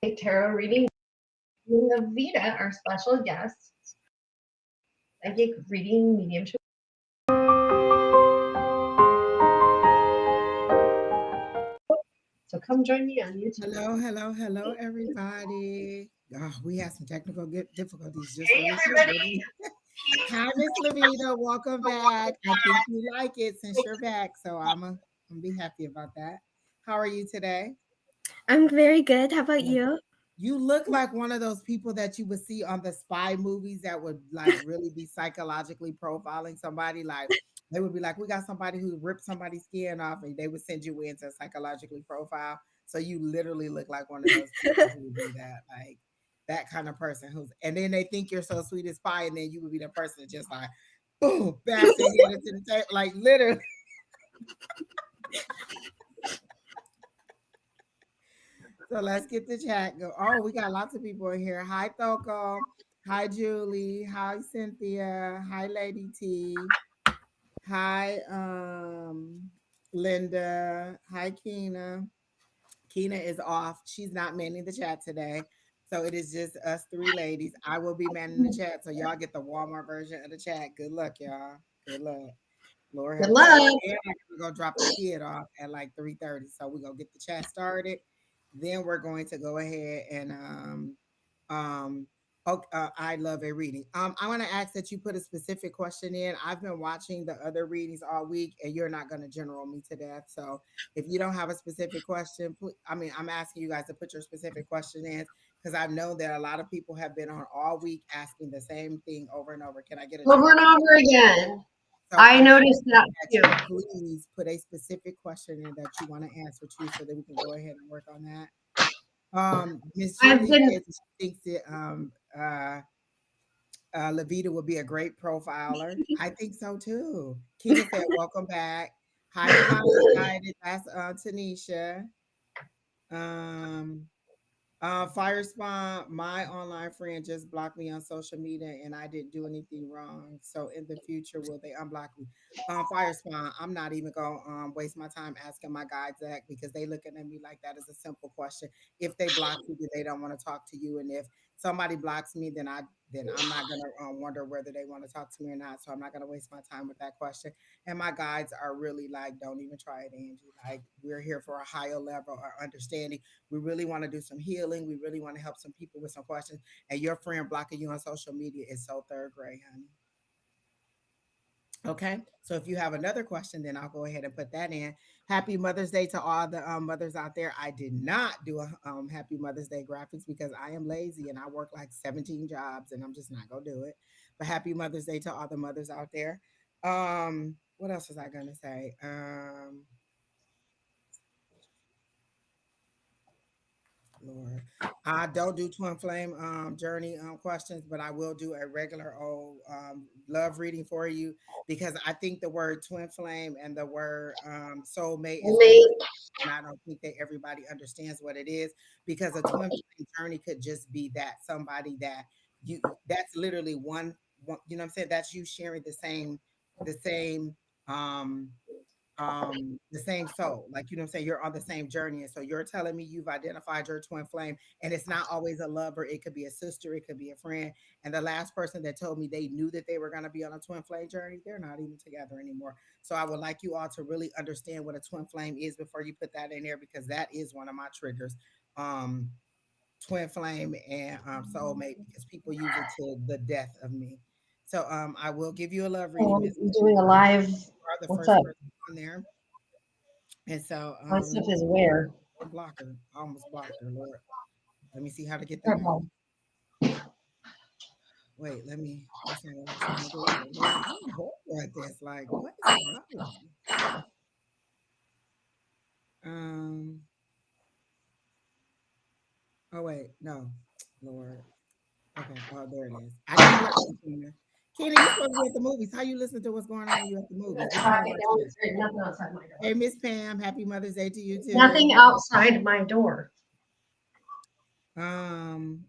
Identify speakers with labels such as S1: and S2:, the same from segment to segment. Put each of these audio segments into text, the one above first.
S1: tarot reading. Lavida, our special guest, psychic reading mediumship. So come join me on YouTube.
S2: Hello, hello, hello, everybody. Oh, we had some technical difficulties just
S1: Hey,
S2: really quick,
S1: everybody.
S2: didn't we? Hi, Miss Lavida. Welcome back. I think you like it since you're back, so I'm be happy about that. How are you today?
S3: I'm very good. How about
S2: Good.
S3: you?
S2: You look like one of those people that you would see on the spy movies that would like really be psychologically profiling somebody. Like they would be like, "We got somebody who ripped somebody's skin off," and they would send you in to psychologically profile. So you literally look like one of those people who would do that, like that kind of person who's. And then they think you're so sweet as pie, and then you would be the person that just like, boom, bash their head into the table, like literally. So let's get the chat go. Oh, we got lots of people in here. Hi, Thoko. Hi, Julie. Hi, Cynthia. Hi, Lady T. Hi, Linda. Hi, Keena. Keena is off. She's not manning the chat today. So it is just us three ladies. I will be manning the chat. So y'all get the Walmart version of the chat. Good luck, y'all. Good luck. Lord
S1: Good
S2: have mercy.
S1: luck.
S2: And I'm gonna drop the kid off at like 3:30. So we're gonna get the chat started. Then we're going to go ahead and um I love a reading. I want to ask that you put a specific question in. I've been watching the other readings all week, and you're not going to general me to death. So if you don't have a specific question, I mean, I'm asking you guys to put your specific question in because I know that a lot of people have been on all week asking the same thing over and over. Can I get a
S1: Over
S2: general?
S1: and over again.
S2: So
S1: I
S2: I'm
S1: noticed
S2: asking
S1: that
S2: that
S1: too.
S2: you please put a specific question in that you want to answer to so that we can go ahead and work on that. Miss
S1: I've
S2: Julie
S1: been
S2: says she thinks that Lavita would be a great profiler. I think so too. Keena said, "Welcome back." Hi, Divine Guided. That's Tanisha. Um, Fire Spawn, my online friend just blocked me on social media and I didn't do anything wrong. So in the future, will they unblock me? Fire Spawn, I'm not even gonna waste my time asking my guides that because they looking at me like that is a simple question. If they block you, then they don't want to talk to you. And if somebody blocks me, then I'm not gonna wonder whether they want to talk to me or not. So I'm not gonna waste my time with that question. And my guides are really like, don't even try it, Angie. Like we're here for a higher level of understanding. We really want to do some healing. We really want to help some people with some questions. And your friend blocking you on social media is so third grade, honey. Okay. So if you have another question, then I'll go ahead and put that in. Happy Mother's Day to all the mothers out there. I did not do a Happy Mother's Day graphics because I am lazy and I work like 17 jobs and I'm just not going to do it. But happy Mother's Day to all the mothers out there. What else was I going to say? Lord. I don't do twin flame journey questions, but I will do a regular old love reading for you because I think the word twin flame and the word soulmate is
S1: late.
S2: overused. And I don't think that everybody understands what it is because a twin flame journey could just be that somebody that that's literally one, you know what I'm saying? That's you sharing the same um the same soul, like, you know what I'm saying, you're on the same journey, and so you're telling me you've identified your twin flame, and it's not always a lover, it could be a sister, it could be a friend. And the last person that told me they knew that they were going to be on a twin flame journey, they're not even together anymore. So I would like you all to really understand what a twin flame is before you put that in there, because that is one of my triggers. um Twin flame and soulmate, because people use it to the death of me. So I will give you a love reading,
S1: Oh,
S2: Miss.
S1: I'm doing a live.
S2: You are the
S1: What's
S2: first
S1: up?
S2: person on there. And so
S1: My
S2: let
S1: stuff
S2: me
S1: is where?
S2: block her. I almost blocked her, Lord. Let me see how to get that off.
S1: Purple.
S2: Wait, that's not what I was trying to do either. Lord, I'm horrible at this. Like, what is wrong with me? Um, oh wait, no. Lord. Okay. Oh, there it is. I didn't block you, Keena. Keena, you supposed to be at the movies. How you listen to what's going on when you at the movies? What you know
S1: Traffic
S2: about that?
S1: downstairs. Nothing outside my door.
S2: Hey, Miss Pam, happy Mother's Day to you too.
S1: Nothing outside my door.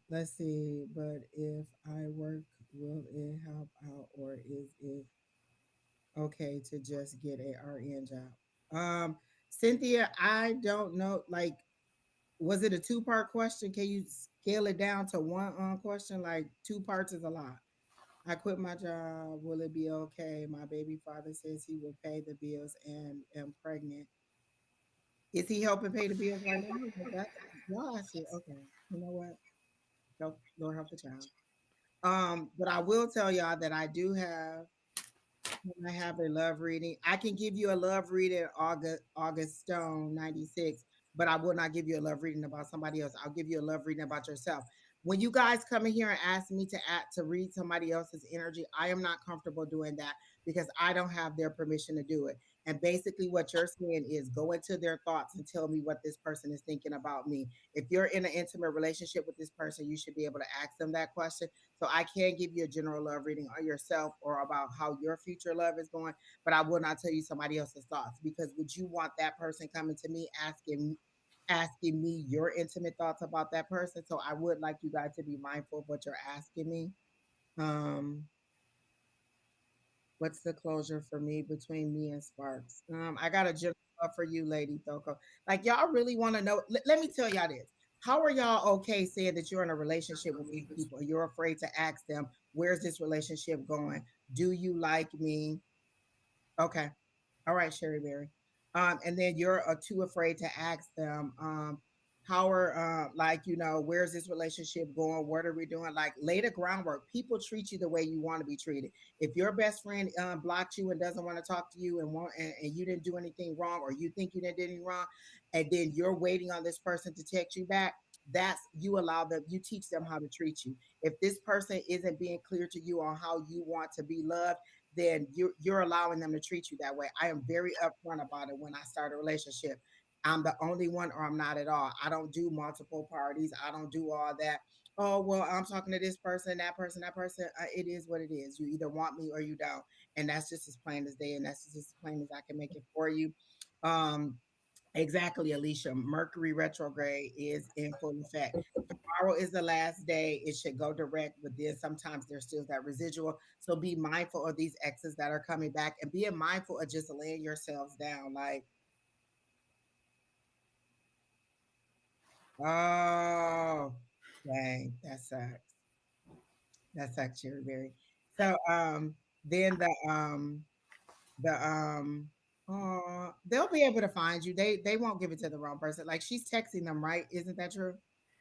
S2: Let's see, but if I work, will it help out or is it okay to just get a RN job? Cynthia, I don't know. Like, Was it a two-part question? Can you scale it down to one question? Like two parts is a lot. I quit my job. Will it be okay? My baby father says he will pay the bills and am pregnant. Is he helping pay the bills right now? Because that's y'all ask it. Okay. You know what? Help Lord help the child. But I will tell y'all that I do have when I have a love reading. I can give you a love reading August Stone 96, but I will not give you a love reading about somebody else. I'll give you a love reading about yourself. When you guys come in here and ask me to read somebody else's energy, I am not comfortable doing that because I don't have their permission to do it. And basically what you're saying is go into their thoughts and tell me what this person is thinking about me. If you're in an intimate relationship with this person, you should be able to ask them that question. So I can give you a general love reading on yourself or about how your future love is going, but I will not tell you somebody else's thoughts because would you want that person coming to me asking me your intimate thoughts about that person? So I would like you guys to be mindful of what you're asking me. Um, what's the closure for me between me and Sparks? I got a general love for you, Lady Thoko. Like y'all really want to know. Let me tell y'all this. How are y'all okay saying that you're in a relationship with these people? You're afraid to ask them, where's this relationship going? Do you like me? Okay. All right, Sherry Berry. And then you're too afraid to ask them, how are like, where's this relationship going? What are we doing? Like lay the groundwork. People treat you the way you want to be treated. If your best friend blocked you and doesn't want to talk to you and you didn't do anything wrong, or you think you didn't do anything wrong, and then you're waiting on this person to text you back, that's you allow them, you teach them how to treat you. If this person isn't being clear to you on how you want to be loved, then you're allowing them to treat you that way. I am very upfront about it when I start a relationship. I'm the only one or I'm not at all. I don't do multiple parties. I don't do all that. Oh, well, I'm talking to this person, that person, that person. It is what it is. You either want me or you don't. And that's just as plain as day. And that's just as plain as I can make it for you. Um, Exactly, Alicia. Mercury retrograde is in full effect. Tomorrow is the last day. It should go direct, but then sometimes there's still that residual. So be mindful of these exes that are coming back and being mindful of just laying yourselves down. Like, oh, dang, that sucks. That sucks, Cherry Berry. So then the they'll be able to find you. They won't give it to the wrong person. Like she's texting them, right? Isn't that true?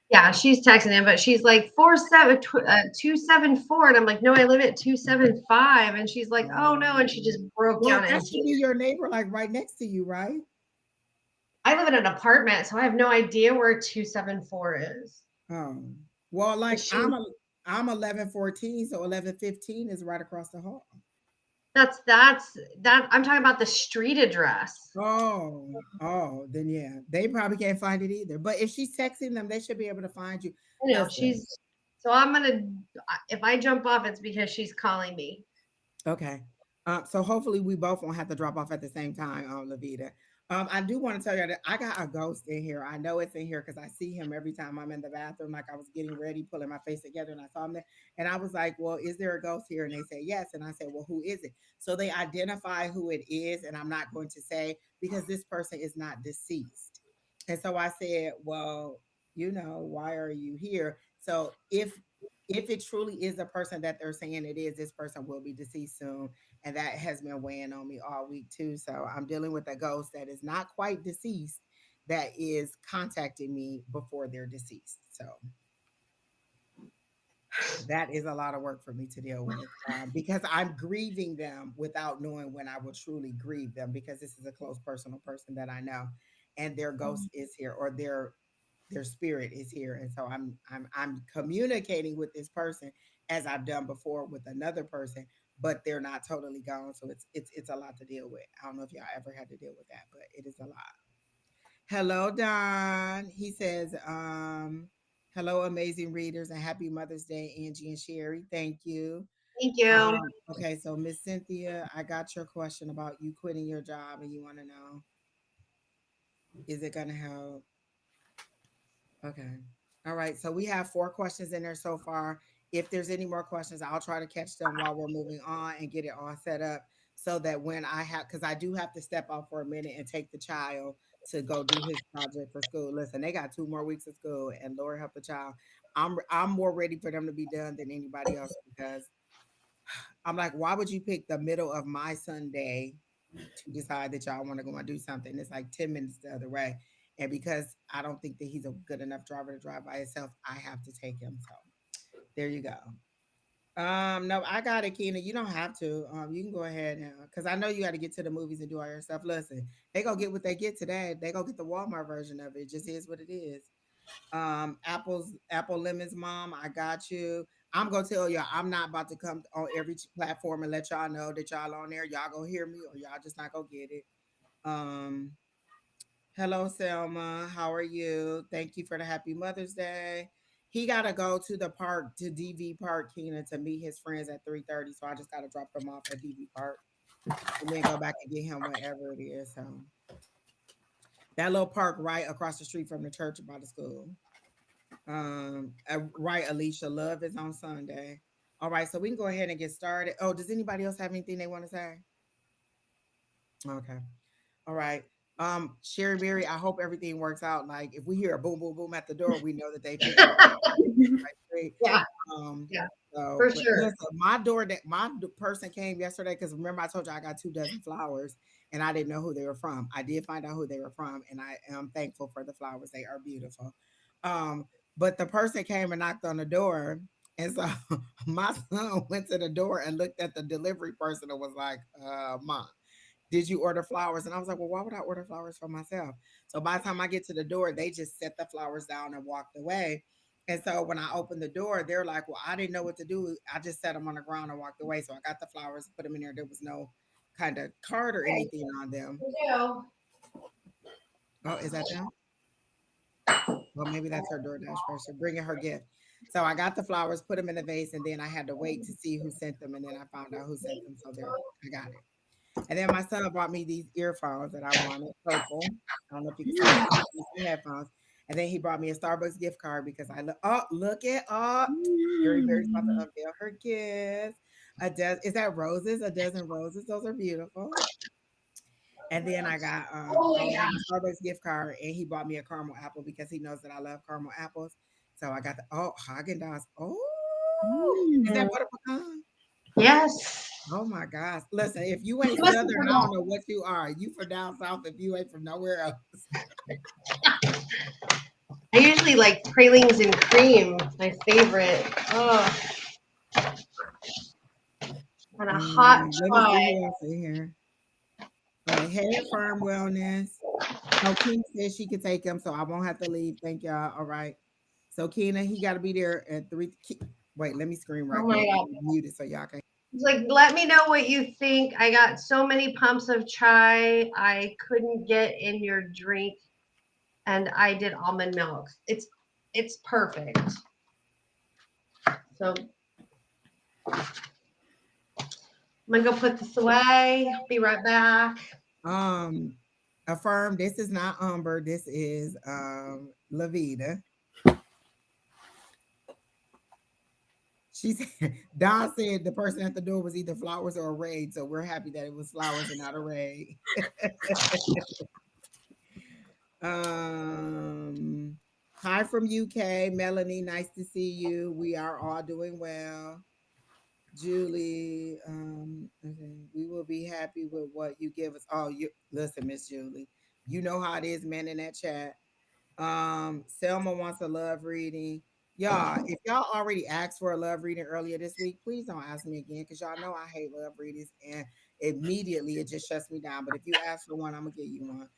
S1: Yeah, she's texting him, but she's like 274, and I'm like, no, I live at 275, and she's like, oh no, and she just broke
S2: Well,
S1: down in
S2: that should be
S1: tears.
S2: your neighbor, like right next to you, right?
S1: I live in an apartment, so I have no idea where 274 is.
S2: Oh, well,
S1: But
S2: like
S1: she
S2: I'm 1114, so 1115 is right across the hall.
S1: that's that I'm talking about the street address.
S2: Then yeah, they probably can't find it either. But if she's texting them, they should be able to find you.
S1: I know
S2: That's good.
S1: she's so I'm gonna if I jump off, it's because she's calling me.
S2: Okay. So hopefully we both won't have to drop off at the same time, Lavida. I do want to tell you that I got a ghost in here. I know it's in here because I see him every time I'm in the bathroom. Like I was getting ready, pulling my face together, and I saw him there. And I was like, "Well, is there a ghost here?" And they said yes. And I said, "Well, who is it?" So they identify who it is, and I'm not going to say because this person is not deceased. And so I said, "Well, why are you here?" So if it truly is a person that they're saying it is, this person will be deceased soon. And that has been weighing on me all week too. So I'm dealing with a ghost that is not quite deceased that is contacting me before they're deceased. So that is a lot of work for me to deal with because I'm grieving them without knowing when I will truly grieve them because this is a close personal person that I know and their ghost is here or their spirit is here, and so I'm communicating with this person as I've done before with another person, but they're not totally gone. So it's a lot to deal with. I don't know if y'all ever had to deal with that, but it is a lot. Hello, Don. He says, hello, amazing readers, and happy Mother's Day, Angie and Sherry. Thank you.
S1: Thank you.
S2: Okay, so Miss Cynthia, I got your question about you quitting your job, and you want to know, is it gonna help? Okay. All right. So we have 4 questions in there so far. If there's any more questions, I'll try to catch them while we're moving on and get it all set up so that when I have, because I do have to step out for a minute and take the child to go do his project for school. Listen, they got 2 more weeks of school, and Lord help the child. I'm more ready for them to be done than anybody else because I'm like, why would you pick the middle of my Sunday to decide that y'all want to go and do something? It's like 10 minutes the other way, and because I don't think that he's a good enough driver to drive by himself, I have to take him. So there you go. No, I got it, Keena. You don't have to. You can go ahead now because I know you got to get to the movies and do all your stuff. Listen, they gonna get what they get today. They gonna get the Walmart version of it. It just is what it is. Apple Lemons, mom. I got you. I'm gonna tell y'all. I'm not about to come on every platform and let y'all know that y'all on there. Y'all gonna hear me or y'all just not gonna get it. Um, Hello, Selma. How are you? Thank you for the happy Mother's Day. He gotta go to the park to DV Park, Keena, to meet his friends at 3:30. So I just gotta drop him off at DV Park and then go back and get him whenever it is. So that little park right across the street from the church by the school. Right, Alicia. Love is on Sunday. All right, so we can go ahead and get started. Oh, does anybody else have anything they want to say? Okay. All right. Sherry Berry, I hope everything works out. Like if we hear a boom, boom, boom at the door, we know that they picked up right straight.
S1: Yeah,
S2: Um,
S1: yeah,
S2: so
S1: for
S2: but
S1: sure.
S2: listen, my door that person came yesterday because remember I told you I got 2 dozen flowers and I didn't know who they were from. I did find out who they were from, and I am thankful for the flowers. They are beautiful. Um, but the person came and knocked on the door. And so my son went to the door and looked at the delivery person and was like, Mom, did you order flowers? And I was like, well, why would I order flowers for myself? So by the time I get to the door, they just set the flowers down and walked away. And so when I opened the door, they're like, well, I didn't know what to do. I just set them on the ground and walked away. So I got the flowers, put them in there. There was no kind of card or
S1: Okay,
S2: anything on them.
S1: you.
S2: Oh, is that them? Well, maybe that's her DoorDash person bringing her gift. So I got the flowers, put them in the vase, and then I had to wait to see who sent them. And then I found out who sent them. So there, I got it. And then my son brought me these earphones that I wanted, purple. I don't know if you can see them. Some headphones. And then he brought me a Starbucks gift card because I look. Oh, look it up. Sherry Berry's about to
S3: Mm.
S2: unveil her gifts. Is that roses? A dozen roses. Those are beautiful. And then I got
S1: Oh
S2: I
S1: my
S2: got
S1: God.
S2: a Starbucks gift card, and he bought me a caramel apple because he knows that I love caramel apples. So I got the Haagen Dazs. Oh, is that
S3: Mm.
S2: butter pecan?
S1: Yes.
S2: Oh my gosh. Listen, if you ain't
S1: You must be
S2: Southern,
S1: from
S2: I don't know what you are. You from down south if you ain't from nowhere else.
S1: I usually like pralines and cream, my favorite. Oh, and a hot
S2: Let me see
S1: chai.
S2: who else in here. All right, Hair Firm Wellness. So Keena said she could take him, so I won't have to leave. Thank y'all. All right. So Keena, he got to be there at 3. Wait, let me screen
S1: Oh
S2: right
S1: my
S2: quick.
S1: God.
S2: Mute it so y'all can.
S1: It's like, let me know what you think. I got so many pumps of chai I couldn't get in your drink, and I did almond milk. It's perfect. So I'm gonna go put this away. Be right back.
S2: Um, Affirm. This is not Umber. This is Lavida. She said, Don said the person at the door was either flowers or a raid. So we're happy that it was flowers and not a raid. um, Hi from UK. Melanie, nice to see you. We are all doing well. Julie, okay, we will be happy with what you give us. Oh, you listen, Miss Julie. You know how it is, man, in that chat. Selma wants a love reading. Y'all, if y'all already asked for a love reading earlier this week, please don't ask me again because y'all know I hate love readings and immediately it just shuts me down. But if you ask for one, I'm gonna give you one.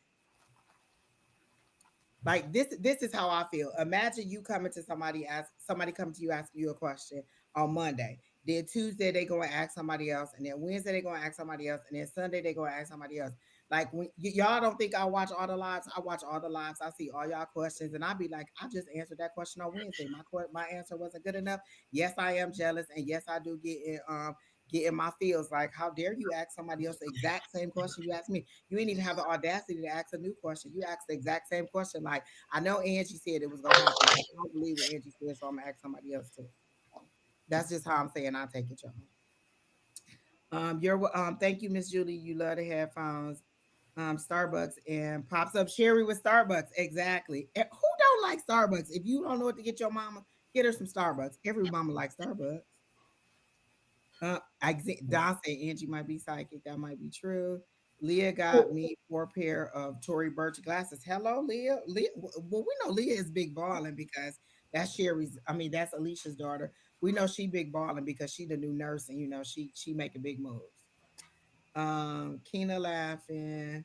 S2: Like this is how I feel. Imagine you coming to somebody coming to you asking you a question on Monday. Then Tuesday they go and ask somebody else, and then Wednesday they go and ask somebody else, and then Sunday they go and ask somebody else. Like when y'all don't think I watch all the lives, I watch all the lives. I see all y'all questions, and I be like, I just answered that question on Wednesday. My answer wasn't good enough. Yes, I am jealous, and yes, I do get in my feels. Like, how dare you ask somebody else the exact same question you asked me? You ain't even have the audacity to ask a new question. You asked the exact same question. Like, I know Angie said it was gonna happen, but I don't believe what Angie said, so I'm gonna ask somebody else too. That's just how I'm saying I take it, y'all. Thank you, Miss Julie. You love the headphones. Starbucks and pops up Sheri with Starbucks. Exactly. And who don't like Starbucks? If you don't know what to get your mama, get her some Starbucks. Every mama likes Starbucks. Don said Angie might be psychic. That might be true. Leah got me 4 pair of Tory Burch glasses. Hello, Leah. Leah. Well, we know Leah is big balling because that's Sherry's. I mean, that's Alicia's daughter. We know she big balling because she the new nurse, and she making big moves. Keena laughing.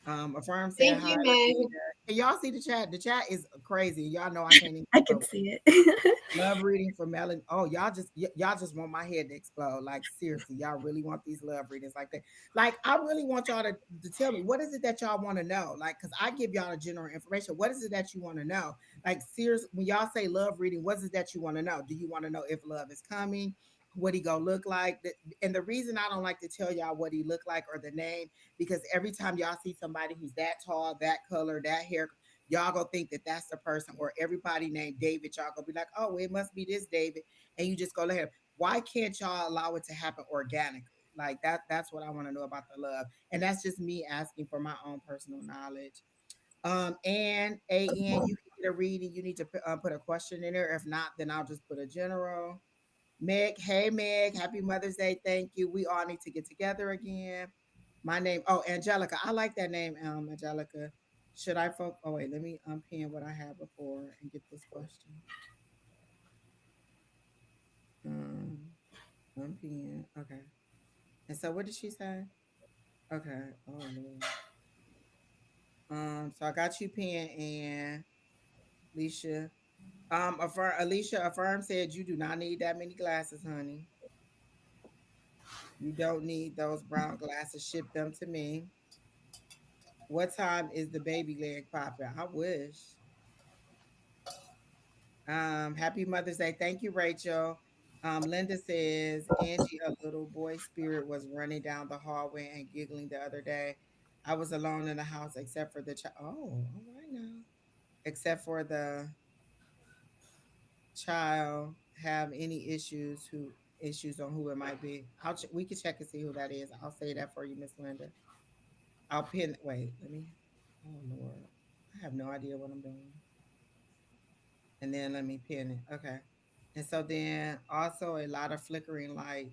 S2: Affirm said
S1: Thank
S2: hi,
S1: you, Meg.
S2: Lavida. Can y'all see the chat? The chat is crazy. Y'all know I can't even
S3: I
S2: keep
S3: can
S2: up.
S3: see it.
S2: Love reading for Melon. Oh, y'all just want my head to explode. Like seriously, y'all really want these love readings like that. Like I really want y'all to tell me what is it that y'all want to know. Like, cause I give y'all a general information. What is it that you want to know? Like seriously, when y'all say love reading, what is it that you want to know? Do you want to know if love is coming? What he gonna look like? And the reason I don't like to tell y'all what he look like or the name, because every time y'all see somebody who's that tall, that color, that hair, y'all gonna think that that's the person, or everybody named David, y'all gonna be like, oh, it must be this David, and you just go let him. Why can't y'all allow it to happen organically? Like that's what I want to know about the love. And that's just me asking for my own personal knowledge. And you can get a reading. You need to put a question in there. If not, then I'll just put a general. Meg, hey Meg, happy Mother's Day. Thank you. We all need to get together again. My name, oh, Angelica. I like that name, Angelica. Should I oh wait, let me unpin what I had before and get this question. Um unpin. Okay. And so what did she say? Okay. Oh Lord. So I got you pin and Alicia. Alicia Affirm said you do not need that many glasses, honey. You don't need those brown glasses. Ship them to me. What time is the baby leg popping? I wish. Happy Mother's Day. Thank you, Rachel. Linda says, Angie, a little boy spirit was running down the hallway and giggling the other day. I was alone in the house except for the child. Oh, all right now. Except for the child have any issues on who it might be. We can check and see who that is. I'll say that for you, Miss Linda. I'll pin. Wait, let me. Oh Lord, I have no idea what I'm doing. And then let me pin it. Okay. And so then also a lot of flickering light,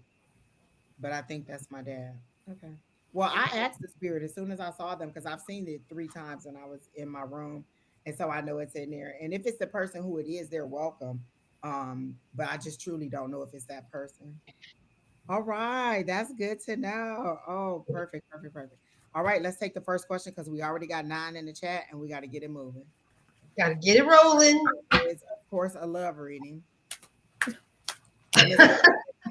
S2: but I think that's my dad. Okay. Well, I asked the spirit as soon as I saw them because I've seen it 3 times when I was in my room. And so I know it's in there. And if it's the person who it is, they're welcome. But I just truly don't know if it's that person. All right. That's good to know. Oh, perfect, perfect, perfect. All right, let's take the first question because we already got 9 in the chat and we got to get it moving.
S1: Gotta get it rolling.
S2: It's of course a love reading. So Miss Linda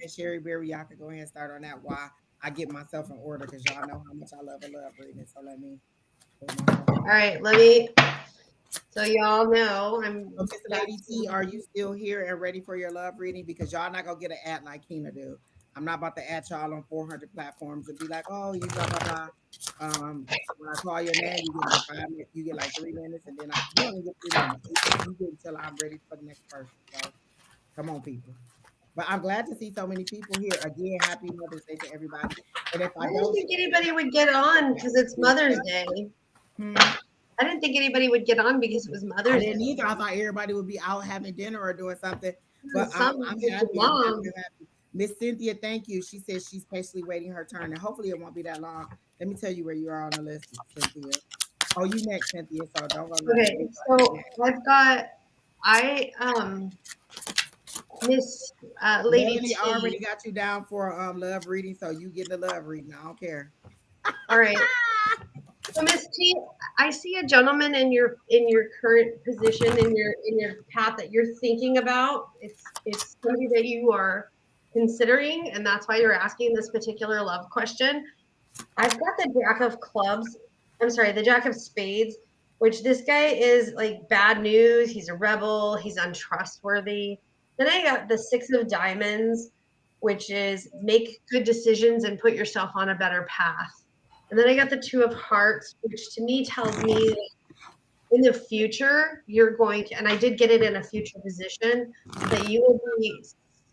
S2: and Sherry Berry, y'all can go ahead and start on that while I get myself in order because y'all know how much I love a love reading. So let me put myself.
S1: All right, let me. So y'all know I'm
S2: So Miss Lady T, are you still here and ready for your love reading? Because y'all not gonna get an ad like Keena do. I'm not about to add y'all on 400 platforms and be like, oh, you blah blah blah. When I call your name, you get like 5 minutes, you get like 3 minutes, and then you don't even get 3 minutes. You get until I'm ready for the next person. So come on, people. But I'm glad to see so many people here. Again, happy Mother's Day to everybody. And if
S1: I
S2: I
S1: didn't
S2: don't
S1: think anybody would get on because it's Mother's Day.
S2: hmm,
S1: I didn't think anybody would get on because it was
S2: I
S1: Mother's
S2: didn't
S1: Day.
S2: either. I thought everybody would be out having dinner or doing something. But
S1: Some
S2: I'm
S1: with your
S2: happy. I'm happy.
S1: mom.
S2: I'm happy. Miss Cynthia, thank you. She says she's patiently waiting her turn. And hopefully it won't be that long. Let me tell you where you are on the list, Cynthia. Oh, you next, Cynthia. So don't go nowhere.
S1: Okay,
S2: You go ahead
S1: so
S2: next.
S1: I've got I Miss Lady
S2: Melanie
S1: T.
S2: already got you down for love reading, so you get the love reading. I don't care.
S1: All right. So Miss T, I see a gentleman in your current position in your path that you're thinking about. It's somebody that you are considering, and that's why you're asking this particular love question. I've got the Jack of Clubs. I'm sorry, the Jack of Spades, which this guy is like bad news. He's a rebel. He's untrustworthy. Then I got the Six of Diamonds, which is make good decisions and put yourself on a better path. And then I got the Two of Hearts, which to me tells me that in the future you're going to, and I did get it in a future position, that you will be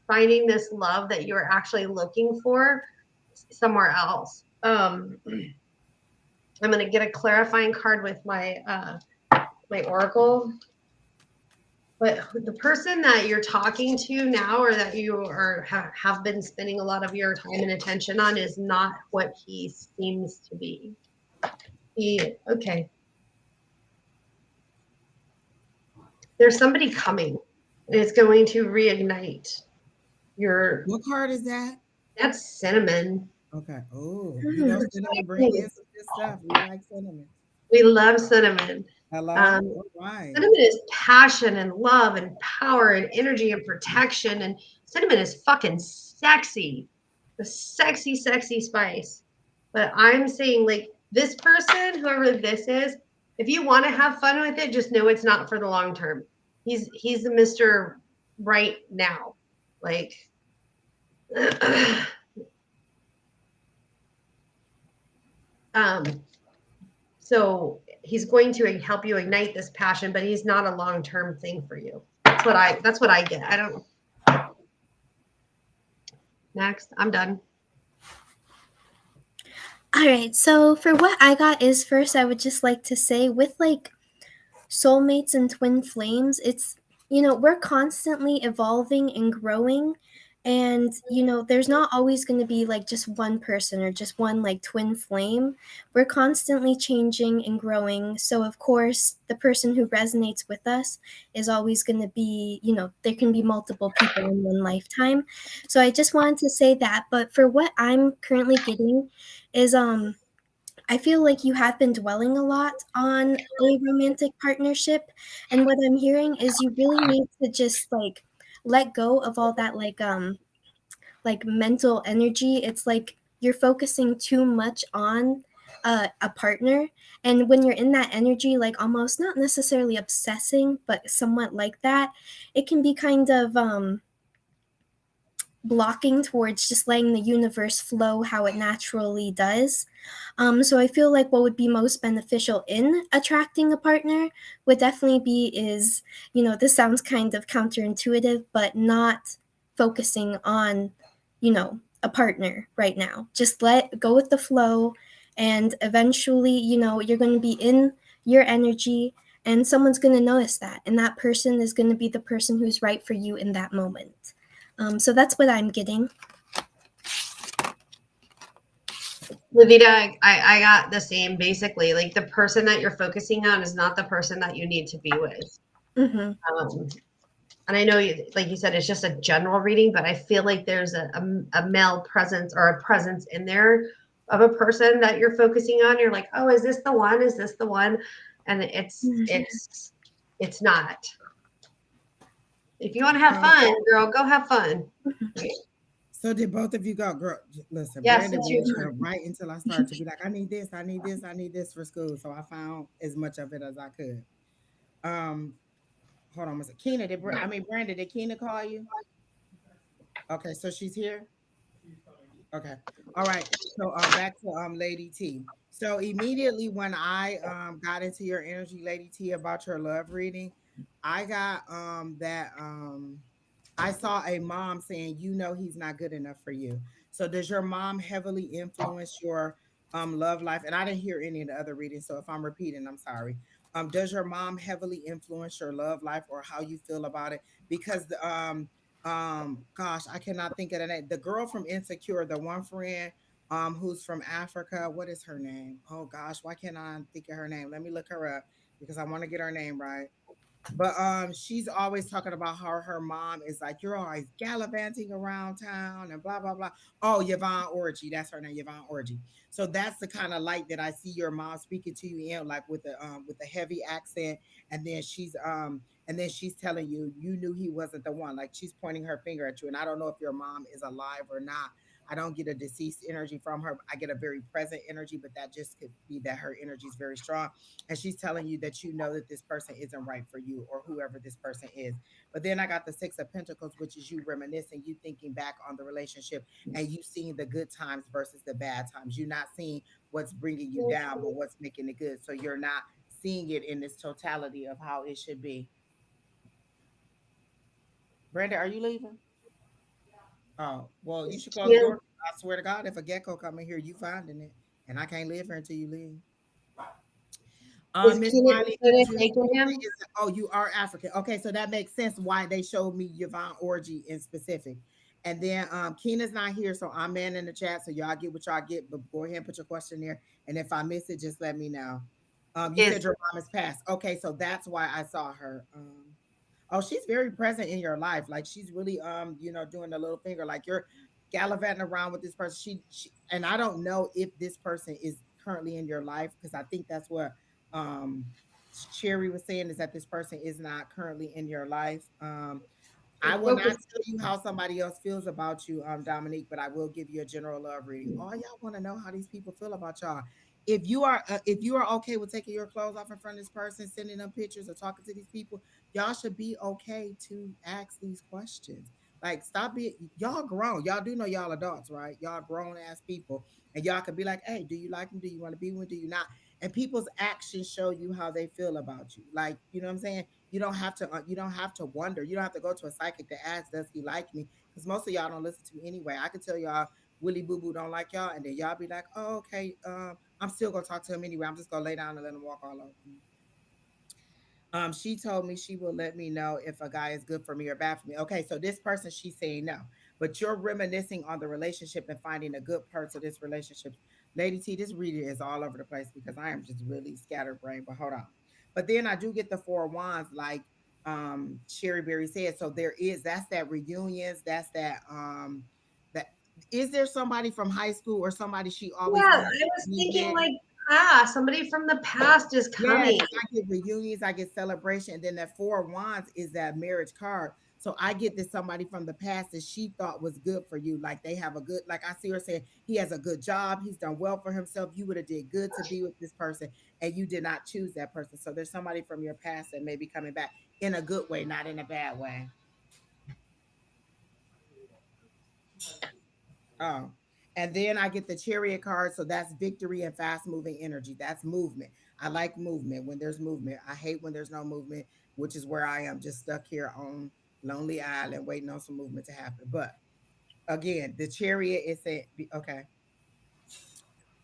S1: finding this love that you're actually looking for somewhere else. I'm gonna get a clarifying card with my oracle. But the person that you're talking to now, or that you have been spending a lot of your time and attention on, is not what he seems to be. Okay. There's somebody coming, and it's going to reignite your.
S2: What card is that?
S1: That's cinnamon.
S2: Okay. Oh, cinnamon bring in
S1: Exciting.
S2: some good stuff. We like cinnamon.
S1: We love cinnamon.
S2: Hello.
S1: Um,
S2: All right.
S1: Cinnamon is passion and love and power and energy and protection. And cinnamon is fucking sexy. The sexy, sexy spice. But I'm saying, like, this person, whoever this is, if you want to have fun with it, just know it's not for the long term. He's the Mr. Right now. Like, um, so he's going to help you ignite this passion, but he's not a long-term thing for you. That's what I get. I don't. Next, I'm done.
S3: All right. So for what I got is, first I would just like to say, with like soulmates and twin flames, it's, we're constantly evolving and growing, and there's not always going to be like just one person or just one like twin flame. We're constantly changing and growing, so of course the person who resonates with us is always going to be, there can be multiple people in one lifetime. So I just wanted to say that. But for what I'm currently getting is, I feel like you have been dwelling a lot on a romantic partnership, and what I'm hearing is you really need to just like let go of all that like mental energy. It's like you're focusing too much on a partner, and when you're in that energy, like almost not necessarily obsessing, but somewhat like that, it can be kind of blocking towards just letting the universe flow how it naturally does. So I feel like what would be most beneficial in attracting a partner would definitely be is, this sounds kind of counterintuitive, but not focusing on, a partner right now. Just let go with the flow, and eventually, you're going to be in your energy, and someone's going to notice that, and that person is going to be the person who's right for you in that moment. So that's what I'm getting.
S1: Lavida, I got the same basically. Like, the person that you're focusing on is not the person that you need to be with.
S3: Mm-hmm.
S1: And I know, like you said, it's just a general reading, but I feel like there's a male presence, or a presence in there of a person that you're focusing on. You're like, oh, is this the one? Is this the one? And it's not. If you want to have fun, girl, go have fun.
S2: So did both of you go, girl? Listen,
S1: Yes,
S2: Brandon
S1: it's
S2: was
S1: you.
S2: here right until I started to be like, I need this, I need this, I need this for school. So I found as much of it as I could. Um, Hold on a second. Brandon, did Keena call you? Okay, so she's here. Okay. All right. So back to Lady T. So immediately when I got into your energy, Lady T, about your love reading, I got that I saw a mom saying, he's not good enough for you. So does your mom heavily influence your love life? And I didn't hear any of the other readings, so if I'm repeating, I'm sorry. Does your mom heavily influence your love life or how you feel about it? Because gosh, I cannot think of the name. The girl from Insecure, the one friend who's from Africa, what is her name? Oh gosh, why can't I think of her name? Let me look her up because I want to get her name right. But she's always talking about how her mom is like, you're always gallivanting around town and blah blah blah. Oh, Yvonne Orgy, that's her name, Yvonne Orgy. So that's the kind of light that I see your mom speaking to you in, like with a heavy accent, and then she's telling you you knew he wasn't the one. Like she's pointing her finger at you, and I don't know if your mom is alive or not. I don't get a deceased energy from her. I get a very present energy, but that just could be that her energy is very strong, and she's telling you that you know that this person isn't right for you or whoever this person is. But then I got the Six of Pentacles, which is you reminiscing, you thinking back on the relationship, and you seeing the good times versus the bad times. You're not seeing what's bringing you down, but what's making it good. So you're not seeing it in this totality of how it should be. Brenda, are you leaving? Oh, well, you should close the
S1: Yeah.
S2: door. I swear to God, if a gecko come in here, you finding it. And I can't live here until you leave.
S1: Is
S2: Miss
S1: Keenan
S2: Riley,
S1: good at
S2: Judy
S1: taking him?
S2: is, oh, you are African. Okay, so that makes sense why they showed me Yvonne Orgy in specific. And then Keena's not here, so I'm man in the chat. So y'all get what y'all get, but go ahead and put your question there. And if I miss it, just let me know. You
S1: Is
S2: said your mom is passed. Okay, so that's why I saw her. Oh, she's very present in your life. Like she's really doing the little finger, like you're gallivanting around with this person. She and I don't know if this person is currently in your life because I think that's what um Sherry was saying is that this person is not currently in your life. I will not
S1: focus.
S2: tell you how somebody else feels about you, Dominique, but I will give you a general love reading. All y'all want to know how these people feel about y'all. If you are okay with taking your clothes off in front of this person, sending them pictures or talking to these people, y'all should be okay to ask these questions. Like, stop being y'all grown. Y'all do know y'all adults, right? Y'all grown ass people, and y'all could be like, "Hey, do you like him? Do you want to be with him? Do you not?" And people's actions show you how they feel about you. Like, you know what I'm saying? You don't have to wonder. You don't have to go to a psychic to ask, does he like me? Because most of y'all don't listen to me anyway. I can tell y'all Willie Boo Boo don't like y'all, and then y'all be like, oh, okay, I'm still gonna talk to him anyway. I'm just gonna lay down and let him walk all over me. She told me she will let me know if a guy is good for me or bad for me. Okay, so this person, she's saying no, but you're reminiscing on the relationship and finding the good parts of this relationship. Lady T, this reader is all over the place because I am just really scatterbrained. But hold on. But then I do get the four of wands, like Sherry Berry said. So that's that reunions, that's that is there somebody from high school or somebody she always
S1: Yeah,
S2: wanted
S1: I was
S2: to be
S1: thinking
S2: with?
S1: like past. Somebody from the past is
S2: Yeah,
S1: coming.
S2: because I get reunions, I get celebration, and then that four of wands is that marriage card. So I get this somebody from the past that she thought was good for you. Like they have a good, like I see her saying he has a good job, he's done well for himself. You would have did good to be with this person, and you did not choose that person. So there's somebody from your past that may be coming back in a good way, not in a bad way. Oh, and then I get the chariot card. So that's victory and fast moving energy. That's movement. I like movement when there's movement. I hate when there's no movement, which is where I am just stuck here on Lonely Island waiting on some movement to happen. But again, the chariot is saying, okay,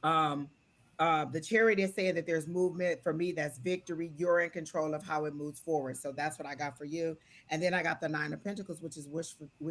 S2: um, the chariot is saying that there's movement for me. That's victory. You're in control of how it moves forward. So that's what I got for you. And then I got the nine of pentacles, which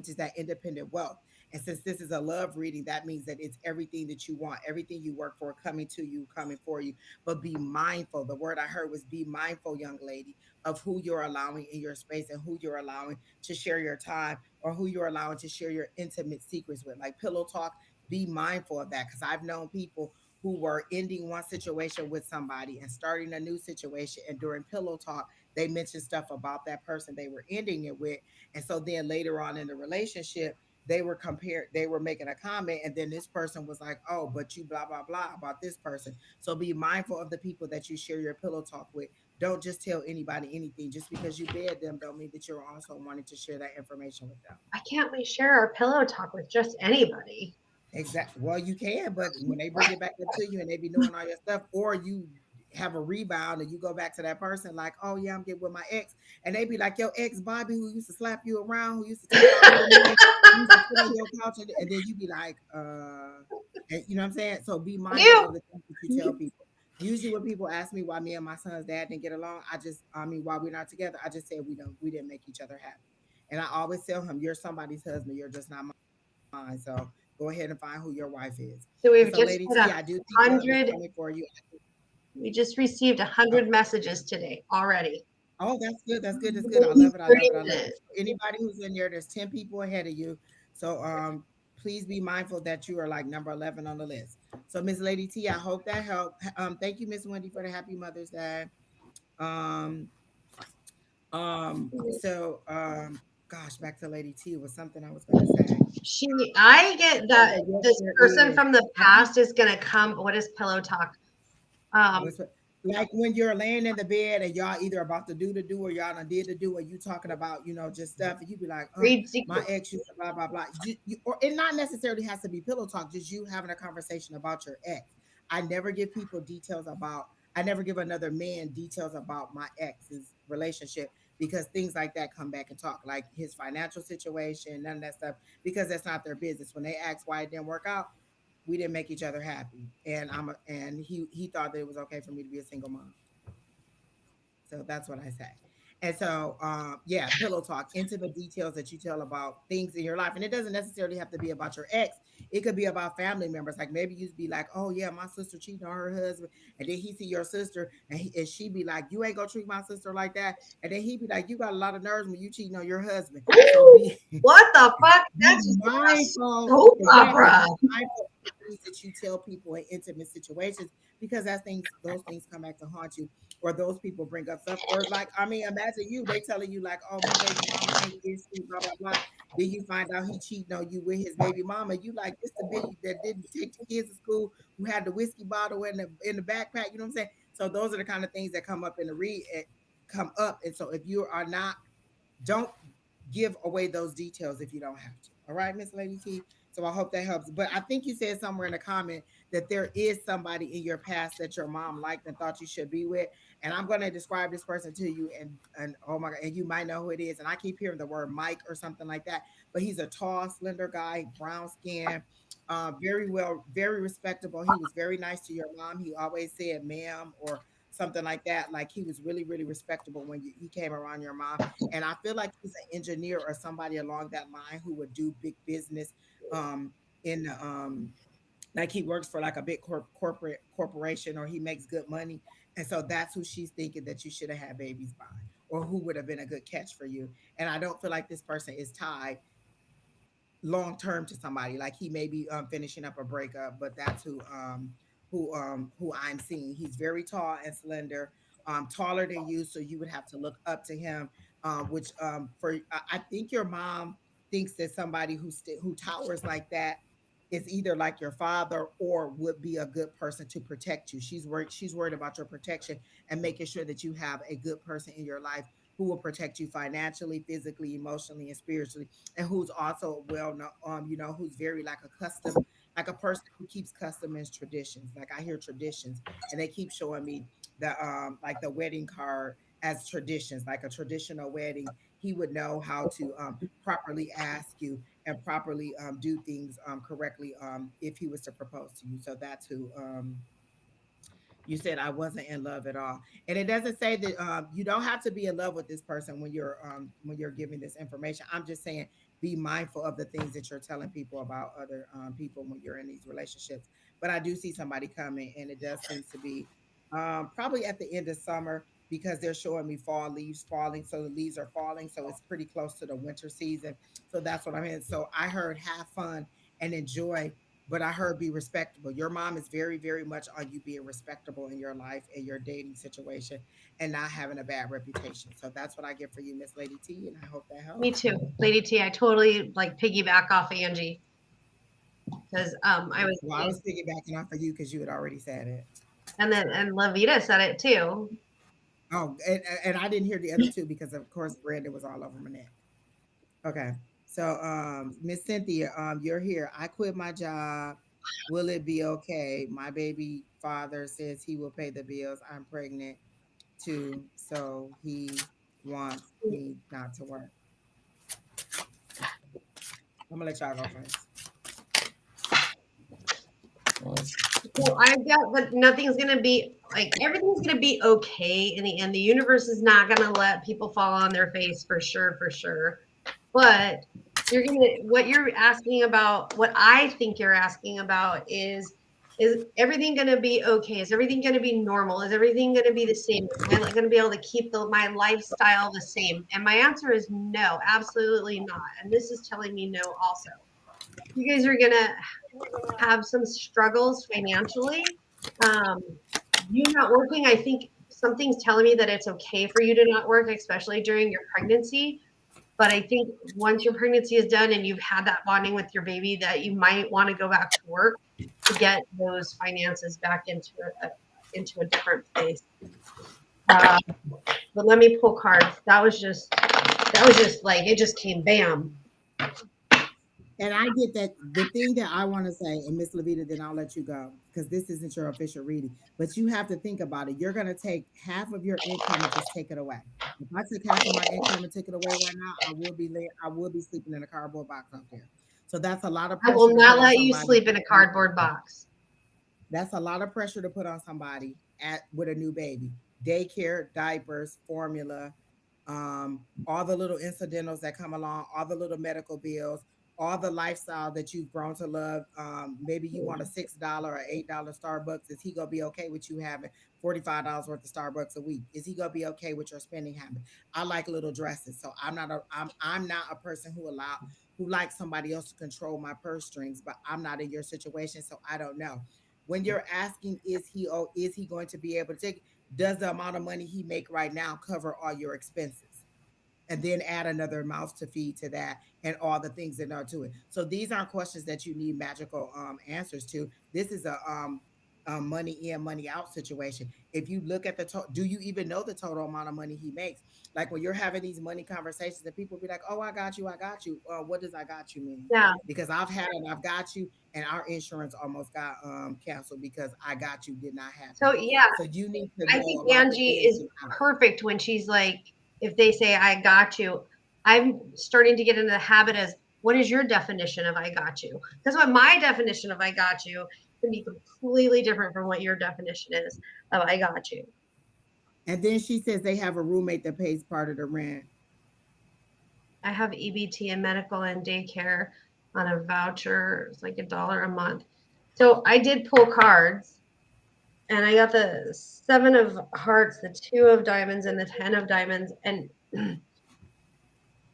S2: is that independent wealth. And since this is a love reading, that means that it's everything that you want, everything you work for, coming to you, coming for you. But be mindful. The word I heard was be mindful, young lady, of who you're allowing in your space and who you're allowing to share your time or who you're allowing to share your intimate secrets with. Like pillow talk, be mindful of that because I've known people who were ending one situation with somebody and starting a new situation. And during pillow talk, they mentioned stuff about that person they were ending it with. And so then later on in the relationship, they were making a comment, and then this person was like, oh, but you blah blah blah about this person. So be mindful of the people that you share your pillow talk with. Don't just tell anybody anything. Just because you bed them don't mean that you're also wanting to share that information with them.
S1: I can't we share our pillow talk with just anybody?
S2: Exactly. Well, you can, but when they bring it back up to you and they be doing all your stuff, or you have a rebound and you go back to that person like, oh yeah, I'm getting with my ex, and they be like your ex Bobby who used to slap you around, who used to take all your money, who used to sit on your couch, and then you be like, and you know what I'm saying? So be
S1: I
S2: mindful
S1: do.
S2: of the things that you tell people. Usually, when people ask me why me and my son's dad didn't get along, why we're not together, I just said we didn't make each other happy, and I always tell him, you're somebody's husband, you're just not mine. So go ahead and find who your wife is.
S1: So
S2: And
S1: we've
S2: so,
S1: just
S2: Lady
S1: hit
S2: T, I do think love is
S1: 100.
S2: coming for you.
S1: We just received a
S2: Oh,
S1: hundred messages today already.
S2: oh, that's good. That's good. That's good. I
S1: Within
S2: love it. I
S1: 30
S2: love it. I love it.
S1: minutes.
S2: So anybody who's in there, there's 10 people ahead of you. So please be mindful that you are like number 11 on the list. So Miss Lady T, I hope that helped. Thank you, Miss Wendy, for the happy Mother's Day. Um, so gosh, back to Lady T was something I was gonna say.
S1: I get
S2: Oh
S1: that
S2: yeah, yes,
S1: this
S2: there
S1: person
S2: is.
S1: from the
S2: I think
S1: past is gonna come. What is pillow talk? Um,
S2: What's like when you're laying in the bed and y'all either about to do the do or y'all done did the do, and you talking about just stuff, and you be like,
S1: read
S2: my
S1: secrets.
S2: ex used to blah blah blah. Or it not necessarily has to be pillow talk, just you having a conversation about your ex. I never give people details about. I never give another man details about my ex's relationship because things like that come back and talk, like his financial situation, none of that stuff, because that's not their business. When they ask why it didn't work out, we didn't make each other happy, and and he thought that it was okay for me to be a single mom. So that's what I say. And so, yeah, pillow talk, intimate details that you tell about things in your life. And it doesn't necessarily have to be about your ex. It could be about family members. Like maybe you'd be like, oh, yeah, my sister cheating on her husband. And then he see your sister and she be like, you ain't gonna treat my sister like that. And then he be like, you got a lot of nerves when you cheating on your husband. So
S1: Ooh, what the fuck?
S2: be
S1: That's just like a
S2: mindful,
S1: soap
S2: exactly.
S1: opera.
S2: Be mindful of the things that you tell people in intimate situations because those things come back to haunt you, or those people bring up stuff, or like I mean, imagine they telling you like, oh, my baby mama ain't this, blah blah blah. Then you find out he cheating on you with his baby mama. You like this the bitch that didn't take the kids to school, who had the whiskey bottle in the backpack. You know what I'm saying? So those are the kind of things that come up in the read. Come up, and so if you are not, don't give away those details if you don't have to. All right, Miss Lady T. So I hope that helps. But I think you said somewhere in a comment that there is somebody in your past that your mom liked and thought you should be with. And I'm going to describe this person to you, and oh my god, and you might know who it is. And I keep hearing the word Mike or something like that. But he's a tall, slender guy, brown skin, very well, very respectable. He was very nice to your mom. He always said ma'am or something like that. Like he was really, really respectable when he came around your mom. And I feel like he's an engineer or somebody along that line who would do big business um in the like he works for like a big corporate corporation, or he makes good money. And so that's who she's thinking that you should have had babies by, or who would have been a good catch for you. And I don't feel like this person is tied long term to somebody. Like he may be finishing up a breakup, but that's who I'm seeing. He's very tall and slender, taller than you, so you would have to look up to him. Which for I think your mom thinks that somebody who towers like that is either like your father or would be a good person to protect you. She's worried about your protection and making sure that you have a good person in your life who will protect you financially, physically, emotionally, and spiritually, and who's also well known, who's very like a custom, like a person who keeps custom and traditions. Like I hear traditions, and they keep showing me the like the wedding card as traditions, like a traditional wedding. He would know how to properly ask you and properly do things correctly if he was to propose to you. So that's who you said I wasn't in love at all. And it doesn't say that you don't have to be in love with this person when you're giving this information. I'm just saying be mindful of the things that you're telling people about other people when you're in these relationships. But I do see somebody coming, and it does seem to be probably at the end of summer, because they're showing me fall leaves falling. So the leaves are falling, so it's pretty close to the winter season. So that's what I'm in. So I heard have fun and enjoy, but I heard be respectable. Your mom is very, very much on you being respectable in your life and your dating situation and not having a bad reputation. So that's what I get for you, Miss Lady T, and I hope that
S1: Me
S2: helps.
S1: too, Lady T. I totally like piggyback off Angie because I
S2: Okay.
S1: was
S2: Well, I was piggybacking off of you because you had already said it.
S1: and Lavida said it too.
S2: Oh, and I didn't hear the other two because of course Brandon was all over my neck. Okay. So Miss Cynthia, you're here. I quit my job. Will it be okay? My baby father says he will pay the bills. I'm pregnant too, so he wants me not to work. I'm gonna let y'all go first.
S1: Well, I get, but nothing's gonna be like everything's gonna be okay in the end. The universe is not gonna let people fall on their face for sure, for sure. But you're gonna what you're asking about, what I think you're asking about is everything gonna be okay? Is everything gonna be normal? Is everything gonna be the same? Am I gonna be able to keep my lifestyle the same? And my answer is no, absolutely not. And this is telling me no also. You guys are gonna have some struggles financially. Um, you not working, I think something's telling me that it's okay for you to not work, especially during your pregnancy. But I think once your pregnancy is done and you've had that bonding with your baby, that you might want to go back to work to get those finances back into a different place. Uh, but let me pull cards. That was just like it just came bam.
S2: And I get that. The thing that I want to say, and Miss Lavita, then I'll let you go because this isn't your official reading. But you have to think about it. You're going to take half of your income and just take it away. If I took half of my income and took it away right now, I will be sleeping in a cardboard box out there. So that's a lot of
S1: I
S2: pressure
S1: will
S2: to put
S1: not
S2: on
S1: let you
S2: somebody.
S1: sleep in a cardboard box.
S2: That's a lot of pressure to put on somebody with a new baby. daycare, diapers, formula, all the little incidentals that come along, all the little medical bills, all the lifestyle that you've grown to love. Maybe you want a $6 or $8 Starbucks. Is he gonna be okay with you having $45 worth of Starbucks a week? Is he gonna be okay with your spending habit? I like little dresses, so I'm not a person who likes somebody else to control my purse strings. But I'm not in your situation, so I don't know. When you're asking, is he going to be able to take? Does the amount of money he make right now cover all your expenses? And then add another mouth to feed to that and all the things that are to it. So these aren't questions that you need magical answers to. This is a money in, money out situation. If you look at the total, do you even know the total amount of money he makes? Like when you're having these money conversations and people be like, oh, I got you, I got you. What does I got you mean?
S1: Yeah.
S2: Because I've had and I've got you, and our insurance almost got canceled because I got you did not happen.
S1: So yeah,
S2: So you need to
S1: I
S2: know
S1: think
S2: about the
S1: Angie
S2: ins
S1: is
S2: and outs.
S1: perfect when she's like, if they say, I got you, I'm starting to get into the habit as, what is your definition of I got you? Because what my definition of I got you can be completely different from what your definition is of I got you.
S2: And then she says they have a roommate that pays part of the rent.
S1: I have EBT and medical and daycare on a voucher. It's like $1 a month. So I did pull cards and I got the 7 of hearts, the 2 of diamonds, and the 10 of diamonds. And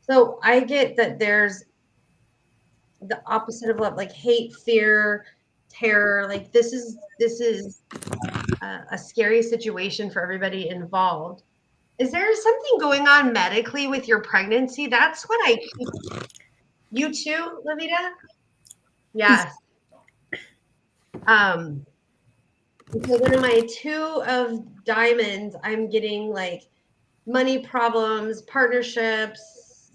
S1: so I get that there's the opposite of love, like hate, fear, terror. Like this is a scary situation for everybody involved. Is there something going on medically with your pregnancy? That's what I keep. You too, Lavida? Yes. Um, so then in my 2 of diamonds, I'm getting like money problems, partnerships,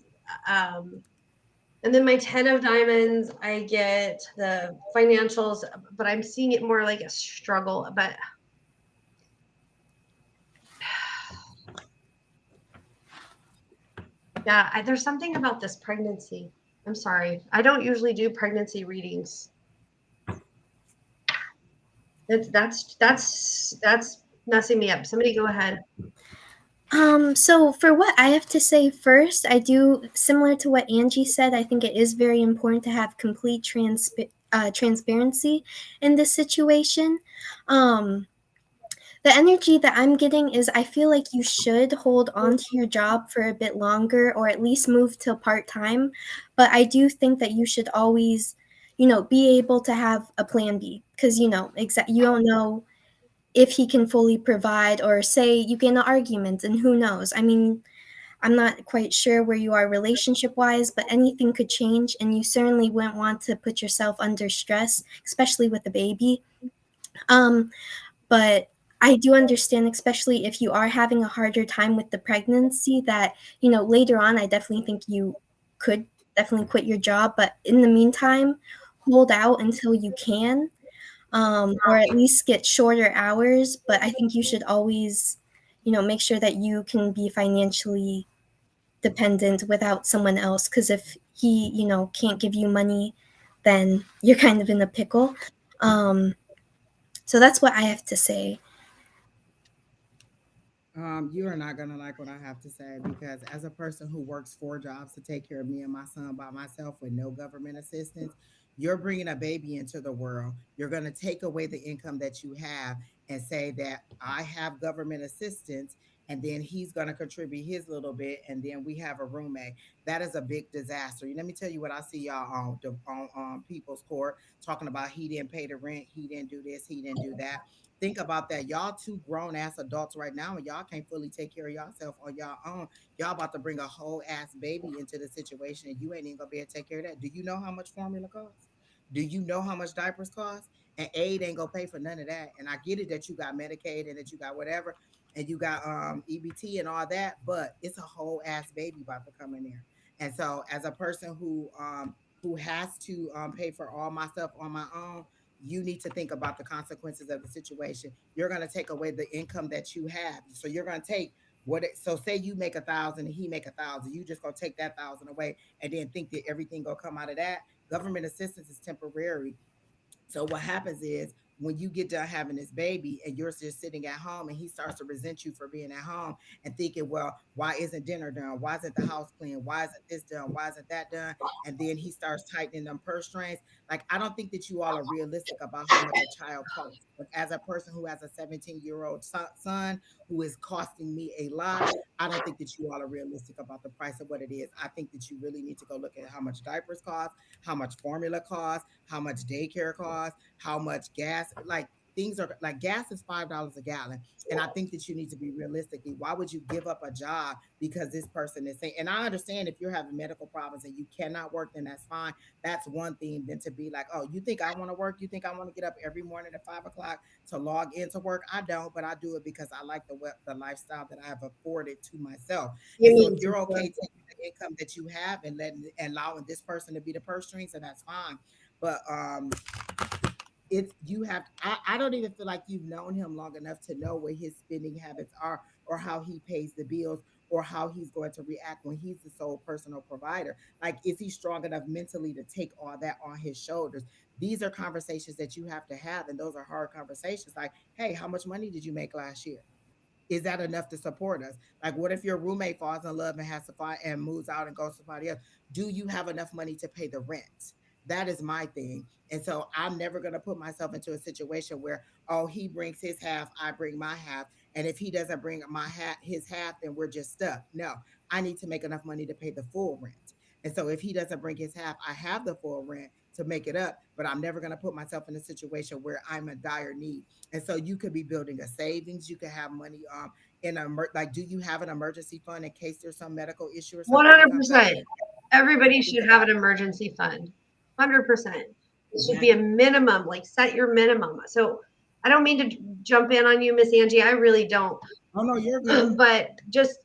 S1: um, and then my 10 of diamonds, I get the financials, but I'm seeing it more like a struggle. But yeah, there's something about this pregnancy. I'm sorry. I don't usually do pregnancy readings. That's messing me up. Somebody go ahead.
S3: So for what I have to say first, I do similar to what Angie said. I think it is very important to have complete transparency in this situation. Um, the energy that I'm getting is I feel like you should hold on to your job for a bit longer or at least move to part time. But I do think that you should always, be able to have a plan B because, you don't know if he can fully provide or say you get in an argument and who knows. I mean, I'm not quite sure where you are relationship wise, but anything could change and you certainly wouldn't want to put yourself under stress, especially with a baby. Um, but I do understand, especially if you are having a harder time with the pregnancy, that, later on, I definitely think you could definitely quit your job. But in the meantime, hold out until you can, or at least get shorter hours. But I think you should always, make sure that you can be financially dependent without someone else. Because if he, can't give you money, then you're kind of in a pickle. Um, so that's what I have to say.
S2: You are not gonna like what I have to say because as a person who works 4 jobs to take care of me and my son by myself with no government assistance, you're bringing a baby into the world. You're gonna take away the income that you have and say that I have government assistance, and then he's gonna contribute his little bit, and then we have a roommate. That is a big disaster. Let me tell you what I see y'all on people's court talking about. He didn't pay the rent. He didn't do this. He didn't do that. Think about that. Y'all two grown ass adults right now, and y'all can't fully take care of yourself on y'all own. Y'all about to bring a whole ass baby into the situation, and you ain't even gonna be able to take care of that. Do you know how much formula costs? Do you know how much diapers cost? And aid ain't gonna pay for none of that. And I get it that you got Medicaid and that you got whatever, and you got EBT and all that, but it's a whole ass baby about to come in there. And so, as a person who has to pay for all my stuff on my own, you need to think about the consequences of the situation. You're going to take away the income that you have. So you're going to take so say you make 1,000 and he make 1,000. You just going to take that 1,000 away and then think that everything going to come out of that. Government assistance is temporary. So what happens is when you get done having this baby and you're just sitting at home and he starts to resent you for being at home and thinking, well, why isn't dinner done? Why isn't the house clean? Why isn't this done? Why isn't that done? And then he starts tightening them purse strings. Like, I don't think that you all are realistic about how much a child costs. But as a person who has a 17-year-old son who is costing me a lot, I don't think that you all are realistic about the price of what it is. I think that you really need to go look at how much diapers cost, how much formula costs, how much daycare costs, how much gas. Like, things are like, gas is $5 a gallon. And I think that you need to be realistically, why would you give up a job because this person is saying, and I understand if you're having medical problems and you cannot work, then that's fine. That's one thing. Than to be like, oh, you think I want to work? You think I want to get up every morning at 5 o'clock to log into work? I don't, but I do it because I like the lifestyle that I have afforded to myself.
S1: You
S2: And so if
S1: need to.
S2: you're okay taking the income that you have and letting and allowing this person to be the purse strings, then that's fine. But it's you have I don't even feel like you've known him long enough to know what his spending habits are, or how he pays the bills, or how he's going to react when he's the sole personal provider. Like, is he strong enough mentally to take all that on his shoulders? These are conversations that you have to have, and those are hard conversations. Like, hey, how much money did you make last year? Is that enough to support us? Like, what if your roommate falls in love and has to find and moves out and goes to somebody else? Do you have enough money to pay the rent? That is my thing. And so I'm never going to put myself into a situation where, oh, he brings his half, I bring my half. And if he doesn't bring his half, then we're just stuck. No, I need to make enough money to pay the full rent. And so if he doesn't bring his half, I have the full rent to make it up, but I'm never going to put myself in a situation where I'm in dire need. And so you could be building a savings. You could have money in a like, do you have an emergency fund in case there's some medical issue or something that comes up?
S1: 100%. Everybody
S2: Think
S1: should have
S2: about
S1: an emergency fund. 100%. It should be
S2: that.
S1: a minimum, like set your minimum. So I don't mean to jump in on you, Miss Angie. I really don't.
S2: Oh no, you're good.
S1: But just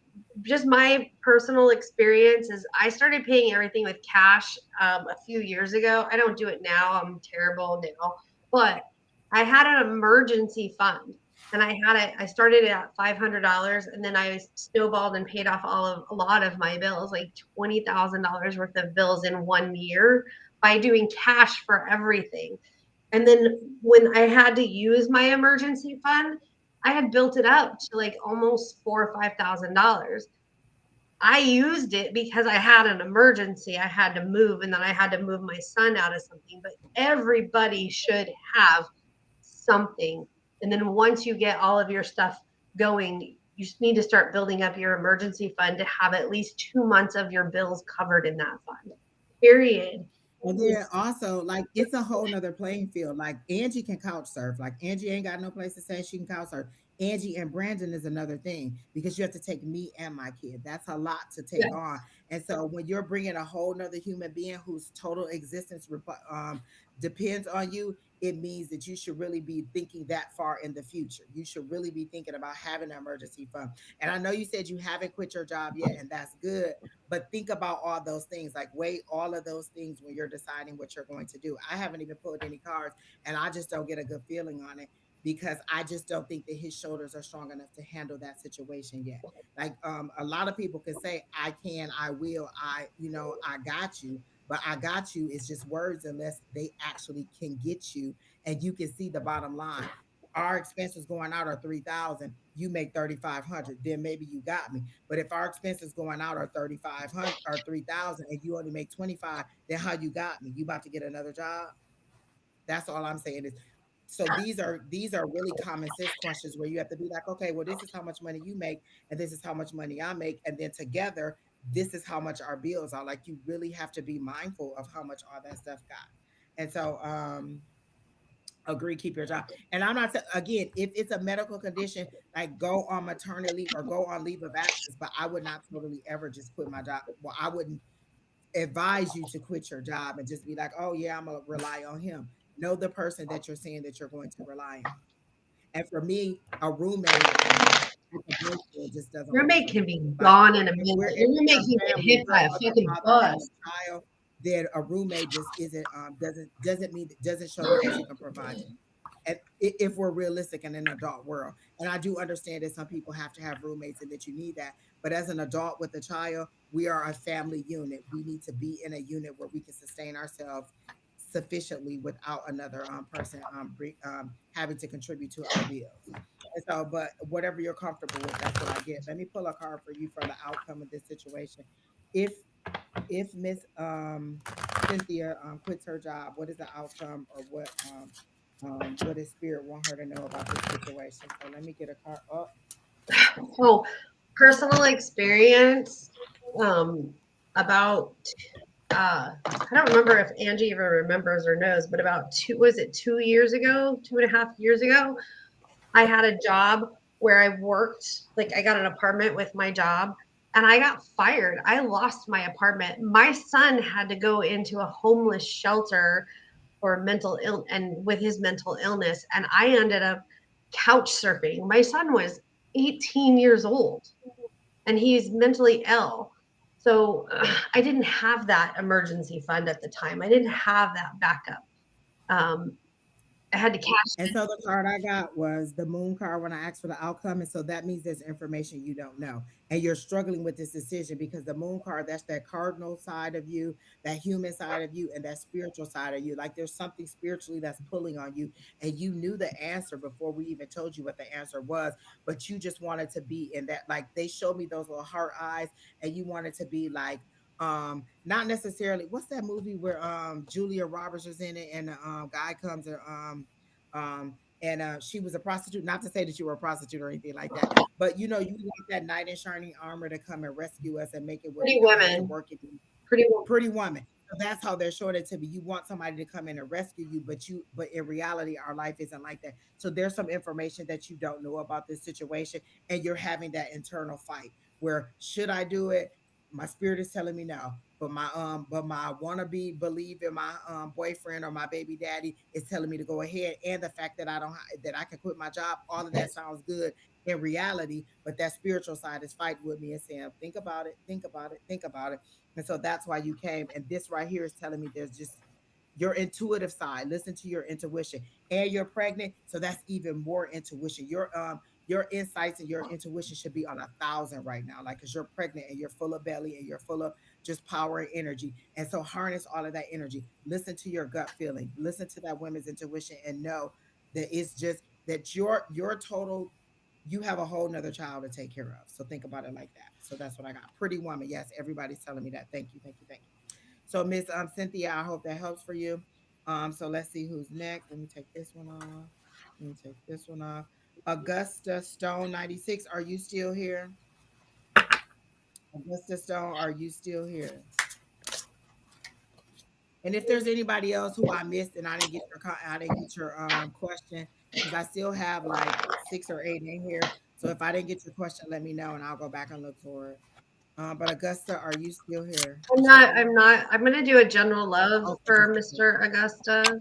S1: my personal experience is I started paying everything with cash a few years ago. I don't do it now. I'm terrible now. But I had an emergency fund, and I had it. I started it at $500, and then I snowballed and paid off a lot of my bills, like $20,000 worth of bills in 1 year by doing cash for everything. And then when I had to use my emergency fund, I had built it up to like almost $4,000 or $5,000. I used it because I had an emergency. I had to move, and then I had to move my son out of something. But everybody should have something. And then once you get all of your stuff going, you just need to start building up your emergency fund to have at least 2 months of your bills covered in that fund. Period.
S2: And then also, like, it's a whole nother playing field. Like, Angie can couch surf. Like, Angie ain't got no place to say she can couch surf. Angie and Brandon is another thing, because you have to take me and my kid. That's a lot to
S1: Yeah.
S2: take on. And so when you're bringing a whole nother human being whose total existence depends on you, it means that you should really be thinking that far in the future. You should really be thinking about having an emergency fund. And I know you said you haven't quit your job yet, and that's good. But think about all those things, like, weigh all of those things when you're deciding what you're going to do. I haven't even pulled any cards, and I just don't get a good feeling on it, because I just don't think that his shoulders are strong enough to handle that situation yet. Like, a lot of people can say, I can, I will, I got you. But I got you is just words unless they actually can get you and you can see the bottom line. Our expenses going out are 3,000. You make 3,500. Then maybe you got me. But if our expenses going out are 3,500 or 3,000 and you only make 25, then how you got me? You about to get another job? That's all I'm saying is, so these are really common sense questions where you have to be like, okay, well, this is how much money you make, and this is how much money I make, and then together, this is how much our bills are. Like, you really have to be mindful of how much all that stuff got. And so, agree, keep your job. And I'm not again, if it's a medical condition, like, go on maternity leave or go on leave of absence. But I would not totally ever just quit my job. Well, I wouldn't advise you to quit your job and just be like, oh yeah, I'm gonna rely on him. Know the person that you're saying that you're going to rely on. And for me, a roommate with a boyfriend just doesn't work
S1: Roommate
S2: for
S1: can
S2: me.
S1: be
S2: Like,
S1: gone in a
S2: if
S1: minute.
S2: we're if
S1: Your
S2: we're
S1: roommate can
S2: a
S1: get
S2: family,
S1: hit
S2: we're
S1: by
S2: a
S1: a
S2: mother,
S1: fucking
S2: father, and
S1: bus.
S2: a child, then a roommate just isn't doesn't mean doesn't show me that you can provide for me. And if we're realistic in an adult world, and I do understand that some people have to have roommates and that you need that, but as an adult with a child, we are a family unit. We need to be in a unit where we can sustain ourselves sufficiently without another person having to contribute to our bills. And so, but whatever you're comfortable with, that's what I get. Let me pull a card for you for the outcome of this situation. If Miss Cynthia quits her job, what is the outcome, or what does spirit want her to know about this situation? So let me get a card up.
S1: So, personal experience um, about I don't remember if Angie even remembers or knows, but about 2 years ago, 2.5 years ago, I had a job where I worked, like I got an apartment with my job and I got fired. I lost my apartment. My son had to go into a homeless shelter for mental ill and with his mental illness. And I ended up couch surfing. My son was 18 years old and he's mentally ill. So I didn't have that emergency fund at the time. I didn't have that backup. Um, I had to cash
S2: And
S1: it.
S2: so the card I got was the moon card when I asked for the outcome. And so that means there's information you don't know. And you're struggling with this decision because the moon card, that's that cardinal side of you, that human side of you, and that spiritual side of you. Like there's something spiritually that's pulling on you. And you knew the answer before we even told you what the answer was, but you just wanted to be in that. Like they showed me those little heart eyes, and you wanted to be like, not necessarily what's that movie where Julia Roberts was in it and the guy comes and she was a prostitute. Not to say that you were a prostitute or anything like that, but you want that knight in shining armor to come and rescue us and make it where we
S1: Pretty
S2: don't have to
S1: women,
S2: work it.
S1: pretty women.
S2: Pretty woman. So that's how they're showing it to me. You want somebody to come in and rescue you, but in reality, our life isn't like that. So there's some information that you don't know about this situation, and you're having that internal fight where should I do it? My spirit is telling me no. But my wannabe believe in my boyfriend or my baby daddy is telling me to go ahead. And the fact that that I can quit my job, all of that sounds good in reality, but that spiritual side is fighting with me and saying, think about it, think about it, think about it. And so that's why you came. And this right here is telling me there's just your intuitive side. Listen to your intuition. And you're pregnant, so that's even more intuition. Your insights and your intuition should be on 1,000 right now, like because you're pregnant and you're full of belly and you're full of just power and energy. And so harness all of that energy. Listen to your gut feeling. Listen to that women's intuition and know that it's just that your total you have a whole nother child to take care of. So think about it like that. So that's what I got. Pretty woman. Yes, everybody's telling me that. Thank you, thank you, thank you. So Miss Cynthia, I hope that helps for you. So let's see who's next. Let me take this one off. Let me take this one off. Augusta Stone 96. Are you still here? Augusta Stone, are you still here? And if there's anybody else who I missed and I didn't get your question, because I still have like 6 or 8 in here. So if I didn't get your question, let me know and I'll go back and look for it. But Augusta, are you still here?
S1: I'm not, I'm not, I'm going to do a general love
S2: Okay,
S1: for
S2: just
S1: Mr. Augusta.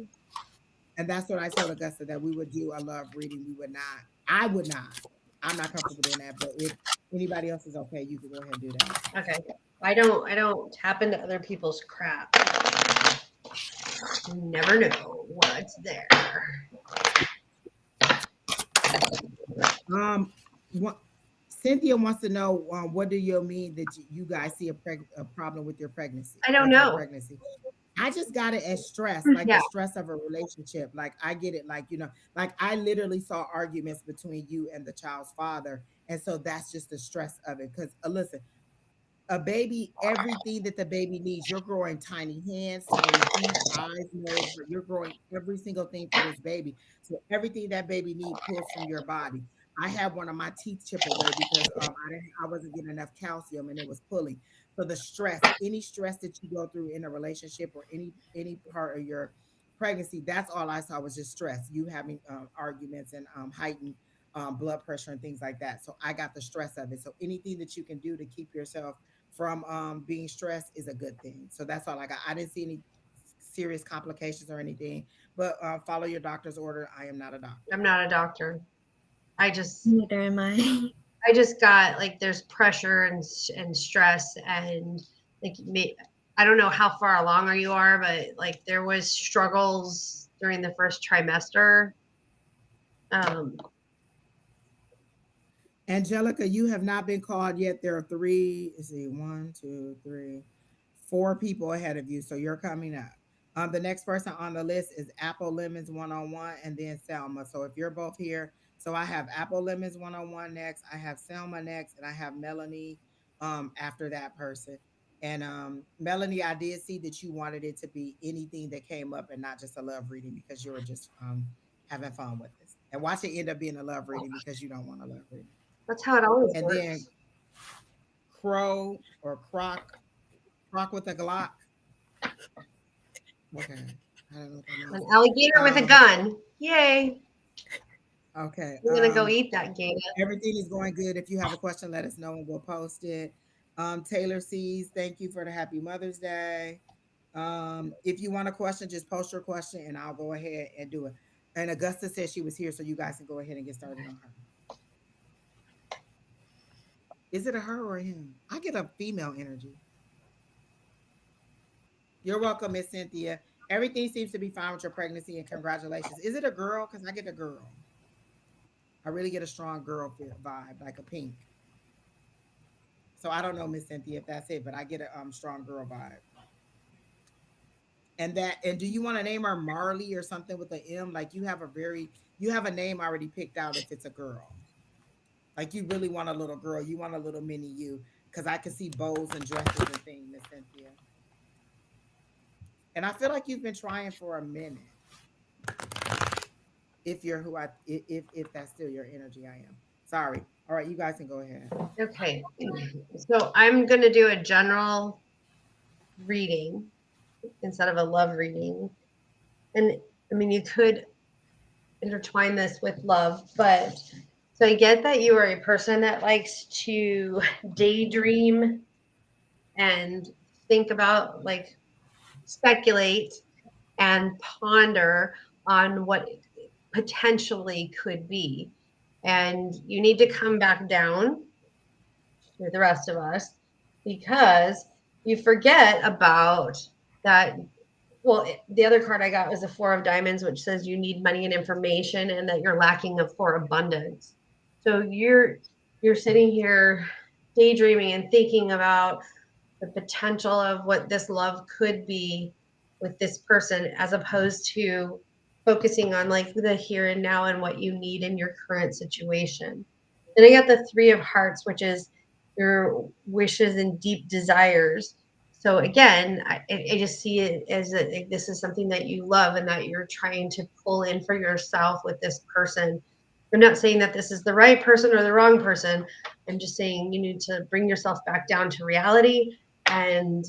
S2: and that's what I told Augusta that we would do a love reading. We would not. I would not. I'm not comfortable doing that. But if anybody else is okay, you can go ahead and do that.
S1: Okay. I don't tap into other people's crap. You never know what's there.
S2: What Cynthia wants to know, what do you mean that you guys see a problem with your pregnancy,
S1: I don't
S2: with her
S1: know.
S2: pregnancy? I just got it as stress, like
S1: Yeah.
S2: the stress of a relationship. Like I get it, like like I literally saw arguments between you and the child's father, and so that's just the stress of it. Because listen, a baby, everything that the baby needs. You're growing tiny hands, tiny feet, eyes, nose. You're growing every single thing for this baby. So everything that baby need pulls from your body. I had one of my teeth chip away because I wasn't getting enough calcium and it was pulling. So the stress, any stress that you go through in a relationship or any part of your pregnancy, that's all I saw was just stress. You having arguments and heightened blood pressure and things like that. So I got the stress of it. So anything that you can do to keep yourself from being stressed is a good thing. So that's all I got. I didn't see any serious complications or anything, but follow your doctor's order. I am not a doctor.
S1: I'm not a doctor. I just
S3: Neither am I.
S1: I just got like there's pressure and stress and like I don't know how far along you are, but like there was struggles during the first trimester. Um,
S2: Angelica, you have not been called yet. There are three, let's see, one, two, three, 4 people ahead of you. So you're coming up. The next person on the list is Apple Lemons 101 and then Selma. So if you're both here, so I have Apple Lemons 101 next, I have Selma next, and I have Melanie after that person. And Melanie, I did see that you wanted it to be anything that came up and not just a love reading because you were just having fun with this. And watch it end up being a love reading because you don't want a love reading.
S1: That's how it always
S2: And then
S1: works.
S2: Crow or Croc with a Glock. Okay. I don't know what that
S1: An
S2: means.
S1: alligator with a
S2: Um,
S1: gun. Yay.
S2: okay.
S1: I'm gonna go eat that gator.
S2: Everything is going good. If you have a question, let us know and we'll post it. Taylor sees, thank you for the happy Mother's Day. If you want a question, just post your question and I'll go ahead and do it. And Augusta said she was here, so you guys can go ahead and get started on her. Is it a her or a him? I get a female energy. You're welcome, Miss Cynthia. Everything seems to be fine with your pregnancy and congratulations. Is it a girl? Because I get a girl. I really get a strong girl vibe, like a pink. So I don't know, Miss Cynthia, if that's it, but I get a strong girl vibe. And do you want to name her Marley or something with the M? Like you have a name already picked out if it's a girl. Like you really want a little girl. You want a little mini you. Because I can see bows and dresses and things, Miss Cynthia. And I feel like you've been trying for a minute. If you're who I if that's still your energy, I am. Sorry. All right, you guys can go ahead.
S1: Okay. So I'm gonna do a general reading instead of a love reading. And I mean, you could intertwine this with love, but so I get that you are a person that likes to daydream and think about, like, speculate and ponder on what potentially could be. And you need to come back down to the rest of us because you forget about that. Well, the other card I got was the Four of Diamonds, which says you need money and information and that you're lacking for abundance. So you're sitting here daydreaming and thinking about the potential of what this love could be with this person, as opposed to focusing on like the here and now and what you need in your current situation. Then I got the Three of Hearts, which is your wishes and deep desires. So again, I just see it as this is something that you love and that you're trying to pull in for yourself with this person. I'm not saying that this is the right person or the wrong person. I'm just saying you need to bring yourself back down to reality, and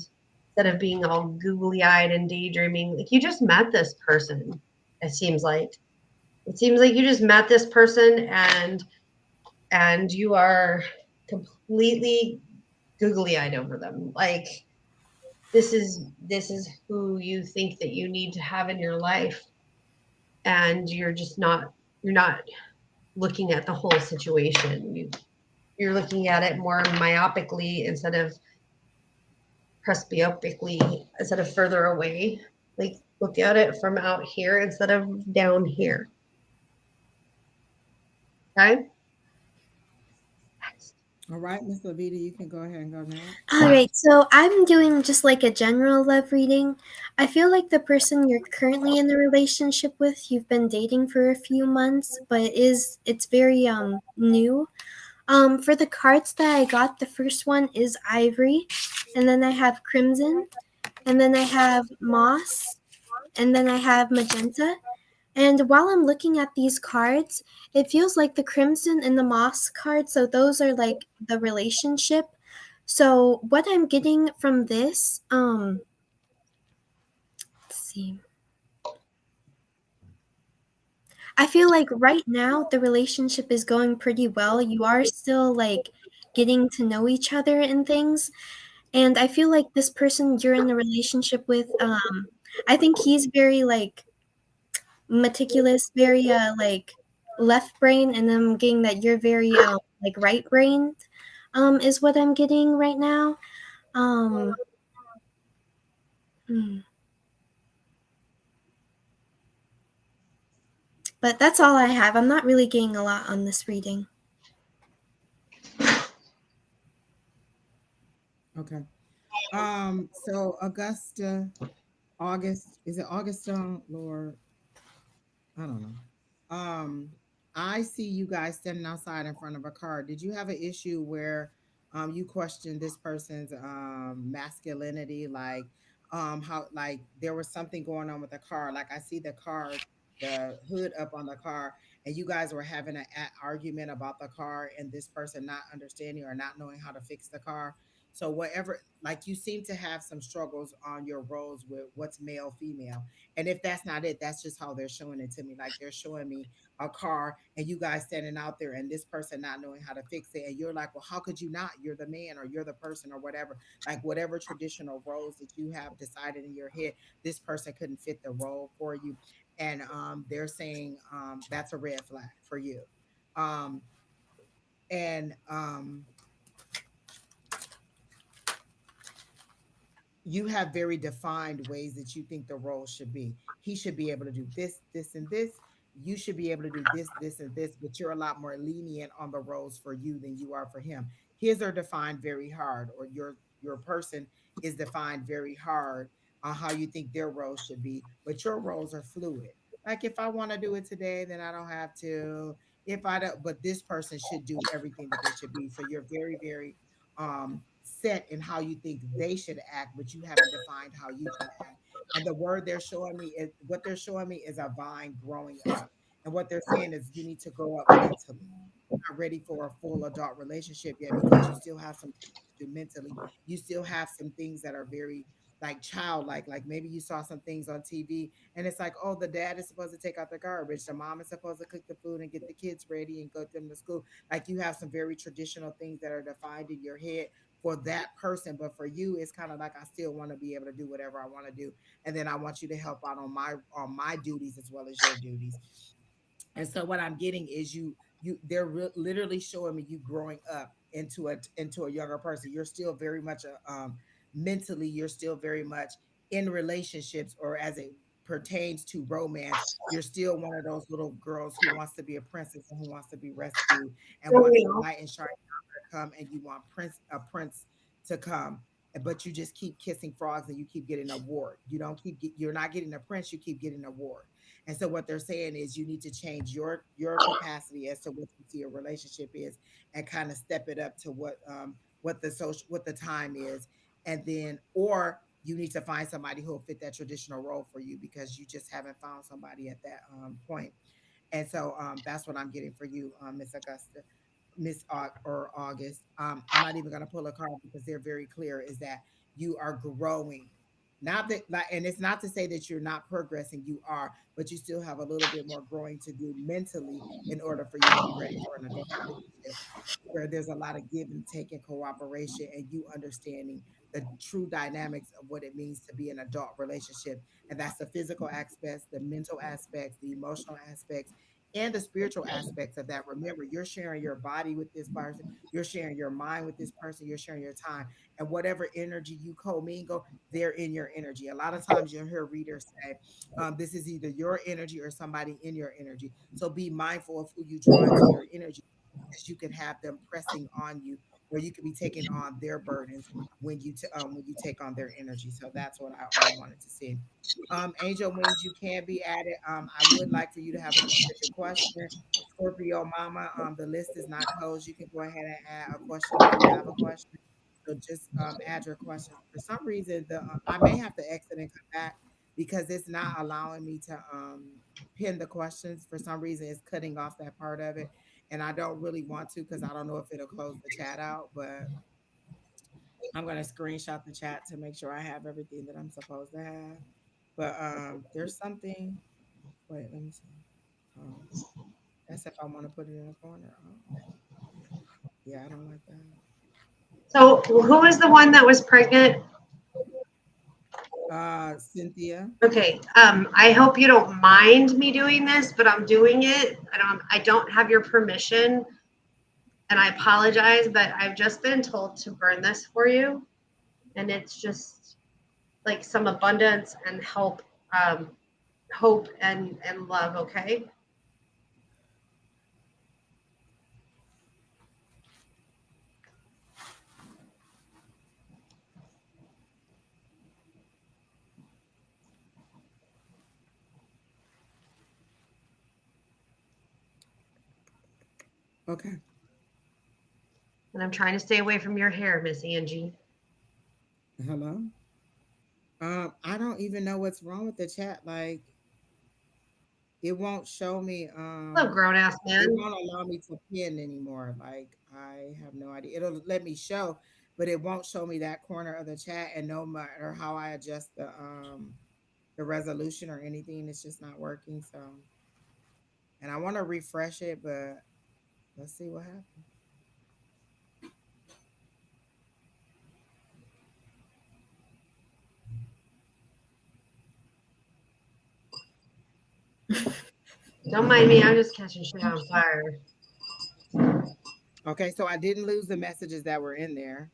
S1: instead of being all googly eyed and daydreaming, like you just met this person. It seems like you just met this person, and you are completely googly eyed over them. Like this is who you think that you need to have in your life, and you're not looking at the whole situation. You're looking at it more myopically instead of presbyopically, instead of further away. Like look at it from out here instead of down here. Okay.
S2: All right, Miss Lavida, you can go ahead and go next.
S3: All right, so I'm doing just like a general love reading. I feel like the person you're currently in a relationship with, you've been dating for a few months, but it's very new. For the cards that I got, the first one is Ivory, and then I have Crimson, and then I have Moss, and then I have Magenta. And while I'm looking at these cards, it feels like the Crimson and the Moss cards, so those are like the relationship. So what I'm getting from this, let's see. I feel like right now the relationship is going pretty well. You are still like getting to know each other and things. And I feel like this person you're in a relationship with, I think he's very like meticulous, very like left brain, and I'm getting that you're very like right brained, is what I'm getting right now. Um, hmm. But that's all I have. I'm not really getting a lot on this reading.
S2: Okay. So Augusta, August, is it Augustine, Lord? I don't know. Um, I see you guys standing outside in front of a car. Did you have an issue where you questioned this person's masculinity, like how like there was something going on with the car? Like I see the car, the hood up on the car, and you guys were having an argument about the car and this person not understanding or not knowing how to fix the car. So whatever, like you seem to have some struggles on your roles with what's male, female, and if that's not it, that's just how they're showing it to me. Like they're showing me a car and you guys standing out there and this person not knowing how to fix it. And you're like, well, how could you not? You're the man or you're the person or whatever. Like whatever traditional roles that you have decided in your head, this person couldn't fit the role for you. And they're saying that's a red flag for you. Um, and you have very defined ways that you think the role should be. He should be able to do this, this, and this. You should be able to do this, this, and this, but you're a lot more lenient on the roles for you than you are for him. His are defined very hard, or your person is defined very hard on how you think their roles should be, but your roles are fluid. Like if I want to do it today, then I don't have to. If I don't, but this person should do everything that they should be. So you're very, very set in how you think they should act, but you haven't defined how you should act. And the word they're showing me is what they're showing me is a vine growing up. And what they're saying is you need to grow up mentally. You're not ready for a full adult relationship yet because you still have some things to do mentally. You still have some things that are very like childlike. Like maybe you saw some things on TV and it's like, oh, the dad is supposed to take out the garbage. The mom is supposed to cook the food and get the kids ready and go them to school. Like you have some very traditional things that are defined in your head for that person, but for you it's kind of like I still want to be able to do whatever I want to do, and then I want you to help out on my duties as well as your duties. And so what I'm getting is they're literally showing me you growing up into a younger person. You're still very much mentally, you're still very much in relationships, or as it pertains to romance, you're still one of those little girls who wants to be a princess and who wants to be rescued and
S1: For
S2: wants a
S1: real.
S2: knight in shining armor to come, and you want a prince to come, but you just keep kissing frogs and you keep getting a ward. You don't you're not getting a prince, you keep getting a ward. And so what they're saying is you need to change your capacity as to what you see a relationship is, and kind of step it up to what the time is, and then or you need to find somebody who will fit that traditional role for you because you just haven't found somebody at that point. And so that's what I'm getting for you, Miss Augusta, or August. I'm not even going to pull a card because they're very clear. Is that you are growing? Not that, like, and it's not to say that you're not progressing. You are, but you still have a little bit more growing to do mentally in order for you to be ready for an adult relationship where there's a lot of give and take and cooperation and you understanding the true dynamics of what it means to be an adult relationship. And that's the physical aspects, the mental aspects, the emotional aspects, and the spiritual aspects of that. Remember, you're sharing your body with this person, you're sharing your mind with this person, you're sharing your time. And whatever energy you commingle, they're in your energy. A lot of times you'll hear readers say, this is either your energy or somebody in your energy. So be mindful of who you draw into your energy, because you can have them pressing on you, or you could be taking on their burdens when you take on their energy. So that's what I wanted to see. Angel Wings, you can be added. I would like for you to have a specific question. Scorpio Mama, the list is not closed. You can go ahead and add a question if you have a question. So just add your questions. For some reason, the I may have to exit and come back because it's not allowing me to pin the questions. For some reason, it's cutting off that part of it, and I don't really want to because I don't know if it'll close the chat out. But I'm gonna screenshot the chat to make sure I have everything that I'm supposed to have. But there's something. Wait, let me see. Oh, that's if I want to put it in a corner. Oh, yeah, I don't like that.
S1: So who was the one that was pregnant?
S2: Cynthia.
S1: Okay. I hope you don't mind me doing this, but I'm doing it. I don't have your permission, and I apologize, but I've just been told to burn this for you, and it's just like some abundance and um, hope and love. Okay.
S2: Okay.
S1: And I'm trying to stay away from your hair, Miss Angie.
S2: Hello. I don't even know what's wrong with the chat. Like, it won't show me.
S1: Hello, grown ass
S2: It
S1: man.
S2: won't allow me to pin anymore. Like, I have no idea. It'll let me show, but it won't show me that corner of the chat. And no matter how I adjust the resolution or anything, it's just not working. So, and I want to refresh it, but let's see what happens.
S1: Don't mind me. I'm just catching shit on fire.
S2: Okay, so I didn't lose the messages that were in there.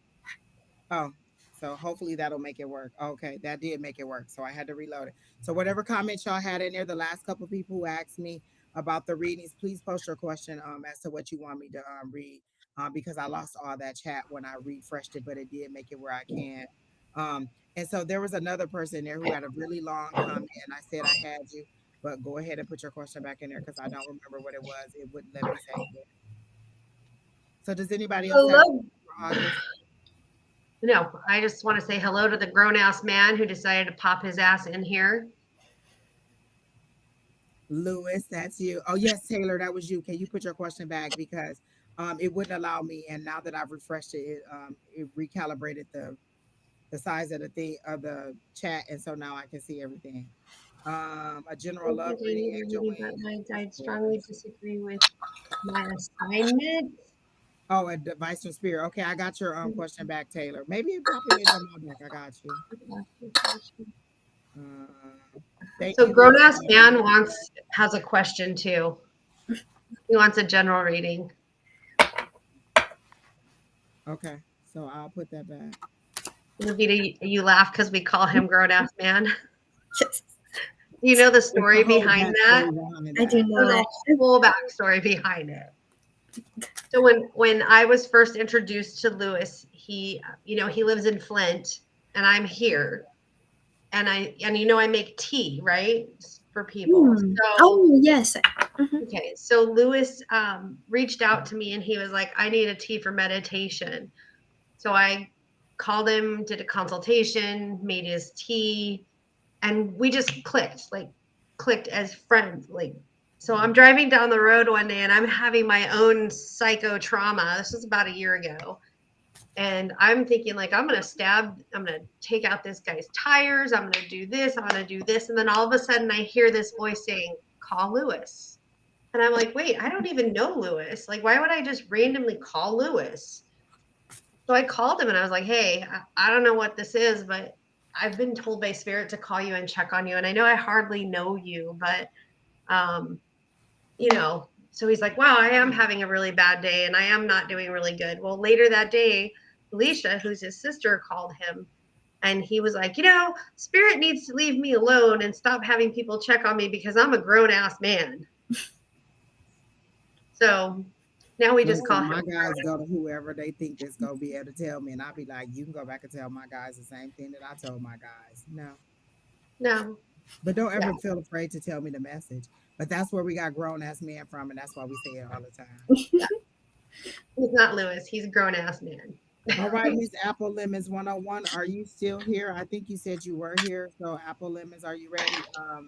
S2: Oh, so hopefully that'll make it work. Okay, that did make it work. So I had to reload it. So whatever comments y'all had in there, the last couple of people who asked me about the readings, please post your question as to what you want me to read, because I lost all that chat when I refreshed it, but it did make it where I can. And so there was another person there who had a really long comment, and I said I had you, but go ahead and put your question back in there because I don't remember what it was. It wouldn't let me say it. So does anybody else have
S1: Hello.
S2: for August?
S1: No, I just want to say hello to the grown ass man who decided to pop his ass in here.
S2: Lewis, that's you. Oh yes, Taylor, that was you. Can you put your question back because it wouldn't allow me, and now that I've refreshed it, it recalibrated the size of the thing of the chat, and so now I can see everything. A
S1: I
S2: general
S1: don't
S2: love
S1: think I
S2: reading,
S1: need a
S2: Angel
S1: reading, but
S2: Wings, of
S1: I strongly
S2: course.
S1: disagree with my assignment.
S2: Oh, a device from spirit. Okay, I got your question back, Taylor. Maybe it probably is on my back. I got you. Thank
S1: So
S2: you, Lewis,
S1: grown
S2: for
S1: ass
S2: popping
S1: man
S2: in.
S1: has a question too. He wants a general reading.
S2: Okay, so I'll put that back.
S1: Lavida, you laugh because we call him grown ass man.
S3: Yes,
S1: You know the
S2: There's a
S1: story
S2: whole
S1: behind that?
S2: backstory behind
S3: I do
S2: that.
S1: There's a
S3: not.
S1: whole backstory behind it. So when I was first introduced to Lewis, he lives in Flint and I'm here. And I make tea, right? For people.
S3: Hmm.
S1: So
S3: Oh yes. Mhm.
S1: okay, so Lewis reached out to me and he was like, I need a tea for meditation. So I called him, did a consultation, made his tea, and we just clicked as friends. So I'm driving down the road one day and I'm having my own psycho trauma. This was about a year ago. And I'm thinking like I'm gonna take out this guy's tires, I'm gonna do this, I'm gonna do this. And then all of a sudden I hear this voice saying, call Lewis. And I'm like, wait, I don't even know Lewis. Like, why would I just randomly call Lewis? So I called him and I was like, hey, I don't know what this is, but I've been told by spirit to call you and check on you. And I know I hardly know you, but, um, so he's like, wow, I am having a really bad day and I am not doing really good. Well, later that day, Alicia, who's his sister, called him and he was like, spirit needs to leave me alone and stop having people check on me because I'm a grown ass man. So now we just call
S2: Listen,
S1: him.
S2: my guys go to whoever they think is gonna be able to tell me, and I'll be like, you can go back and tell my guys the same thing that I told my guys. No,
S1: No,
S2: but don't
S1: yeah,
S2: ever feel afraid to tell me the message. But that's where we got grown ass men from, and that's why we say it all the time.
S1: yeah. He's not Lewis. He's a grown ass man.
S2: All right, Miss Apple Lemons 101, are you still here? I think you said you were here. So Apple Lemons, are you ready?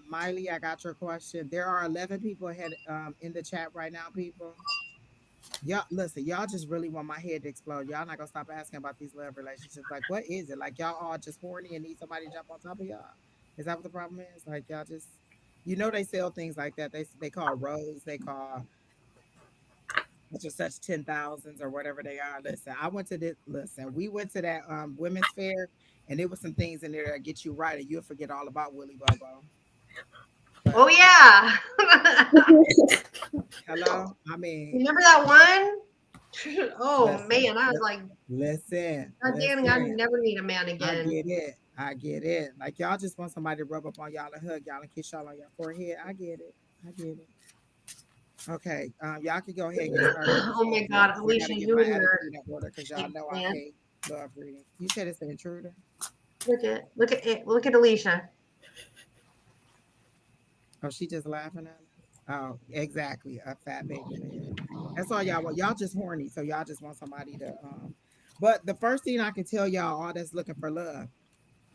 S2: Miley, I got your question. There are 11 people ahead in the chat right now, people. Y'all listen, y'all just really want my head to explode. Y'all not gonna stop asking about these love relationships. Like, what is it? Like y'all all just horny and need somebody to jump on top of y'all? Is that what the problem is? Like y'all just they sell things like that. They call rose, they call such and such 10,000s or whatever they are. Listen, we went to that women's fair and there was some things in there that get you right and you'll forget all about Willy Bobo.
S1: Oh
S2: But
S1: yeah.
S2: hello? I mean,
S1: Remember that one? Oh
S2: listen,
S1: man, I was like,
S2: listen,
S1: God damn it, I
S2: listen.
S1: never need a man
S2: I
S1: again.
S2: get it. I get it. Like y'all just want somebody to rub up on y'all and hug y'all and kiss y'all on your forehead. I get it. I get it. Okay. Y'all can go ahead and get started with this
S1: Oh my
S2: love reading
S1: God,
S2: because I
S1: Alicia,
S2: gotta get
S1: you
S2: my
S1: and your
S2: attitude in order because y'all know I
S1: man.
S2: hate love reading. You said it's an intruder.
S1: Look at Alicia.
S2: Oh, she just laughing at us. Oh, exactly. A fat baby man. That's all y'all want. Y'all just horny, so y'all just want somebody to. But the first thing I can tell y'all, all that's looking for love,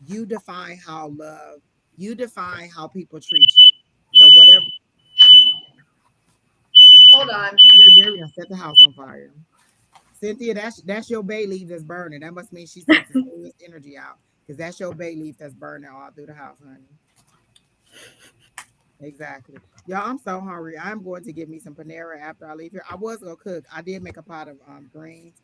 S2: you define how love. You define how people treat you. So whatever.
S1: Hold on.
S2: Mary done set the house on fire. Cynthia, that's your bay leaf that's burning. That must mean she sent the serious energy out because that's your bay leaf that's burning all through the house, honey. Exactly. Y'all, I'm so hungry. I'm going to get me some Panera after I leave here. I was gonna cook. I did make a pot of greens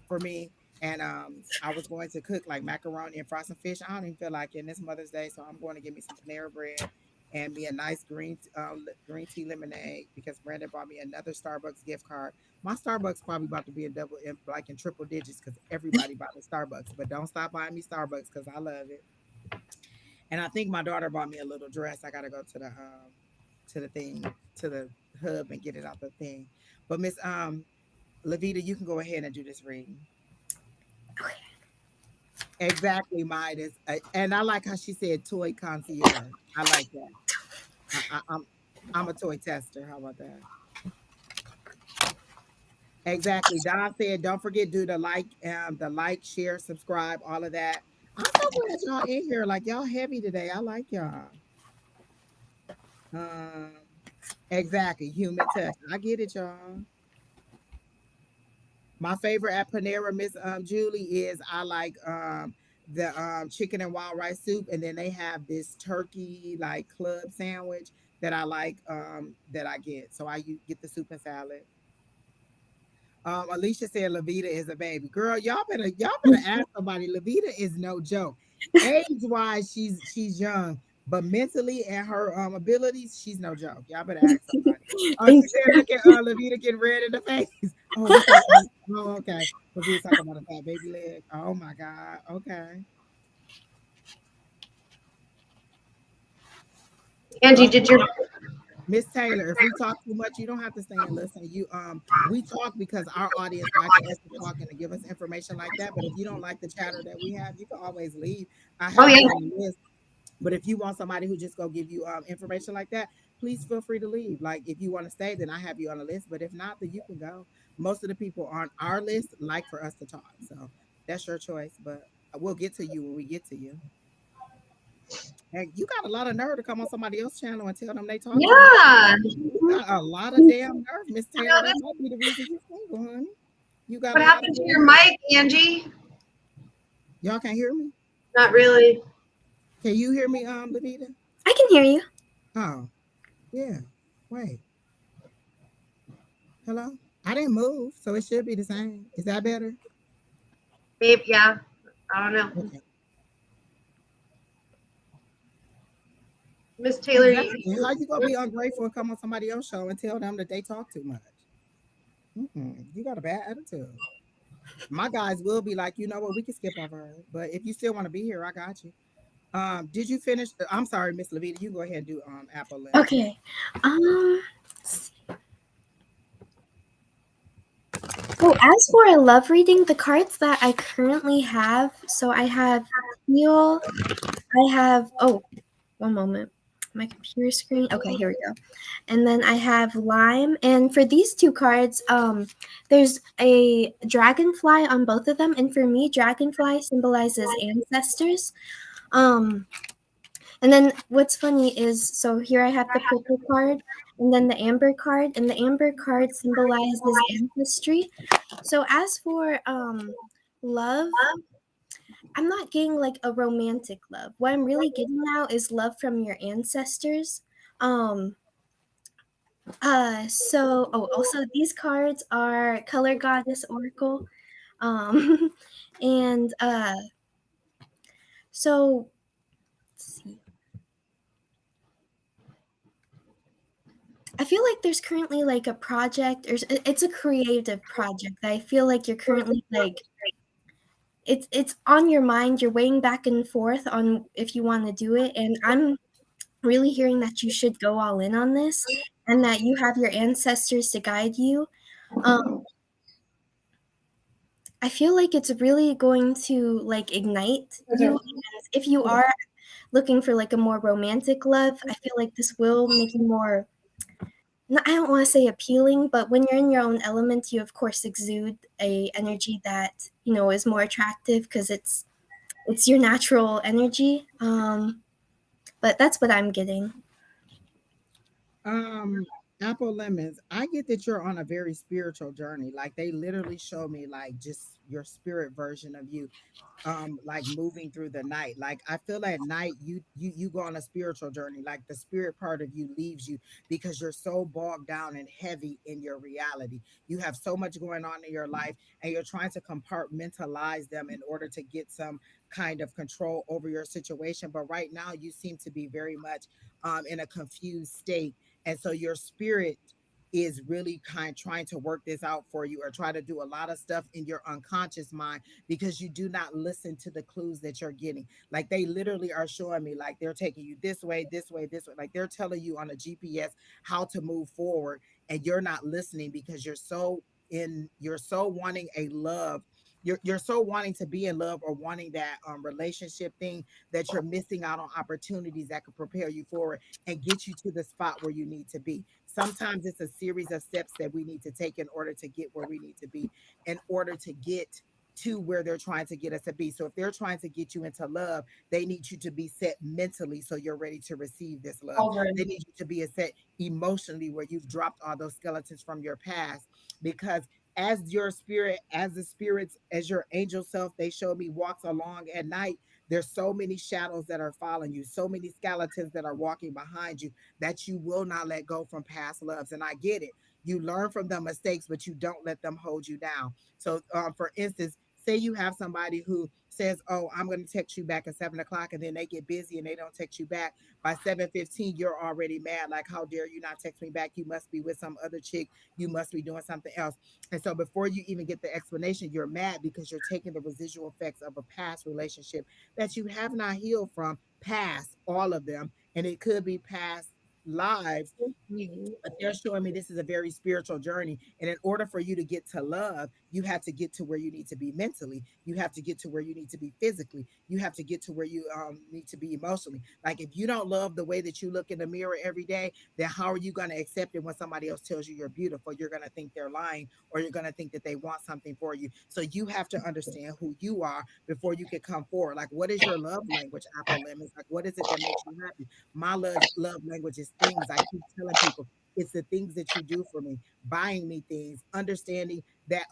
S2: for me. And I was going to cook like macaroni and fry some fish. I don't even feel like it. And it's Mother's Day, so I'm going to get me some Panera bread and me a nice green tea lemonade because Brandon bought me another Starbucks gift card. My Starbucks probably about to be in like in triple digits because everybody bought me Starbucks. But don't stop buying me Starbucks because I love it. And I think my daughter bought me a little dress. I gotta go to the thing, to the hub and get it out the thing. But Miss Lavida, you can go ahead and do this reading. Exactly, Midas. And I like how she said toy concierge. I like that. I'm a toy tester. How about that? Exactly. Don said, don't forget do the like, share, subscribe, all of that. I'm so glad y'all in here. Like y'all heavy today. I like y'all. Um, exactly. Human touch. I get it, y'all. My favorite at Panera, Miss Julie, is I like the chicken and wild rice soup, and then they have this turkey like club sandwich that I like that I get. So get the soup and salad. Alicia said Lavita is a baby. Girl, y'all better ask somebody. Lavita is no joke. Age wise, she's young, but mentally and her abilities, she's no joke. Y'all better ask somebody. Oh, she
S3: Thanks.
S2: said, look at Lavita getting red in the face. Oh, we talking about, oh, okay. But we was talking about a fat baby leg. Oh my God. Okay.
S1: Angie,
S2: Okay.
S1: did your
S2: Miss Taylor, if we talk too much, you don't have to stay and listen. We talk because our audience likes us to talk and to give us information like that. But if you don't like the chatter that we have, you can always leave. I
S1: Oh
S2: have
S1: yeah.
S2: you on the list. But if you want somebody who just go give you information like that, please feel free to leave. Like if you want to stay, then I have you on the list. But if not, then you can go. Most of the people on our list like for us to talk, so that's your choice. But we'll get to you when we get to you. And you got a lot of nerve to come on somebody else's channel and tell them they talk too much.
S1: Yeah.
S2: You got a lot of damn nerve, Miss
S1: You
S2: Taylor.
S1: know
S2: That
S1: this,
S2: might be the reason you're single, honey. You got
S1: what
S2: a lot of
S1: happened to your
S2: damn nerve.
S1: mic, Angie?
S2: Y'all can't hear me?
S1: Not really.
S2: Can you hear me, Lavita?
S3: I can hear you.
S2: Oh, yeah. Wait. Hello? I didn't move, so it should be the same. Is that better?
S1: Maybe, yeah. I don't know.
S2: Okay.
S1: Miss Taylor,
S2: Exactly. How you gonna be ungrateful and come on somebody else's show and tell them that they talk too much? You got a bad attitude. My guys will be like, you know what, we can skip over her. But if you still want to be here, I got you. Did you finish? I'm sorry, Miss Lavita. You go ahead and do Apple Lens.
S3: Okay. Um. So as for a love reading, the cards that I currently have, so I have Heal. I have. Oh, one moment. My computer screen. Okay, here we go. And then I have Lime. And for these two cards, there's a dragonfly on both of them. And for me, dragonfly symbolizes ancestors. Um, and then what's funny is, so here I have the purple card and then the amber card, and the amber card symbolizes ancestry. So as for love, I'm not getting like a romantic love. What I'm really getting now is love from your ancestors. Um also these cards are Color Goddess Oracle. Um and so let's see. I feel like there's currently like a project, or it's a creative project that I feel like you're currently like it's on your mind. You're weighing back and forth on if you want to do it, and I'm really hearing that you should go all in on this, and that you have your ancestors to guide you. Um, I feel like it's really going to like ignite you. And if you are looking for like a more romantic love, I feel like this will make you more I don't want to say appealing, but when you're in your own element, you of course exude a energy that is more attractive because it's your natural energy. But that's what I'm getting.
S2: Um, Apple lemons. I get that you're on a very spiritual journey. Like they literally show me like just your spirit version of you, like moving through the night. Like I feel at night you go on a spiritual journey. Like the spirit part of you leaves you because you're so bogged down and heavy in your reality. You have so much going on in your life and you're trying to compartmentalize them in order to get some kind of control over your situation. But right now you seem to be very much in a confused state, and so your spirit is really kind trying to work this out for you or try to do a lot of stuff in your unconscious mind because you do not listen to the clues that you're getting. Like they literally are showing me like they're taking you this way, this way, this way. Like they're telling you on a GPS how to move forward, and you're not listening because you're so wanting a love. You're so wanting to be in love or wanting that relationship thing that you're missing out on opportunities that could prepare you forward and get you to the spot where you need to be. Sometimes it's a series of steps that we need to take in order to get where we need to be, in order to get to where they're trying to get us to be. So if they're trying to get you into love, they need you to be set mentally so you're ready to receive this love. They
S1: Children.
S2: need you to be a set emotionally where you've dropped all those skeletons from your past, because as your spirit, as the spirits, as your angel self, they show me walks along at night. There's so many shadows that are following you, so many skeletons that are walking behind you that you will not let go from past loves. And I get it. You learn from the mistakes, but you don't let them hold you down. So, for instance, say you have somebody who says, "Oh, I'm going to text you back at 7 o'clock," and then they get busy and they don't text you back by 7:15. You're already mad, like, "How dare you not text me back? You must be with some other chick. You must be doing something else." And so, before you even get the explanation, you're mad because you're taking the residual effects of a past relationship that you have not healed from, past all of them, and it could be past lives.
S1: Mhm.
S2: But they're showing me this is a very spiritual journey. And in order for you to get to love, you have to get to where you need to be mentally. You have to get to where you need to be physically. You have to get to where you need to be emotionally. Like if you don't love the way that you look in the mirror every day, then how are you going to accept it when somebody else tells you you're beautiful? You're going to think they're lying, or you're going to think that they want something for you. So you have to understand who you are before you can come forward. Like, what is your love language, Apple Lemons? Like, what is it that makes you happy? My love language is things. I keep telling people it's the things that you do for me, buying me things, understanding that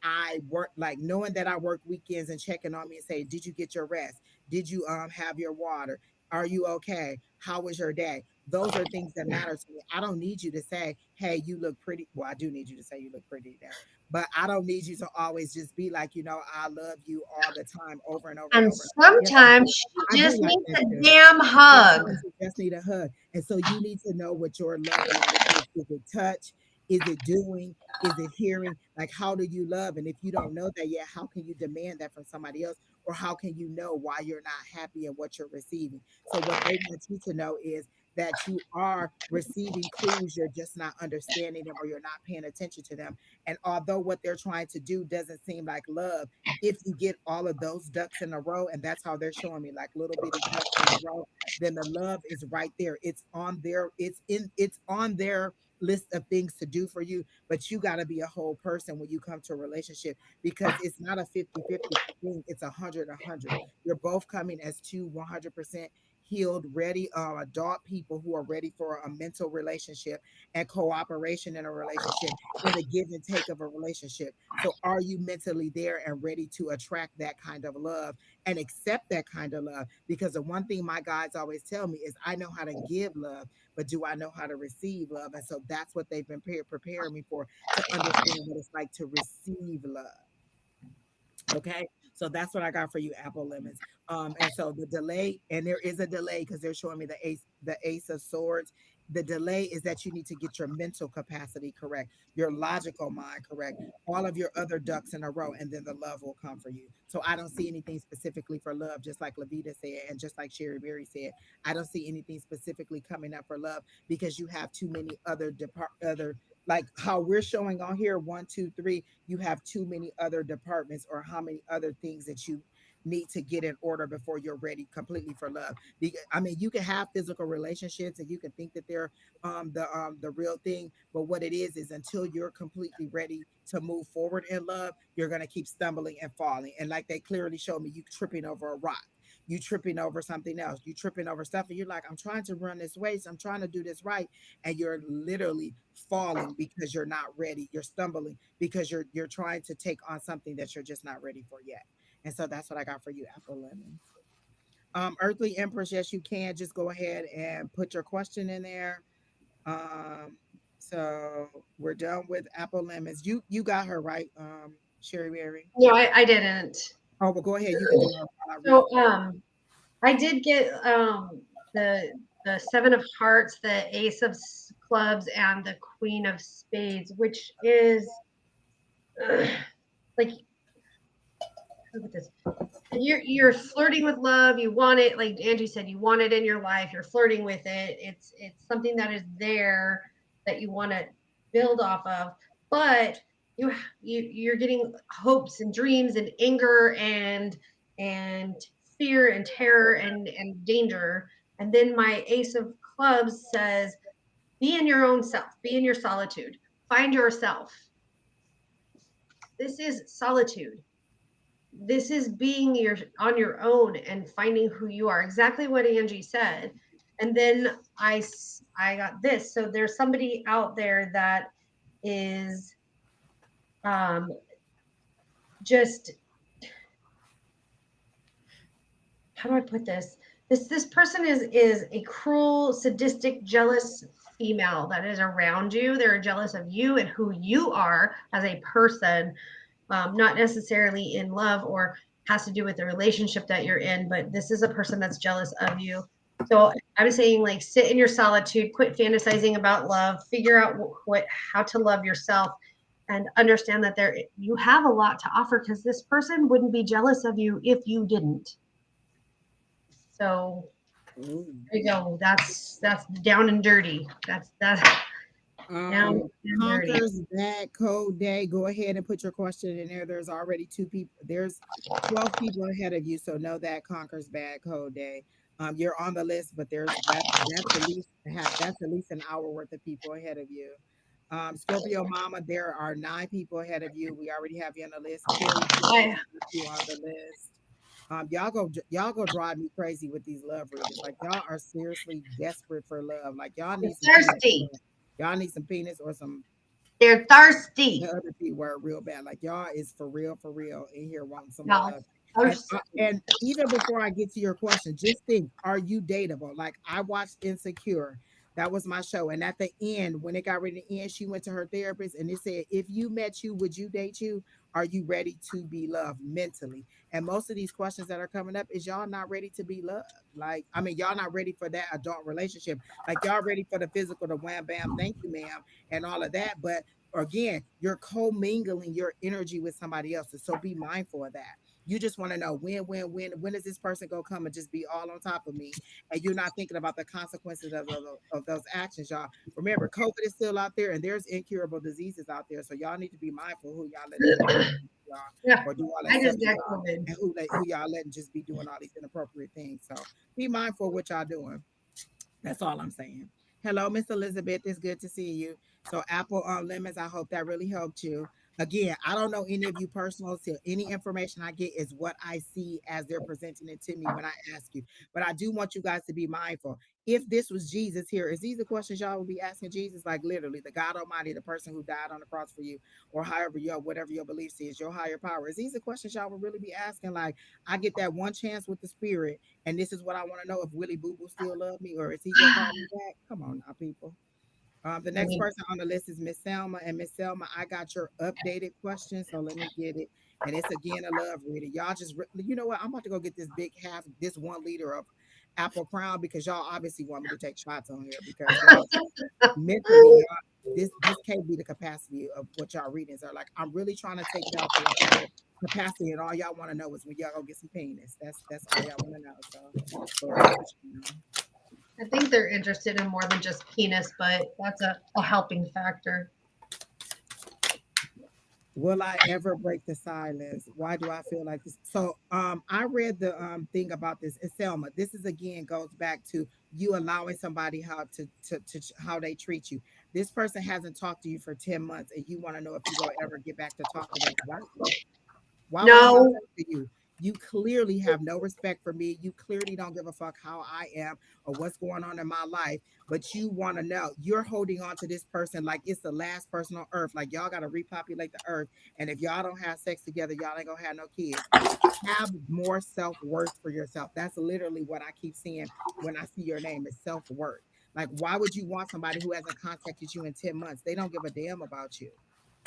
S2: I work, like knowing that I work weekends and checking on me and say, "Did you get your rest? Did you have your water? Are you okay? How was your day?" Those are things that matter to me. I don't need you to say, "Hey, you look pretty." Well, I do need you to say you look pretty today, but I don't need you to always just be like, "I love you" all the time, over and over and
S1: And
S2: over. Yes,
S1: sometimes she
S2: I do
S1: just
S2: like
S1: needs
S2: that
S1: a
S2: too.
S1: damn hug.
S2: Sometimes you just need a hug. And so you need to know what your love language is. Is it touch? Is it doing? Is it hearing? Like, how do you love? And if you don't know that yet, how can you demand that from somebody else? Or how can you know why you're not happy in what you're receiving? So, what they want you to know is that you are receiving clues, you're just not understanding them or you're not paying attention to them. And although what they're trying to do doesn't seem like love, if you get all of those ducks in a row, and that's how they're showing me, like little bitty ducks in a row, then the love is right there. It's on their list of things to do for you, but you got to be a whole person when you come to a relationship, because it's not a 50-50 thing. It's 100-100. You're both coming as two 100% healed, ready adult people who are ready for a mental relationship and cooperation in a relationship, in the give and take of a relationship. So are you mentally there and ready to attract that kind of love and accept that kind of love? Because the one thing my guides always tell me is, I know how to give love, but do I know how to receive love? And so that's what they've been preparing me for, to understand what it's like to receive love. Okay, so that's what I got for you, Apple Lemons. And so the delay, and there is a delay because they're showing me the Ace of Swords. The delay is that you need to get your mental capacity correct, your logical mind correct, all of your other ducks in a row, and then the love will come for you. So I don't see anything specifically for love, just like Lavida said, and just like Sherry Beery said. I don't see anything specifically coming up for love because you have too many other, like how we're showing on here, 1, 2, 3. You have too many other departments or how many other things that need to get in order before you're ready completely for love. I mean, you can have physical relationships and you can think that they're the real thing, but what it is until you're completely ready to move forward in love, you're gonna keep stumbling and falling. And like they clearly showed me, you tripping over a rock, you tripping over something else, you tripping over stuff, and you're like, I'm trying to run this race, I'm trying to do this right, and you're literally falling because you're not ready. You're stumbling because you're trying to take on something that you're just not ready for yet. And so that's what I got for you, Apple Lemon. Earthly Empress, yes, you can just go ahead and put your question in there. Um, so we're done with Apple Lemons. You got her right, Sherry Berry.
S1: No, I didn't.
S2: Oh, well, go ahead. You can do her while I read.
S1: So I did get the Seven of Hearts, the Ace of Clubs, and the Queen of Spades, which is like, look at this. You're flirting with love. You want it, like Angie said, you want it in your life. You're flirting with it. It's something that is there that you want to build off of, but you're getting hopes and dreams and anger and fear and terror and danger. And then my Ace of Clubs says, be in your own self, be in your solitude, find yourself. This is solitude. This is being on your own and finding who you are, exactly what Angie said. And then I got this. So there's somebody out there that is um just, how do I put this? This person is a cruel, sadistic, jealous female that is around you. They're jealous of you and who you are as a person, not necessarily in love or has to do with the relationship that you're in, but this is a person that's jealous of you. So I was saying, like, sit in your solitude, quit fantasizing about love, figure out how to love yourself, and understand that you have a lot to offer, because this person wouldn't be jealous of you if you didn't. So
S2: Ooh.
S1: there you go. That's down and dirty. That's down and dirty.
S2: Conquers Bad Code Day. Go ahead and put your question in there. There's already 2 people. There's 12 people ahead of you, so know that Conquers Bad Code Day. You're on the list, but that's at least that's at least an hour worth of people ahead of you. Scorpio Mama, there are 9 people ahead of you. We already have you on the list. Carrie, you on the list. Y'all go drive me crazy with these love readings. Like y'all are seriously desperate for love. Like y'all need some
S1: Thirsty.
S2: penis. Y'all need some penis or some
S1: They're thirsty.
S2: the other P word real bad. Like y'all is for real in here wanting some
S1: No,
S2: love. And even before I get to your question, just think: are you dateable? Like I watched Insecure. That was my show, and at the end, when it got ready to end, she went to her therapist and it said, "If you met you, would you date you? Are you ready to be loved mentally?" And most of these questions that are coming up is y'all not ready to be loved. Like, I mean, y'all not ready for that adult relationship. Like y'all ready for the physical, the wham bam, thank you, ma'am, and all of that. But again, you're co-mingling your energy with somebody else's. So be mindful of that. You just want to know when is this person gonna come and just be all on top of me? And you're not thinking about the consequences of those actions, y'all. Remember, COVID is still out there, and there's incurable diseases out there. So y'all need to be mindful who y'all letting y'all
S1: yeah,
S2: or do all
S1: I
S2: that
S1: just
S2: stuff to
S1: got
S2: y'all,
S1: COVID.
S2: and who y'all letting just be doing all these inappropriate things. So be mindful of what y'all doing. That's all I'm saying. Hello, Miss Elizabeth. It's good to see you. So Apple Lemons, I hope that really helped you. Again, I don't know any of you personal, so any information I get is what I see as they're presenting it to me when I ask you. But I do want you guys to be mindful. If this was Jesus here, is these the questions y'all would be asking Jesus? Like literally, the God Almighty, the person who died on the cross for you, or however whatever your beliefs is, your higher power. Is these the questions y'all would really be asking? Like, I get that one chance with the spirit, and this is what I want to know: if Willie Boo Boo still love me, or is he gonna call me back? Come on now, people. The next person on the list is Miss Selma. And Miss Selma, I got your updated question, so let me get it. And it's again a love reading. Y'all just, you know what? I'm about to go get this 1 liter of Apple Crown, because y'all obviously want me to take shots on here, because y'all mentally, this can't be the capacity of what y'all readings are. Like, I'm really trying to take y'all to a higher capacity, and all y'all want to know is when y'all go get some penis. That's all y'all want to know. So that's what you know.
S1: I think they're interested in more than just penis, but that's a helping factor.
S2: Will I ever break the silence? Why do I feel like this? So I read the thing about this. It's Selma. This is again goes back to you allowing somebody how to how they treat you. This person hasn't talked to you for 10 months and you want to know if you go ever get back to talk to them. Why would I want to
S1: No,
S2: talk to you? You clearly have no respect for me. You clearly don't give a fuck how I am or what's going on in my life. But you want to know. You're holding on to this person like it's the last person on earth. Like y'all got to repopulate the earth. And if y'all don't have sex together, y'all ain't gonna have no kids. Have more self worth for yourself. That's literally what I keep seeing when I see your name is self worth. Like, why would you want somebody who hasn't contacted you in 10 months? They don't give a damn about you.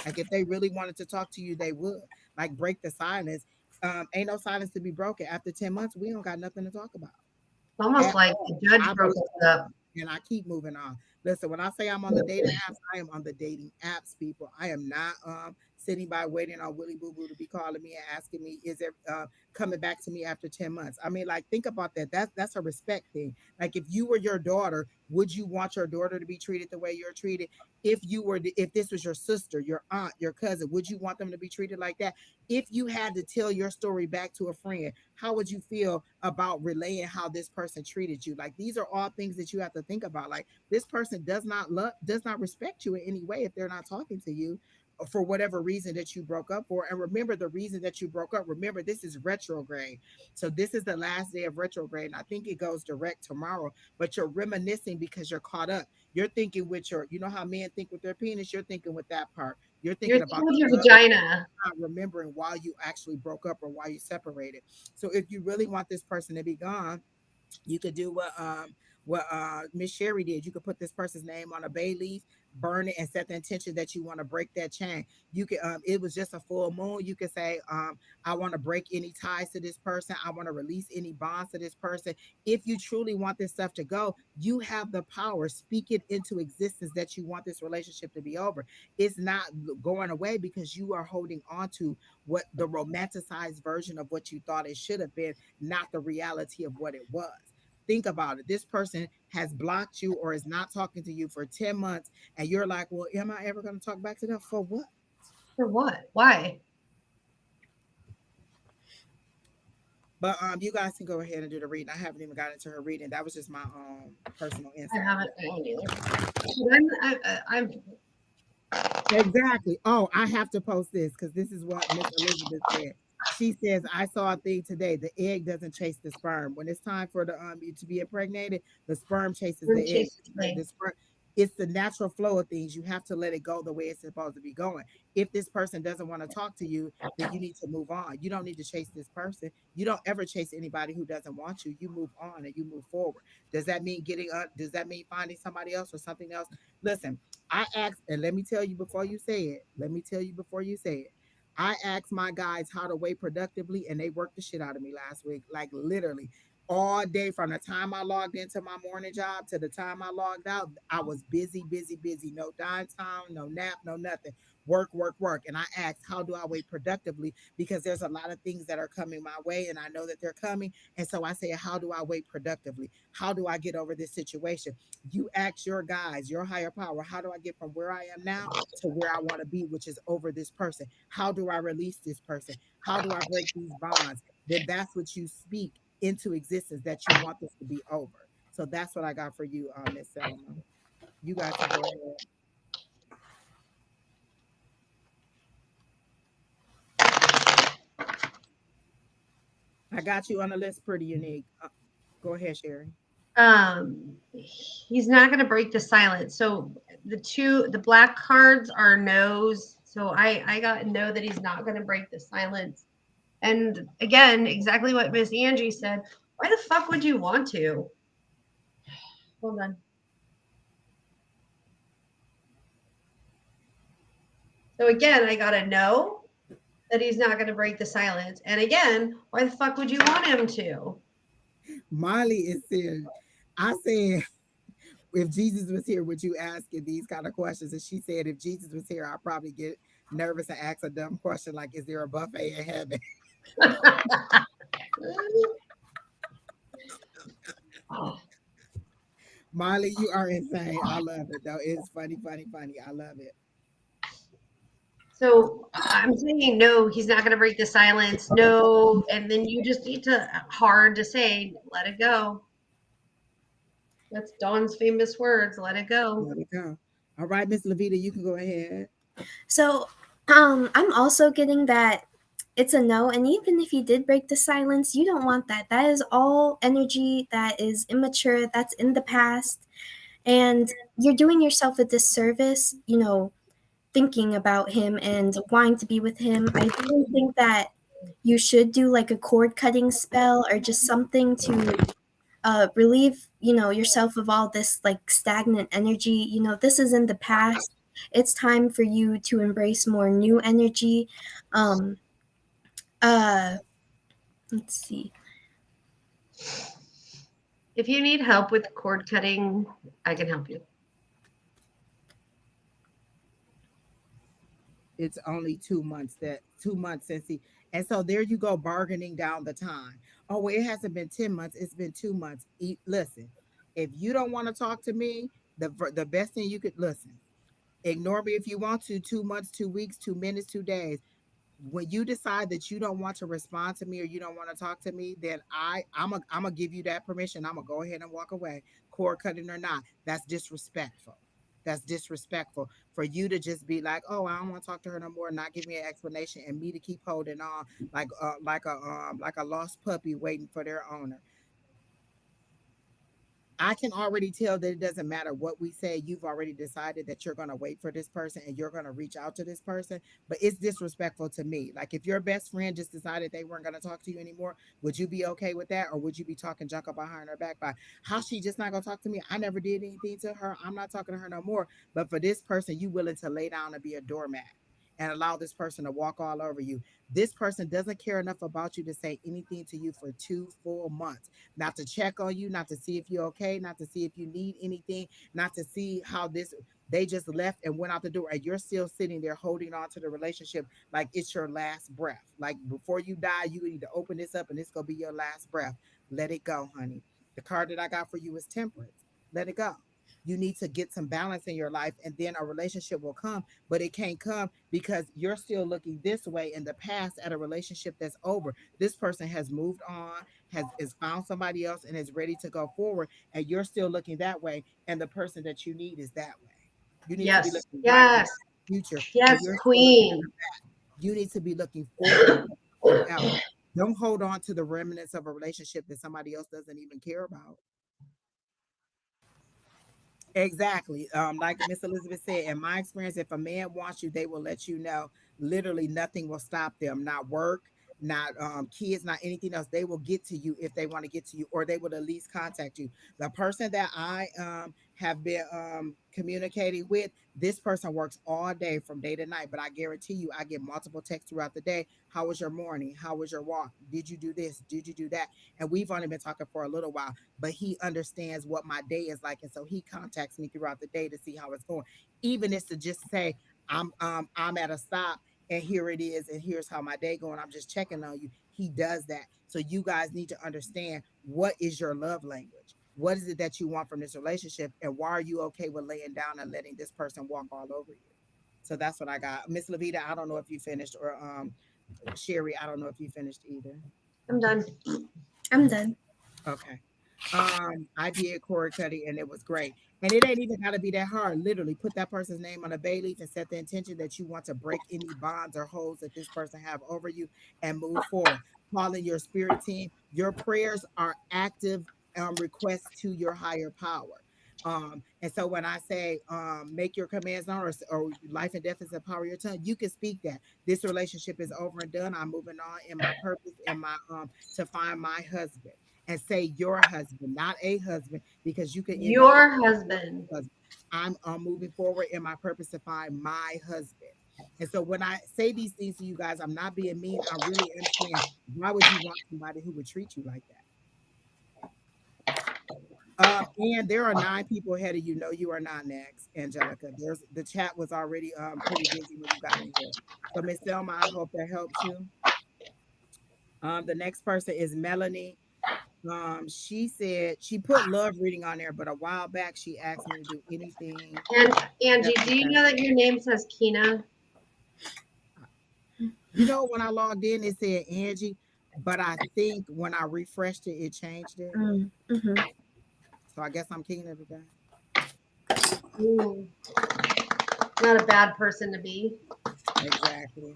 S2: Like if they really wanted to talk to you, they would. Like break the silence. Ain't no silence to be broken. After 10 months, we don't got nothing to talk about
S1: almost
S2: at
S1: like
S2: all.
S1: the judge
S2: I
S1: broke
S2: move
S1: us up.
S2: on and I keep moving on. Listen, when I say I'm on the dating apps, I am on the dating apps, people. I am not sitting by waiting on Willie Boo Boo to be calling me and asking me, is it coming back to me after 10 months? I mean, like, think about that. That's a respect thing. Like, if you were your daughter, would you want your daughter to be treated the way you're treated? If you were, if this was your sister, your aunt, your cousin, would you want them to be treated like that? If you had to tell your story back to a friend, how would you feel about relaying how this person treated you? Like these are all things that you have to think about. Like this person does not respect you in any way if they're not talking to you for whatever reason that you broke up for. And remember the reason that you broke up. Remember, this is retrograde. So this is the last day of retrograde. And I think it goes direct tomorrow, but you're reminiscing because you're caught up. You're thinking with your, you know how men think with their penis, you're thinking with that part. You're
S1: You're
S2: thinking about
S1: thinking with your
S2: the love,
S1: vagina.
S2: not remembering why you actually broke up or why you separated. So if you really want this person to be gone, you could do what Miss Sheri did. You could put this person's name on a bay leaf, burn it, and set the intention that you want to break that chain. You could it was just a full moon. You could say, I want to break any ties to this person. I want to release any bonds to this person. If you truly want this stuff to go, you have the power. Speak it into existence that you want this relationship to be over. It's not going away because you are holding on to what the romanticized version of what you thought it should have been, not the reality of what it was. Think about it. This person has blocked you or is not talking to you for 10 months, and you're like, well, am I ever going to talk back to them? For what?
S1: For what? Why?
S2: But you guys can go ahead and do the reading. I haven't even got into her reading. That was just my personal
S1: I
S2: insight.
S1: haven't. I don't either. But I'm
S2: Exactly. Oh, I have to post this because this is what Miss Elizabeth said. She says, I saw a thing today. The egg doesn't chase the sperm. When it's time for the you to be impregnated, the sperm chases
S1: I'm
S2: the egg.
S1: chasing me.
S2: The sperm, it's the natural flow of things. You have to let it go the way it's supposed to be going. If this person doesn't want to talk to you, then you need to move on. You don't need to chase this person. You don't ever chase anybody who doesn't want you. You move on and you move forward. Does that mean getting up? Does that mean finding somebody else or something else? Listen, I asked, and let me tell you before you say it. Let me tell you before you say it. I asked my guys how to wait productively, and they worked the shit out of me last week. Like literally, all day from the time I logged into my morning job to the time I logged out, I was busy, busy, busy. No downtime, no nap, no nothing. Work, work, work. And I asked, how do I wait productively? Because there's a lot of things that are coming my way, and I know that they're coming. And so I say, how do I wait productively? How do I get over this situation? You ask your guys, your higher power, how do I get from where I am now to where I want to be, which is over this person? How do I release this person? How do I break these bonds? Then that's what you speak into existence that you want this to be over. So that's what I got for you, Miss Selma. You guys can go ahead. I got you on the list, pretty unique. Go ahead, Sherry.
S1: He's not going to break the silence. So the black cards are no's. So I got no that he's not going to break the silence. And again, exactly what Miss Angie said. Why the fuck would you want to? Hold on. So again, I got a no that he's not going to break the silence. And again, why the fuck would you want him to?
S2: Molly is serious. I said, if Jesus was here, would you ask him these kind of questions? And she said, if Jesus was here, I'd probably get nervous and ask a dumb question like, is there a buffet in heaven? Molly, you are insane. I love it though. It's funny, funny, funny. I love it.
S1: So I'm saying no, he's not going to break the silence. No, and then you just need to hard to say, let it go. That's Dawn's famous words. Let it go.
S2: Let it go. All right, Miss Lavida, you can go ahead.
S3: So, I'm also getting that it's a no, and even if you did break the silence, you don't want that. That is all energy that is immature, that's in the past, and you're doing yourself a disservice, thinking about him and wanting to be with him. I do think that you should do like a cord cutting spell or just something to relieve yourself of all this like stagnant energy. This is in the past. It's time for you to embrace more new energy. um uh let's see.
S1: If you need help with cord cutting, I can help you.
S2: It's only 2 months, 2 months since he, and so there you go, bargaining down the time. Oh, well, it hasn't been 10 months, it's been 2 months. Listen, if you don't want to talk to me, the best thing you could, listen, ignore me if you want to. 2 months, 2 weeks, 2 minutes, 2 days. When you decide that you don't want to respond to me or you don't want to talk to me, then I'm gonna give you that permission. I'm gonna go ahead and walk away, cord cutting or not. That's disrespectful. That's disrespectful for you to just be like, oh, I don't want to talk to her no more, not give me an explanation, and me to keep holding on like a lost puppy waiting for their owner. I can already tell that it doesn't matter what we say. You've already decided that you're going to wait for this person and you're going to reach out to this person. But it's disrespectful to me. Like if your best friend just decided they weren't going to talk to you anymore, would you be okay with that? Or would you be talking junk behind her back by how she just not going to talk to me? I never did anything to her. I'm not talking to her no more. But for this person, you willing to lay down and be a doormat and allow this person to walk all over you. This person doesn't care enough about you to say anything to you for 2 full months, not to check on you, not to see if you're okay, not to see if you need anything, not to see how this, they just left and went out the door and you're still sitting there holding on to the relationship like it's your last breath. Like before you die, you need to open this up and it's gonna be your last breath. Let it go, honey. The card that I got for you is temperance. Let it go. You need to get some balance in your life and then a relationship will come, but it can't come because you're still looking this way in the past at a relationship that's over. This person has moved on, has is found somebody else and is ready to go forward, and you're still looking that way, and the person that you need is that way. You need to be
S1: Yes,
S2: looking right now,
S1: yes,
S2: future, and
S1: yes,
S2: you're still looking in
S1: queen.
S2: the back. You need to be looking forward and something else. Don't hold on to the remnants of a relationship that somebody else doesn't even care about. Exactly. Like Miss Elizabeth said, in my experience, if a man wants you, they will let you know. Literally, nothing will stop them. Not work, not kids, not anything else. They will get to you if they want to get to you, or they will at least contact you. The person that I have been communicating with, this person works all day from day to night. But I guarantee you, I get multiple texts throughout the day. How was your morning? How was your walk? Did you do this? Did you do that? And we've only been talking for a little while, but he understands what my day is like, and so he contacts me throughout the day to see how it's going. Even if to just say I'm at a stop and here it is and here's how my day going. I'm just checking on you. He does that. So you guys need to understand, what is your love language? What is it that you want from this relationship, and why are you okay with laying down and letting this person walk all over you? So that's what I got. Miss Lavita, I don't know if you finished, or Sheri, I don't know if you finished either.
S1: I'm done.
S3: I'm done.
S2: Okay. I did cord cutting and it was great. And it ain't even gotta be that hard. Literally put that person's name on a bay leaf and set the intention that you want to break any bonds or holds that this person have over you and move forward. Calling your spirit team. Your prayers are active requests to your higher power. And so when I say make your commands known, or life and death is the power of your tongue, you can speak that. This relationship is over and done. I'm moving on in my purpose, in my to find my husband, and say your husband, not a husband, because you could end up
S1: Your husband.
S2: husband. I'm moving forward in my purpose to find my husband. And so when I say these things to you guys, I'm not being mean. I really understand, why would you want somebody who would treat you like that? And there are 9 people ahead of you. No, you are not next, Angelica. There's the chat was already pretty busy when you got in here. So Miss Selma, I hope that helps you. The next person is Melanie. She said she put love reading on there, but a while back she asked me to do anything
S1: And
S2: else
S1: Angie,
S2: with
S1: do you
S2: that.
S1: know that your name says Kina?
S2: When I logged in, it said Angie, but I think when I refreshed it, it changed it.
S3: Mm-hmm.
S2: So I guess I'm King of the day.
S1: Ooh, not a bad person to be.
S2: Exactly.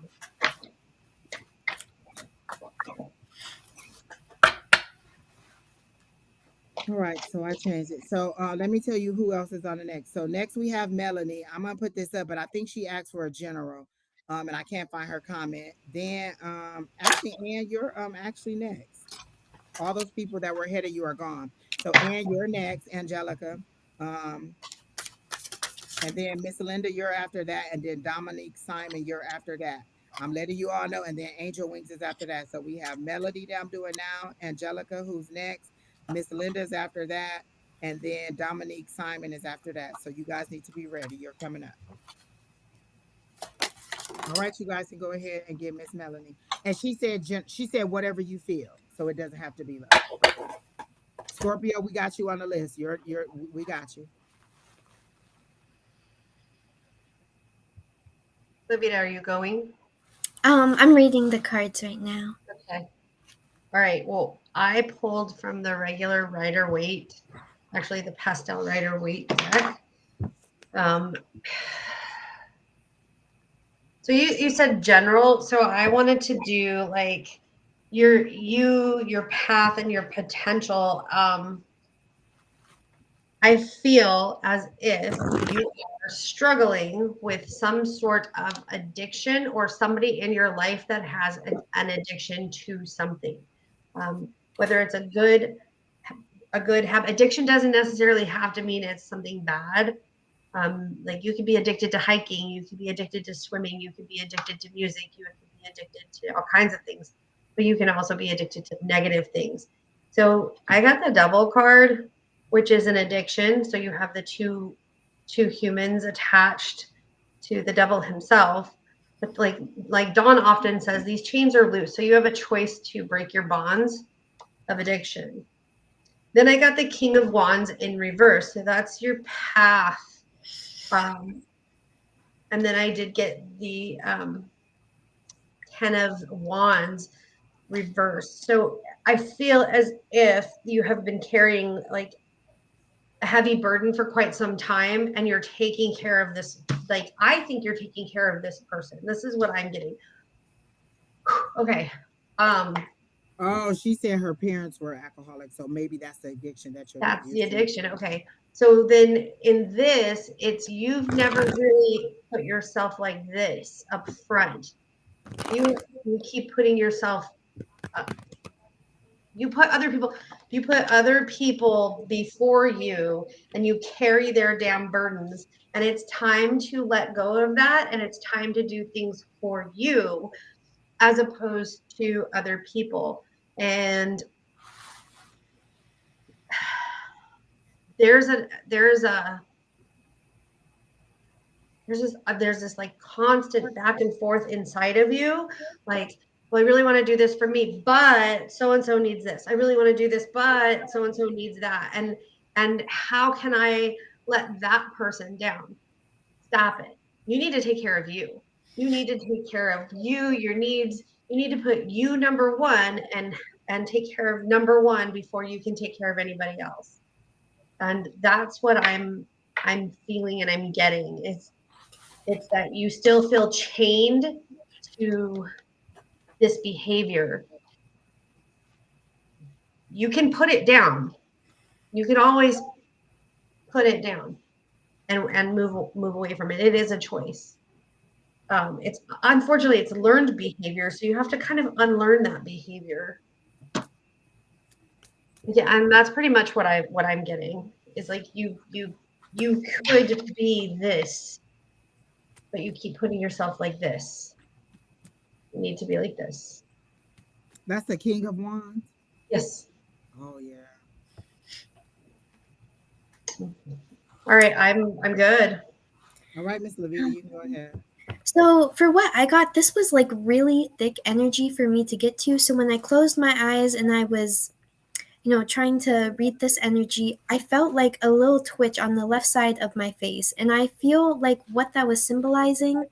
S2: All right, so I changed it. So let me tell you who else is on the next. So next we have Melanie. I'm gonna put this up, but I think she asked for a general, and I can't find her comment. Then actually, Ann, you're actually next. All those people that were ahead of you are gone. So Ann, you're next. Angelica, um, and then Miss Linda, you're after that, and then Dominique Simon, you're after that. I'm letting you all know, and then Angel Wings is after that. So we have Melody that I'm doing now, Angelica, who's next, Miss Linda's after that, and then Dominique Simon is after that. So you guys need to be ready. You're coming up. All right, you guys can go ahead and get Miss Melanie. And she said whatever you feel, so it doesn't have to be love. Scorpio, we got you on the list. We got you.
S1: Lavida, are you going?
S3: I'm reading the cards right now.
S1: Okay. All right. Well, I pulled from the regular Rider Waite, actually the pastel Rider Waite deck. Um, so you said general. So I wanted to do like your path and your potential. I feel as if you are struggling with some sort of addiction or somebody in your life that has an addiction to something. Whether it's a good habit. Addiction doesn't necessarily have to mean it's something bad. Like you could be addicted to hiking, you could be addicted to swimming, you could be addicted to music, you could be addicted to all kinds of things, but you can also be addicted to negative things. So I got the double card, which is an addiction. So you have the two humans attached to the devil himself. But like Dawn often says, these chains are loose. So you have a choice to break your bonds of addiction. Then I got the King of Wands in reverse. So that's your path. Um, and then I did get the Ten of Wands reversed. So I feel as if you have been carrying like a heavy burden for quite some time and you're taking care of this. Like, I think you're taking care of this person. This is what I'm getting. Okay. Um,
S2: Oh, she said her parents were alcoholics, so maybe that's the addiction that
S1: that's the
S2: you're seeing.
S1: addiction. Okay. So then in this, it's you've never really put yourself like this up front. You keep putting yourself you put other people before you and you carry their damn burdens, and it's time to let go of that, and it's time to do things for you as opposed to other people. And there's this like constant back and forth inside of you, like, well, I really want to do this for me, but so and so needs this. I really want to do this, but so and so needs that. And how can I let that person down? Stop it. You need to take care of you. You need to take care of your needs. You need to put you number one, and take care of number one before you can take care of anybody else. And that's what I'm feeling and I'm getting. It's that you still feel chained to this behavior. You can put it down. You can always put it down and move away from it. It is a choice. It's unfortunately it's learned behavior, so you have to kind of unlearn that behavior. Yeah, and that's pretty much what I'm getting is like you could be this, but you keep putting yourself like this. You need to be like this.
S2: That's the King of Wands.
S1: Yes.
S2: Oh yeah.
S1: All right, I'm good.
S2: All right, Miss Lavita, you can go ahead.
S3: So for what I got, this was like really thick energy for me to get to. So when I closed my eyes and I was, trying to read this energy, I felt like a little twitch on the left side of my face. And I feel like what that was symbolizing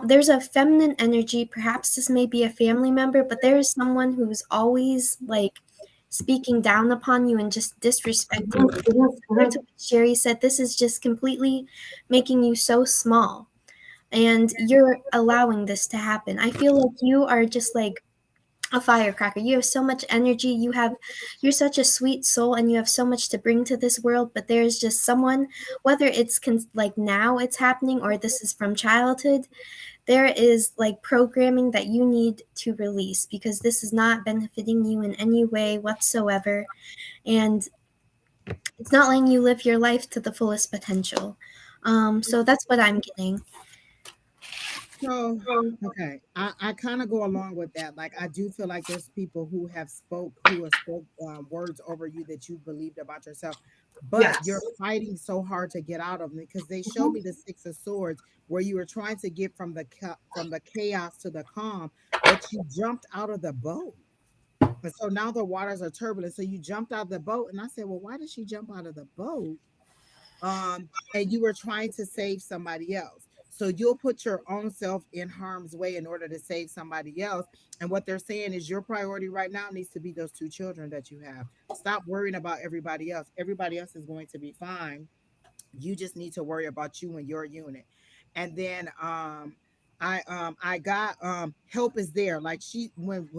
S3: there's a feminine energy. Perhaps this may be a family member, but there is someone who's always like speaking down upon you and just disrespecting you. Similar to what Sherry said, this is just completely making you so small, and you're allowing this to happen. I feel like you are just like a firecracker. You have so much energy. You're such a sweet soul, and you have so much to bring to this world. But there's just someone, whether it's like now it's happening or this is from childhood, there is like programming that you need to release because this is not benefiting you in any way whatsoever, and it's not letting you live your life to the fullest potential. So that's what I'm getting.
S2: So, okay, I kind of go along with that. Like, I do feel like there's people who have spoke words over you that you believed about yourself, but you're
S1: Yes.
S2: fighting so hard to get out of them because they showed me the Six of Swords where you were trying to get from from the chaos to the calm, but you jumped out of the boat. And so now the waters are turbulent. So you jumped out of the boat, and I said, "Well, why did she jump out of the boat?" And you were trying to save somebody else. So you'll put your own self in harm's way in order to save somebody else. And what they're saying is your priority right now needs to be those two children that you have. Stop worrying about everybody else. Everybody else is going to be fine. You just need to worry about you and your unit. And then I got help is there. Like she when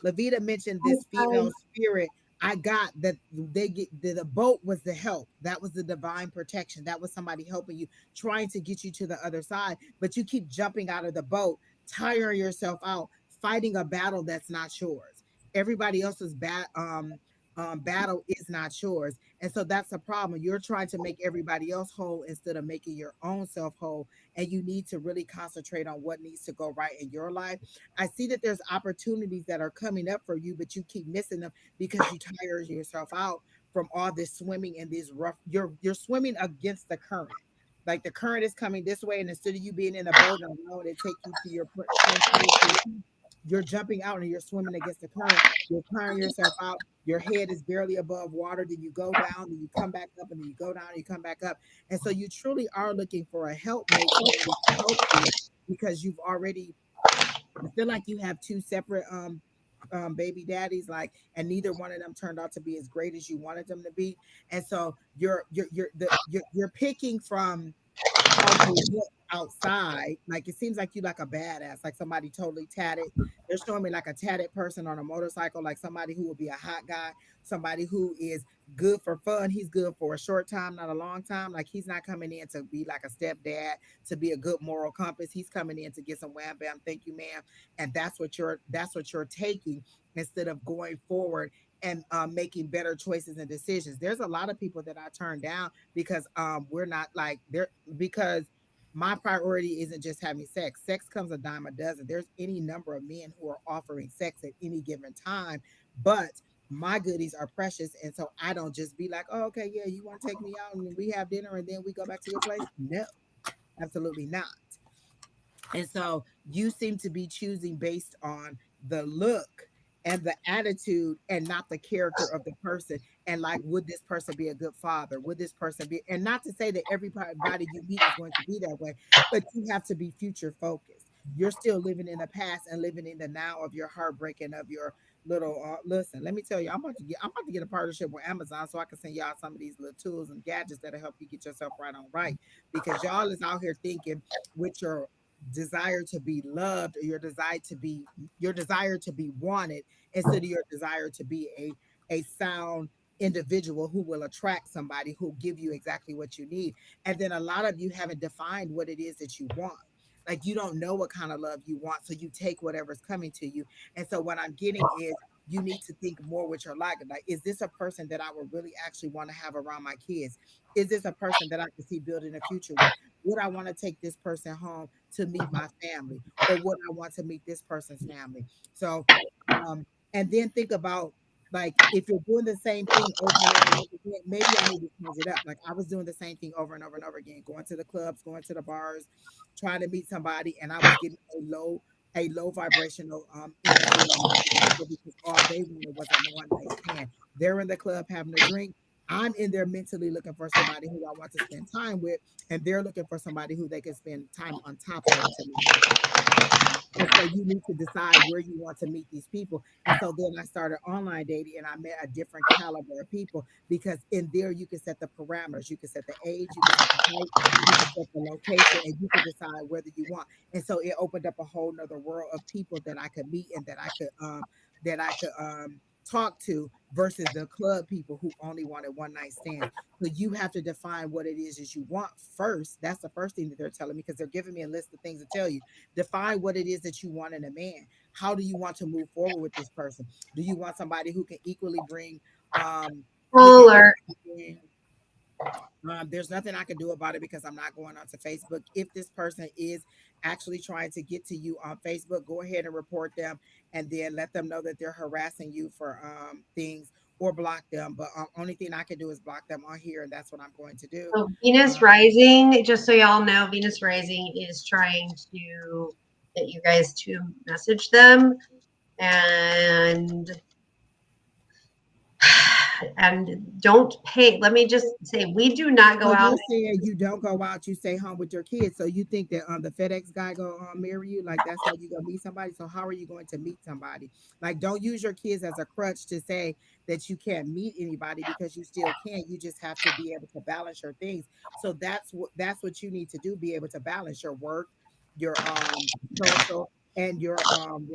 S2: Lavida mentioned this female spirit, I got that they get the boat was the help. That was the divine protection. That was somebody helping you, trying to get you to the other side. But you keep jumping out of the boat, tiring yourself out, fighting a battle that's not yours. Everybody else's battle is not yours. And so that's the problem. You're trying to make everybody else whole instead of making your own self whole. And you need to really concentrate on what needs to go right in your life. I see that there's opportunities that are coming up for you, but you keep missing them because you tire yourself out from all this swimming in these rough. You're swimming against the current. Like the current is coming this way, and instead of you being in a boat and allowing it to take you to your tranquility, you're jumping out and you're swimming against the current. You're tiring yourself out. Your head is barely above water. Then you go down, then you come back up, and then you go down, and you come back up. And so you truly are looking for a helpmate, somebody to help you because you've already I feel like you have two separate baby daddies, like, and neither one of them turned out to be as great as you wanted them to be. And so you're picking from how they look outside. Like it seems like you like a badass, like somebody totally tatted. They're showing me like a tatted person on a motorcycle, like somebody who will be a hot guy, somebody who is good for fun. He's good for a short time, not a long time. Like he's not coming in to be like a stepdad, to be a good moral compass. He's coming in to get some wham bam, thank you, ma'am. And that's what you're taking instead of going forward and making better choices and decisions. There's a lot of people that I turn down because we're not like there because my priority isn't just having sex. Sex comes a dime a dozen. There's any number of men who are offering sex at any given time, but my goodies are precious. And so I don't just be like, oh, okay, yeah, you want to take me out and we have dinner and then we go back to your place? No, absolutely not. And so you seem to be choosing based on the look and the attitude and not the character of the person. And like, would this person be a good father? Would this person be, and not to say that everybody you meet is going to be that way, but you have to be future focused. You're still living in the past and living in the now of your heartbreak and of your little listen, let me tell you, I'm about to get a partnership with Amazon so I can send y'all some of these little tools and gadgets that'll help you get yourself right on right. Because y'all is out here thinking with your desire to be loved or your desire to be wanted instead of your desire to be a sound individual who will attract somebody who'll give you exactly what you need. And then a lot of you haven't defined what it is that you want. Like you don't know what kind of love you want, so you take whatever's coming to you. And so what I'm getting is you need to think more with your life. Like, is this a person that I would really actually want to have around my kids? Is this a person that I can see building a future with? Would I want to take this person home to meet my family, or would I want to meet this person's family? So, and then think about like if you're doing the same thing over and over and over again, maybe I need to change it up. Like I was doing the same thing over and over and over again, going to the clubs, going to the bars, trying to meet somebody, and I was getting a low vibrational energy on most of the people because all they wanted was a one night stand. They're in the club having a drink. I'm in there mentally looking for somebody who I want to spend time with, and they're looking for somebody who they can spend time on top of to me. And so you need to decide where you want to meet these people. And so then I started online dating and I met a different caliber of people because in there you can set the parameters. You can set the age, you can set the height, you can set the location, and you can decide whether you want. And so it opened up a whole nother world of people that I could meet and that I could talk to versus the club people who only wanted one night stands. So you have to define what it is you want first. That's the first thing that they're telling me because they're giving me a list of things to tell you. Define what it is that you want in a man. How do you want to move forward with this person? Do you want somebody who can equally bring who can
S1: Polar.
S2: equally bring there's nothing I can do about it because I'm not going onto Facebook. If this person is actually trying to get to you on Facebook, go ahead and report them and then let them know that they're harassing you for things or block them. But only thing I can do is block them on here, and that's what I'm going to do.
S1: So Venus
S2: Um,
S1: rising, just so y'all know, Venus rising is trying to get you guys to message them and and don't pay. Let me just say, we do not
S2: So
S1: go out.
S2: you're saying you don't go out, you stay home with your kids. So you think that the FedEx guy go marry you? Like that's how you gonna meet somebody. So how are you going to meet somebody? Like don't use your kids as a crutch to say that you can't meet anybody because you still can. You just have to be able to balance your things. So that's what you need to do. Be able to balance your work, your social, and your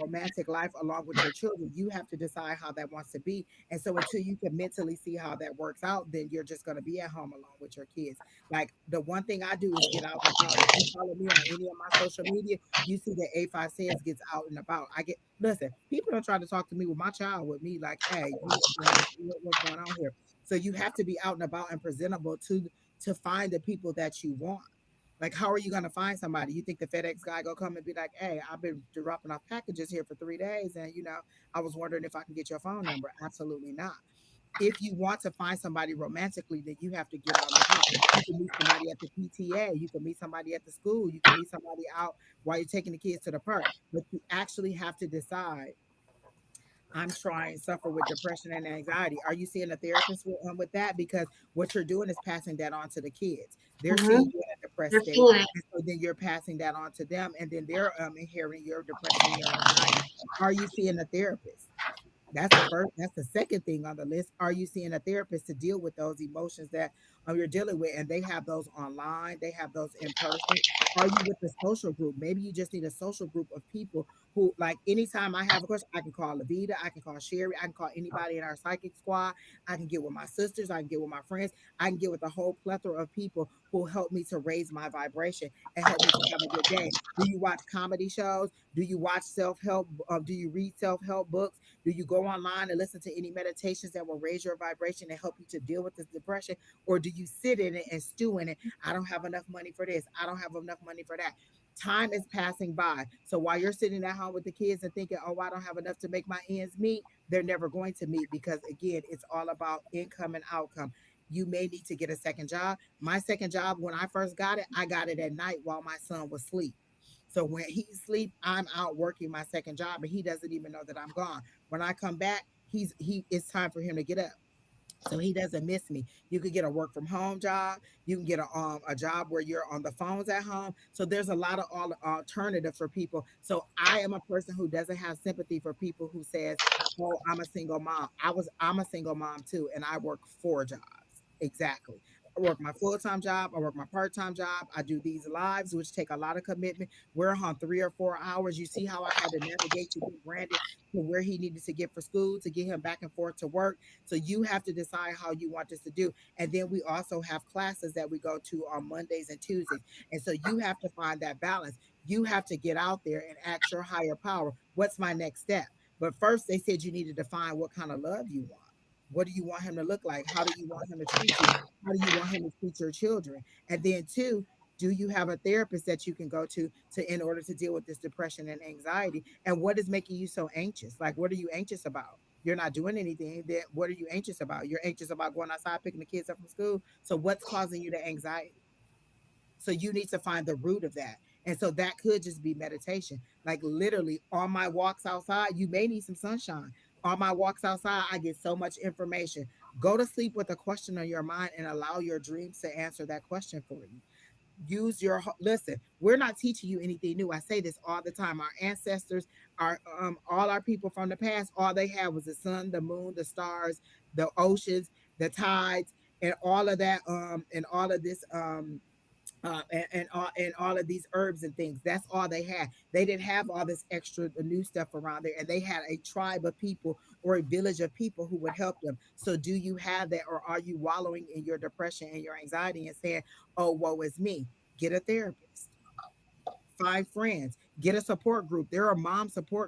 S2: romantic life along with your children. You have to decide how that wants to be, and so until you can mentally see how that works out, then you're just going to be at home along with your kids. Like the one thing I do is get out and about. If you follow me on any of my social media, you see that A5says gets out and about. I get listen. People don't try to talk to me with my child with me like, hey, what's going on here? So you have to be out and about and presentable to find the people that you want. Like, how are you going to find somebody? You think the FedEx guy go come and be like, "Hey, I've been dropping off packages here for 3 days, and I was wondering if I can get your phone number." Absolutely not. If you want to find somebody romantically, then you have to get out and about. You can meet somebody at the PTA. You can meet somebody at the school. You can meet somebody out while you're taking the kids to the park. But you actually have to decide I'm trying suffer with depression and anxiety. Are you seeing a therapist with that? Because what you're doing is passing that on to the kids. They're
S1: Mhm.
S2: seeing you in a depressed
S1: They're
S2: state,
S1: feeling it.
S2: and so then you're passing that on to them, and then they're inheriting your depression and your anxiety. Are you seeing a therapist? That's the first. That's the second thing on the list. Are you seeing a therapist to deal with those emotions that you're dealing with? And they have those online. They have those in person. Are you with the social group? Maybe you just need a social group of people who, like, anytime I have a question, I can call Lavida, I can call Sheri, I can call anybody in our psychic squad. I can get with my sisters, I can get with my friends, I can get with a whole plethora of people who help me to raise my vibration and help me to have a good day. Do you watch comedy shows? Do you watch self help? Do you read self help books? Do you go online and listen to any meditations that will raise your vibration and help you to deal with this depression? Or do you sit in it and stew in it? I don't have enough money for this. I don't have enough money for that. Time is passing by. So while you're sitting at home with the kids and thinking, oh, I don't have enough to make my ends meet, they're never going to meet because, again, it's all about income and outcome. You may need to get a second job. My second job, when I first got it, I got it at night while my son was asleep. So when he's asleep, I'm out working my second job and he doesn't even know that I'm gone. When I come back, it's time for him to get up. So he doesn't miss me. You could get a work from home job. You can get a job where you're on the phones at home. So there's a lot of alternatives for people. So I am a person who doesn't have sympathy for people who says, "Oh, I'm a single mom." I'm a single mom too, and I work 4 jobs exactly. I work my full time job. I work my part time job. I do these lives, which take a lot of commitment. We're on 3 or 4 hours. You see how I had to navigate to get Brandon to where he needed to get for school to get him back and forth to work. So you have to decide how you want this to do. And then we also have classes that we go to on Mondays and Tuesdays. And so you have to find that balance. You have to get out there and ask your higher power, what's my next step? But first, they said you need to define what kind of love you want. What do you want him to look like? How do you want him to treat you? How do you want him to treat your children? And then, two, do you have a therapist that you can go to in order to deal with this depression and anxiety? And what is making you so anxious? Like, what are you anxious about? You're not doing anything. Then what are you anxious about? You're anxious about going outside picking the kids up from school. So what's causing you the anxiety? So you need to find the root of that. And so that could just be meditation. Like literally on my walks outside, you may need some sunshine. On my walks outside, I get so much information. Go to sleep with a question on your mind and allow your dreams to answer that question for you. Use your listen. We're not teaching you anything new. I say this all the time. Our ancestors, our all our people from the past, all they had was the sun, the moon, the stars, the oceans, the tides, and all of that and all of this and all of these herbs and things. That's all they had. They didn't have all this extra new stuff around there, and they had a tribe of people or a village of people who would help them. So, do you have that, or are you wallowing in your depression and your anxiety and saying, "Oh, woe is me"? Get a therapist, find friends, get a support group. There are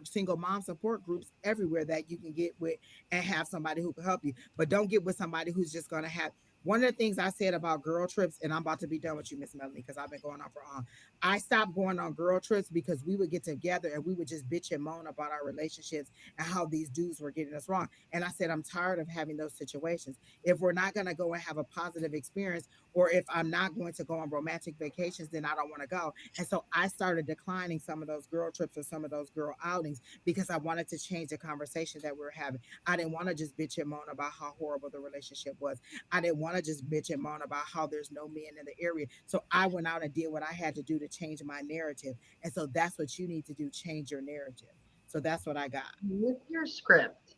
S2: single mom support groups everywhere that you can get with and have somebody who can help you. But don't get with somebody who's just going to have. One of the things I said about girl trips, and I'm about to be done with you, Miss Melanie, because I've been going on for on. I stopped going on girl trips because we would get together and we would just bitch and moan about our relationships and how these dudes were getting us wrong. And I said, I'm tired of having those situations. If we're not going to go and have a positive experience, or if I'm not going to go on romantic vacations, then I don't want to go. And so I started declining some of those girl trips or some of those girl outings because I wanted to change the conversation that we were having. I didn't want to just bitch and moan about how horrible the relationship was. I didn't want to just bitch and moan about how there's no men in the area. So I went out and did what I had to do to change my narrative. And so that's what you need to do, change your narrative. So that's what I got.
S1: With your script.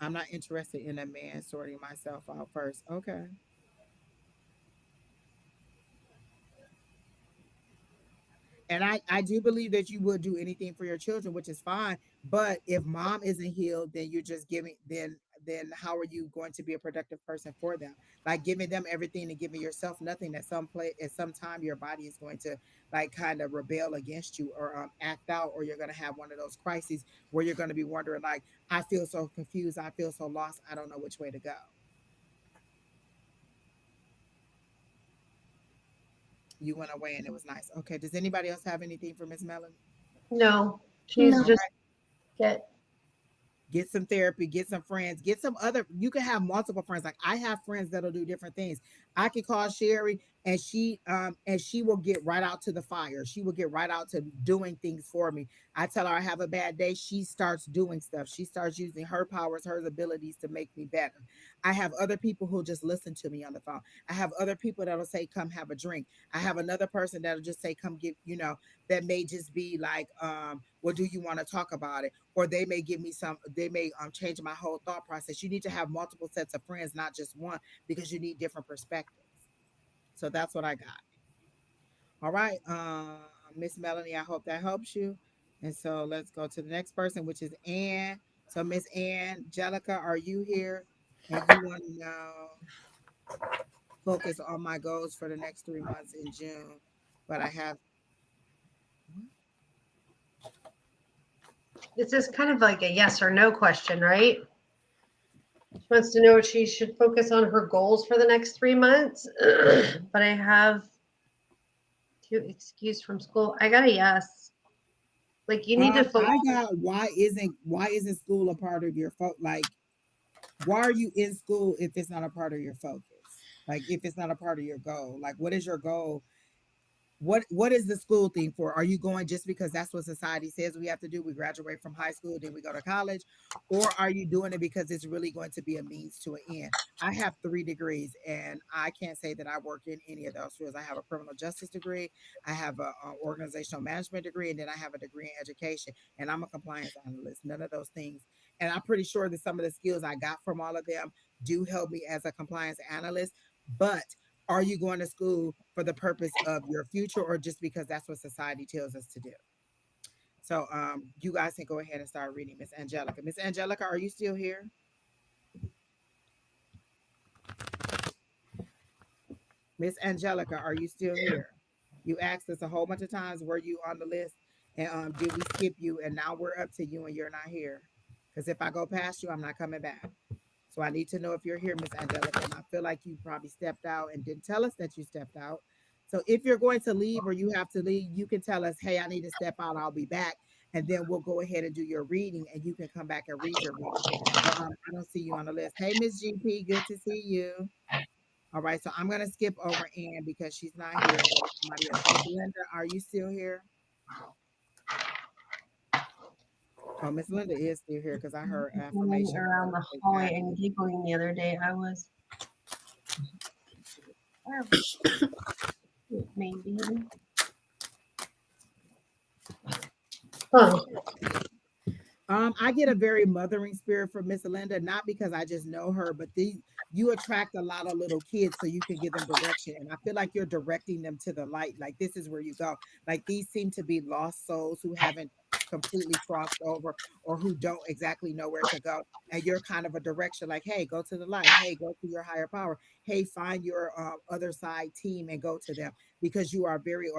S2: I'm not interested in a man sorting myself out first. Okay. And I do believe that you would do anything for your children, which is fine. But if mom isn't healed, then you're just giving then how are you going to be a productive person for them? Like giving them everything and giving yourself nothing. At some time your body is going to like kind of rebel against you or act out, or you're going to have one of those crises where you're going to be wondering like, I feel so confused, I feel so lost, I don't know which way to go. You went away and it was nice. Okay. Does anybody else have anything for Miss Melanie?
S1: No, she's
S3: No.
S2: All
S1: just
S2: right.
S1: get.
S2: Get some therapy, get some friends, get some other. You can have multiple friends. Like I have friends that'll do different things. I can call Sheri and she will get right out to the fire. She will get right out to doing things for me. I tell her I have a bad day, she starts doing stuff. She starts using her powers, her abilities to make me better. I have other people who just listen to me on the phone. I have other people that'll say come have a drink. I have another person that'll just say come get, that may just be like well, do you want to talk about it? Or they may change my whole thought process. You need to have multiple sets of friends, not just one, because you need different perspectives. So that's what I got. All right, Miss Melanie, I hope that helps you. And so let's go to the next person, which is Ann. So Miss Ann, Jellica, are you here? And you want to know focus on my goals for the next 3 months in June. But I have
S1: This is kind of like a yes or no question, right? She wants to know if she should focus on her goals for the next 3 months. But I have to excuse from school. I got a yes. Like you need to focus.
S2: I got why isn't school a part of your like why are you in school if it's not a part of your focus? Like if it's not a part of your goal, like what is your goal? What is the school thing for? Are you going just because that's what society says we have to do? We graduate from high school, then we go to college, or are you doing it because it's really going to be a means to an end? I have 3 degrees, and I can't say that I work in any of those fields. I have a criminal justice degree, I have a organizational management degree, and then I have a degree in education, and I'm a compliance analyst. None of those things, and I'm pretty sure that some of the skills I got from all of them do help me as a compliance analyst, but are you going to school for the purpose of your future or just because that's what society tells us to do? So you guys can go ahead and start reading Miss Angelica. Miss Angelica, are you still here? Miss Angelica, are you still here? You asked us a whole bunch of times, were you on the list? And did we skip you? And now we're up to you and you're not here. Because if I go past you, I'm not coming back. So I need to know if you're here, Miss Angelica. And I feel like you probably stepped out and didn't tell us that you stepped out. So if you're going to leave or you have to leave, you can tell us, hey, I need to step out. I'll be back. And then we'll go ahead and do your reading and you can come back and read your reading. But I don't see you on the list. Hey, Miss GP, good to see you. All right. So I'm going to skip over Ann because she's not here and go to somebody else. Hey, Glenda, are you still here? Oh, Miss Linda is still here because I heard
S1: Running
S2: affirmation
S1: around the hallway
S2: exactly.
S1: and giggling the other day. I was maybe. Oh,
S2: I get a very mothering spirit from Miss Linda, not because I just know her, but you attract a lot of little kids so you can give them direction. And I feel like you're directing them to the light. Like this is where you go. Like these seem to be lost souls who haven't completely crossed over or who don't exactly know where to go. And you're kind of a direction like, hey, go to the light. Hey, go to your higher power. Hey, find your other side team and go to them because you are very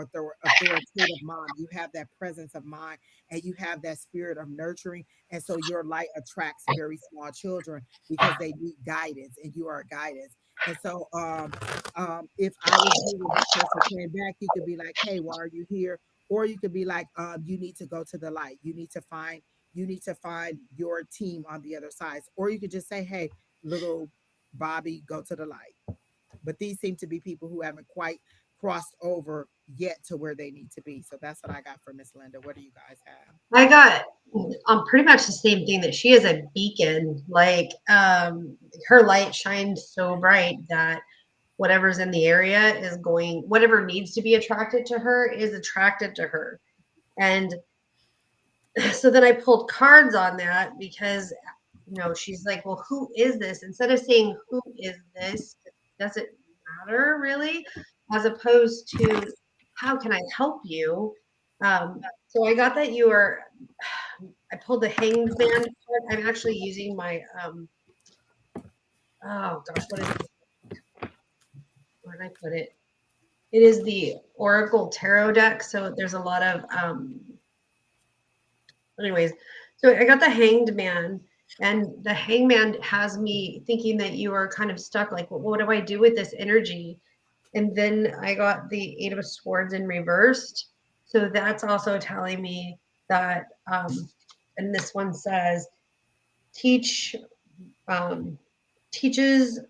S2: authoritative mom. You have that presence of mind and you have that spirit of nurturing. And so your light attracts very small children because they need guidance and you are guidance. And so if I was here when this person came back, you could be like, hey, why are you here? Or you could be like, you need to go to the light. You need to find your team on the other side. Or you could just say, hey, little Bobby, go to the light. But these seem to be people who haven't quite crossed over yet to where they need to be. So that's what I got from Miss Linda. What do you guys have?
S1: I got pretty much the same thing that she is a beacon. Like her light shines so bright that whatever's in the area is going, whatever needs to be attracted to her is attracted to her. And so then I pulled cards on that because she's like, well, who is this? Instead of saying who is this, does it matter really? As opposed to how can I help you? So I got that you are I pulled the hanged man card. I'm actually using my oh gosh, what is it? Where did I put it? It is the Oracle Tarot deck. So there's a lot of anyways, so I got the hanged man, and the hangman has me thinking that you are kind of stuck, like, well, what do I do with this energy? And then I got the Eight of Swords in reversed. So that's also telling me that and this one says teach um teaches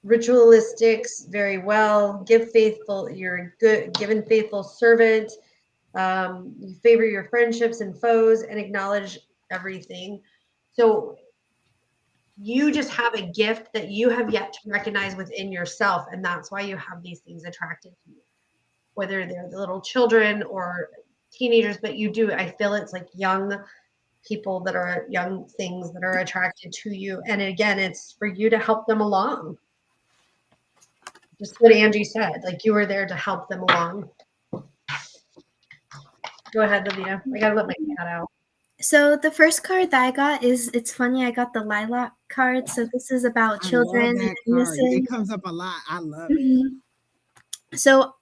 S1: ritualistics very well, give faithful, you're a good given faithful servant. You favor your friendships and foes and acknowledge everything. So you just have a gift that you have yet to recognize within yourself. And that's why you have these things attracted to you, whether they're the little children or teenagers, but you do. I feel it's like young people that are young things that are attracted to you. And again, it's for you to help them along. Just what Angie said, like you were there to help them along. Go ahead, Lavida. I gotta let my cat out.
S3: So the first card that I got is, it's funny, I got the lilac card. So this is about
S2: I love
S3: children and
S2: that card. It
S3: innocence.
S2: comes up a lot. I love it.
S3: Mhm. So,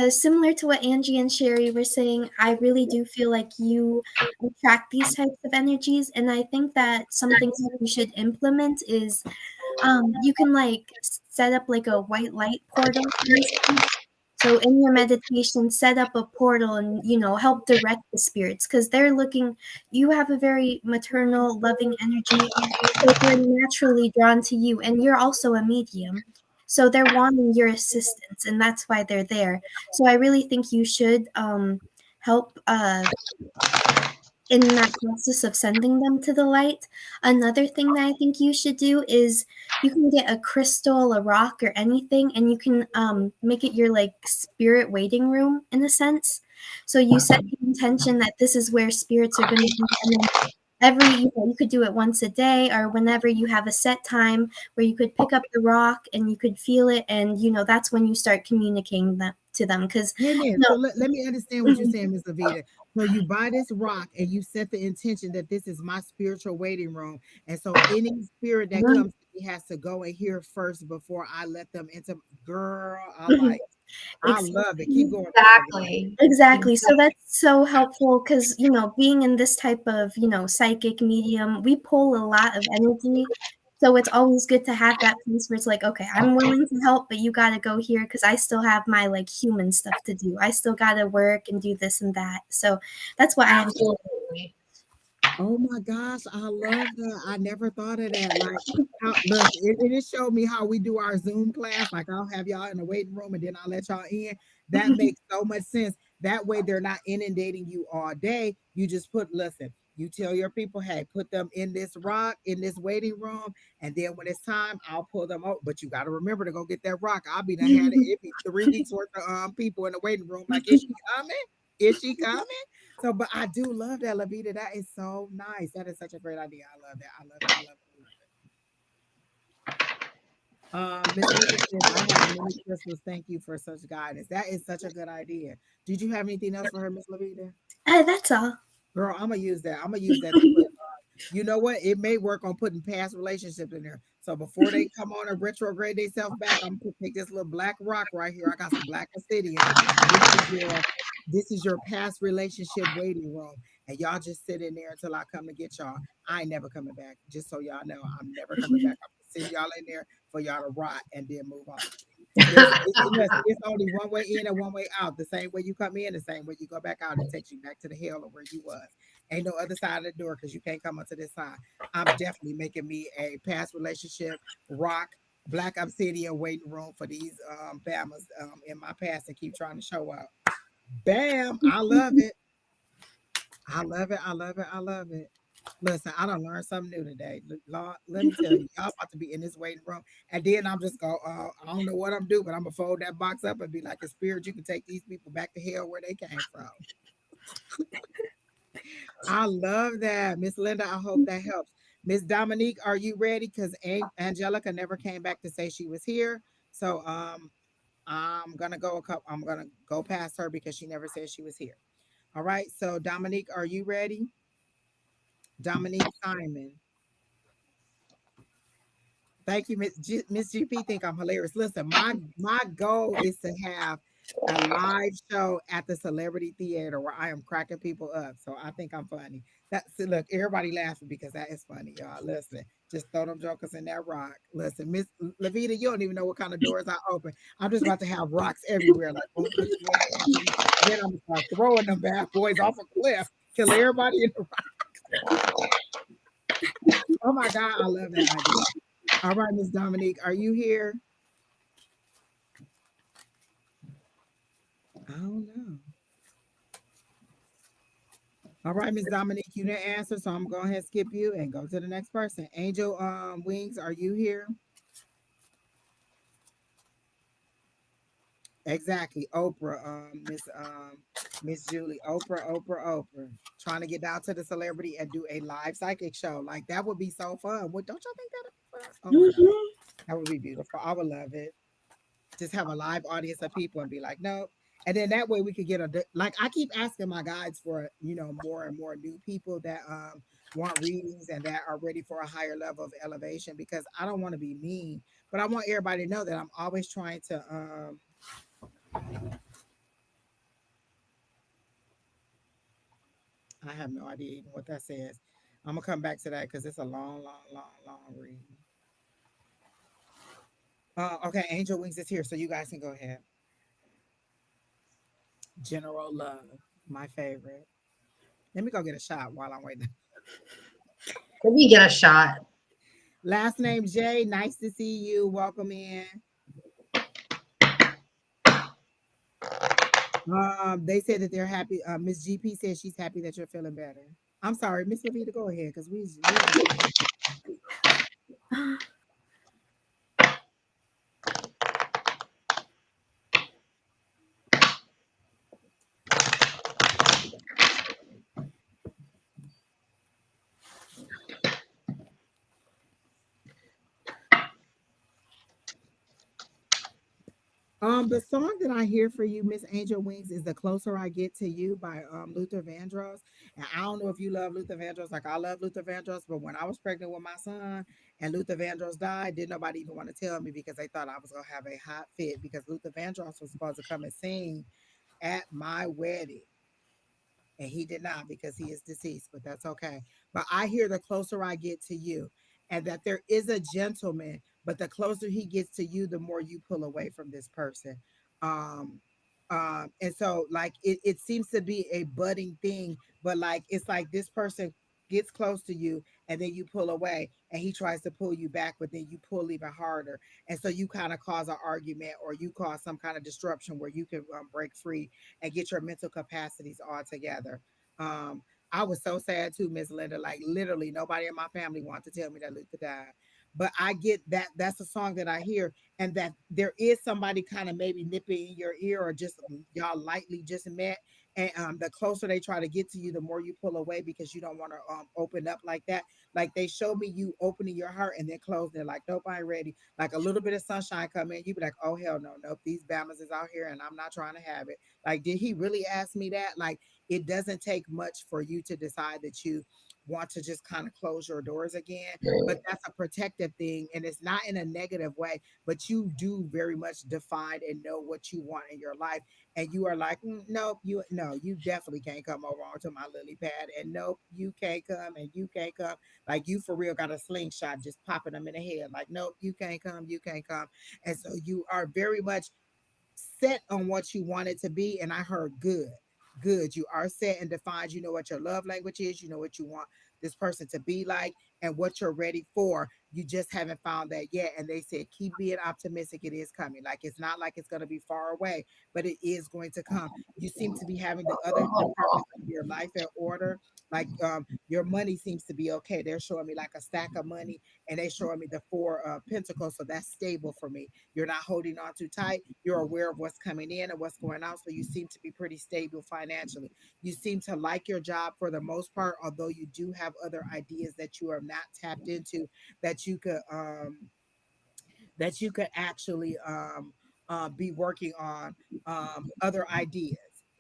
S3: similar to what Angie and Sheri were saying, I really do feel like you attract these types of energies, and I think that some things that you should implement is, you can like set up like a white light portal, for instance. So in your meditation, set up a portal and help direct the spirits because they're looking. You have a very maternal, loving energy, so they're naturally drawn to you, and you're also a medium. So they're wanting your assistance, and that's why they're there. So I really think you should help in that process of sending them to the light. Another thing that I think you should do is you can get a crystal, a rock, or anything, and you can make it your like spirit waiting room in a sense. So you set the intention that this is where spirits are going to be, and then you could do it once a day or whenever you have a set time where you could pick up the rock and you could feel it, and that's when you start communicating that to them because
S2: Wait a minute.
S3: no.
S2: So let me understand what you're saying, Miss Lavita. So you buy this rock and you set the intention that this is my spiritual waiting room. And so any spirit that
S1: Mhm.
S2: comes to me has to go in here first before I let them into. Girl, I love it. Keep going, Miss Lavita.
S1: Exactly.
S3: Exactly. So
S1: Exactly.
S3: that's so helpful because, being in this type of, psychic medium, we pull a lot of energy. So it's always good to have that piece where it's like, okay, I'm willing to help, but you got to go here because I still have my like human stuff to do. I still got to work and do this and that. So that's what I have.
S1: Absolutely.
S2: Oh my gosh, I love that. I never thought of that. Like, how look, it showed me how we do our Zoom class. Like, I'll have y'all in the waiting room and then I'll let y'all in. That makes so much sense. That way, they're not inundating you all day. You just listen. You tell your people, hey, put them in this rock, in this waiting room, and then when it's time, I'll pull them out. But you got to remember to go get that rock. I'll be done had it. It be 3 weeks worth of people in the waiting room. Like, is she coming? Is she coming? So, but I do love that, Lavita. That is so nice. That is such a great idea. I love that. I love it. I love it. I love it. Miss Linda says, I have many crystals. Thank you for such guidance. That is such a good idea. Did you have anything else for her, Miss Lavita?
S3: That's all.
S2: Girl, I'm gonna use that. I'm gonna use that to put. You know what? It may work on putting past relationships in there. So before they come on and retrograde themselves back, I'm gonna take this little black rock right here. I got some black obsidian. This is your past relationship waiting room, and y'all just sit in there until I come to get y'all. I ain't never coming back. Just so y'all know, I'm never coming back. I'm gonna send y'all in there for y'all to rot and then move on. Listen, it's only one way in and one way out. The same way you come in, the same way you go back out. It takes you back to the hell of where you was. Ain't no other side of the door because you can't come onto this side. I'm definitely making me a past relationship rock black obsidian waiting room for these Bamas in my past and keep trying to show up. Bam! I love it. I love it. I love it. I love it. Listen, I done learned something new today. Lord, let me tell you, y'all about to be in this waiting room. And then I'm just going, I don't know what I'm doing, but I'm going to fold that box up and be like, a spirit, you can take these people back to hell where they came from. I love that. Miss Linda, I hope that helps. Miss Dominique, are you ready? Because Angelica never came back to say she was here. So I'm gonna go past her because she never said she was here. All right. So Dominique, are you ready? Dominique Simon. Thank you, Miss GP. Think I'm hilarious. Listen, my goal is to have a live show at the Celebrity Theater where I am cracking people up. So I think I'm funny. Look, everybody laughing because that is funny, y'all. Listen, just throw them jokers in that rock. Listen, Miss Lavita, you don't even know what kind of doors I open. I'm just about to have rocks everywhere, like boom, boom, boom, boom, boom. Then I'm gonna start throwing them bad boys off a cliff, kill everybody in the rock. Oh my God, I love that idea. All right, Miss Dominique, are you here? I don't know. All right, Miss Dominique, you didn't answer, so I'm gonna go ahead and skip you and go to the next person. Angel Wings, are you here? Exactly. Oprah, Miss Julie, Oprah. Trying to get down to the celebrity and do a live psychic show. Like that would be so fun. Don't y'all think that'd be fun? Oh my God. That would be beautiful. I would love it. Just have a live audience of people and be like, no. And then that way we could get like I keep asking my guides for more and more new people that want readings and that are ready for a higher level of elevation because I don't want to be mean, but I want everybody to know that I'm always trying to I have no idea even what that says. I'm gonna come back to that because it's a long, long, long, long read. Okay, Angel Wings is here, so you guys can go ahead. General Love, my favorite. Let me go get a shot while I'm waiting.
S1: Let me get a shot.
S2: Last name Jay. Nice to see you. Welcome in. They said that they're happy. Miss GP says she's happy that you're feeling better. I'm sorry, Miss Lavita, go ahead because we the song that I hear for you, Miss Angel Wings, is "The Closer I Get to You" by Luther Vandross. And I don't know if you love Luther Vandross like I love Luther Vandross, but when I was pregnant with my son and Luther Vandross died, didn't nobody even want to tell me because they thought I was gonna have a hot fit because Luther Vandross was supposed to come and sing at my wedding. And he did not because he is deceased, but that's okay. But I hear the closer I get to you, and that there is a gentleman, but the closer he gets to you, the more you pull away from this person. Um, and so like it seems to be a budding thing, but like it's like this person gets close to you and then you pull away and he tries to pull you back, but then you pull even harder. And so you kind of cause an argument or you cause some kind of disruption where you can break free and get your mental capacities all together. Um, I was so sad too, Miss Linda. Like literally, nobody in my family wanted to tell me that Luther died. But I get that that's a song that I hear, and that there is somebody kind of maybe nipping in your ear, or just y'all lightly just met. And the closer they try to get to you, the more you pull away because you don't want to open up like that. Like they show me you opening your heart and then closing it. Like nope, I ain't ready. Like a little bit of sunshine come in, you be like, oh hell no, nope, these Bamas is out here and I'm not trying to have it. Like, did he really ask me that? Like, it doesn't take much for you to decide that you want to just kind of close your doors again. But that's a protective thing, and it's not in a negative way, but you do very much define and know what you want in your life. And you are like, nope, you no, you definitely can't come over onto my lily pad. And nope, you can't come and you can't come. Like you for real got a slingshot just popping them in the head. Like, nope, you can't come, you can't come. And so you are very much set on what you want it to be. And I heard good. Good. You are set and defined. You know what your love language is. You know what you want this person to be like and what you're ready for. You just haven't found that yet. And they said, keep being optimistic. It is coming. Like it's not like it's going to be far away, but it is going to come. You seem to be having the other departments of your life in order. Like your money seems to be okay. They're showing me like a stack of money, and they showing me the four pentacles. So that's stable for me. You're not holding on too tight. You're aware of what's coming in and what's going out. So you seem to be pretty stable financially. You seem to like your job for the most part, although you do have other ideas that you are not tapped into that you could actually be working on other ideas.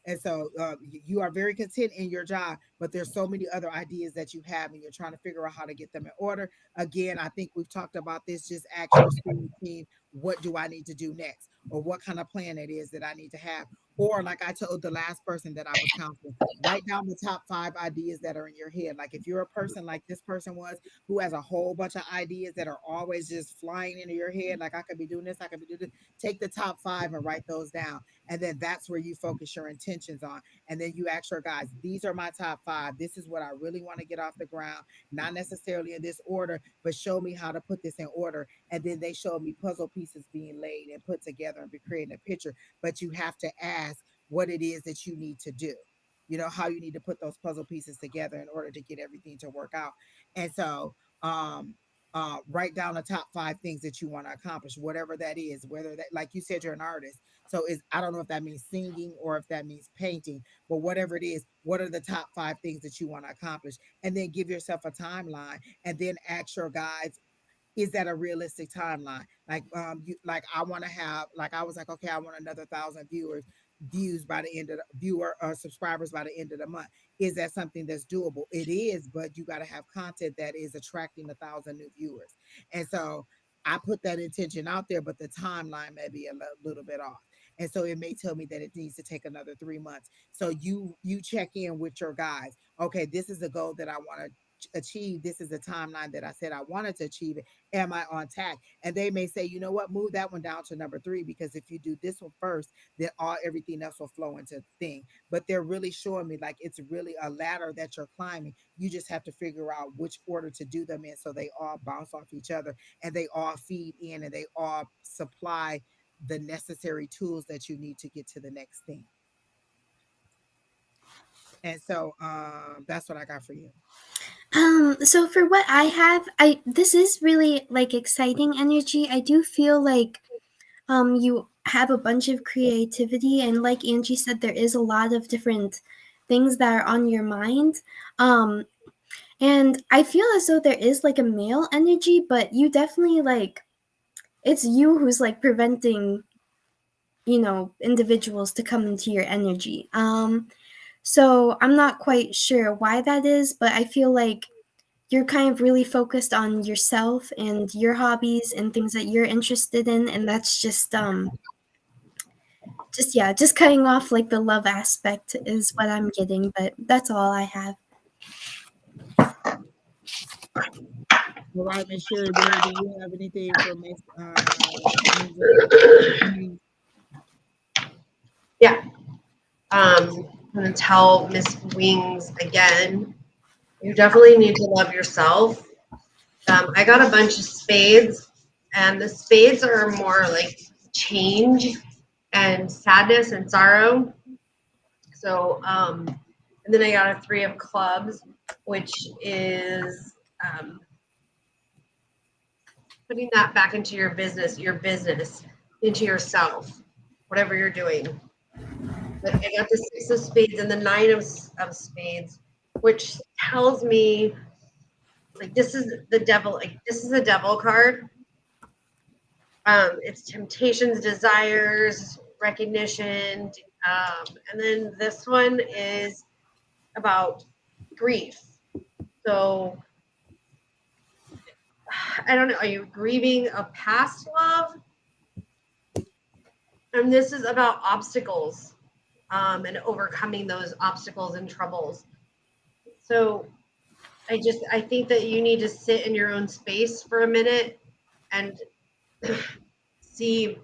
S2: And so you are very content in your job, but there's so many other ideas that you have, and you're trying to figure out how to get them in order. Again, I think we've talked about this. Just ask your spirit team, what do I need to do next? Or what kind of plan it is that I need to have? Or like I told the last person that I was counseling, write down the top 5 ideas that are in your head. Like if you're a person like this person was, who has a whole bunch of ideas that are always just flying into your head. Like I could be doing this, I could be doing this. Take the top 5 and write those down. And then that's where you focus your intentions on. And then you ask your guys, these are my top 5. This is what I really want to get off the ground. Not necessarily in this order, but show me how to put this in order. And then they showed me puzzle pieces being laid and put together and be creating a picture. But you have to ask what it is that you need to do. You know, how you need to put those puzzle pieces together in order to get everything to work out. And so um write down the top 5 things that you want to accomplish, whatever that is. Whether that, like you said, you're an artist, so is I don't know if that means singing or if that means painting, but whatever it is, what are the top 5 things that you want to accomplish? And then give yourself a timeline, and then ask your guides, is that a realistic timeline? Like you, like I want to have, like I was like, okay, I want another 1,000 views by the end of the viewer subscribers by the end of the month. Is that something that's doable? It is, but you got to have content that is attracting 1,000 new viewers. And so I put that intention out there, but the timeline may be a little bit off. And so it may tell me that it needs to take another 3 months. So you check in with your guys. Okay, this is a goal that I want to achieve. This is the timeline that I said I wanted to achieve it. Am I on track? And they may say, you know what, move that one down to number 3, because if you do this one first, then everything else will flow into the thing. But they're really showing me like it's really a ladder that you're climbing. You just have to figure out which order to do them in, so they all bounce off each other and they all feed in and they all supply the necessary tools that you need to get to the next thing. And so that's what I got for you.
S3: So for what I have, this is really like exciting energy. I do feel like you have a bunch of creativity, and like Angie said, there is a lot of different things that are on your mind. Um and I feel as though there is like a male energy, but you definitely like, it's you who's like preventing, individuals to come into your energy. So I'm not quite sure why that is, but I feel like you're kind of really focused on yourself and your hobbies and things that you're interested in, and that's just cutting off like the love aspect is what I'm getting, but that's all I have.
S2: All right, Miss Sheri, do you have anything for Miss
S1: Yeah. I'm gonna tell Miss Wings again. You definitely need to love yourself. I got a bunch of spades, and the spades are more like change and sadness and sorrow. So And then I got a 3 of clubs, which is putting that back into your business, into yourself, whatever you're doing. But I got the 6 of spades and the 9 of spades, which tells me like this is the devil. Like this is a devil card. It's temptations, desires, recognition, and then this one is about grief. So I don't know. Are you grieving a past love? And this is about obstacles, and overcoming those obstacles and troubles. So I think that you need to sit in your own space for a minute and see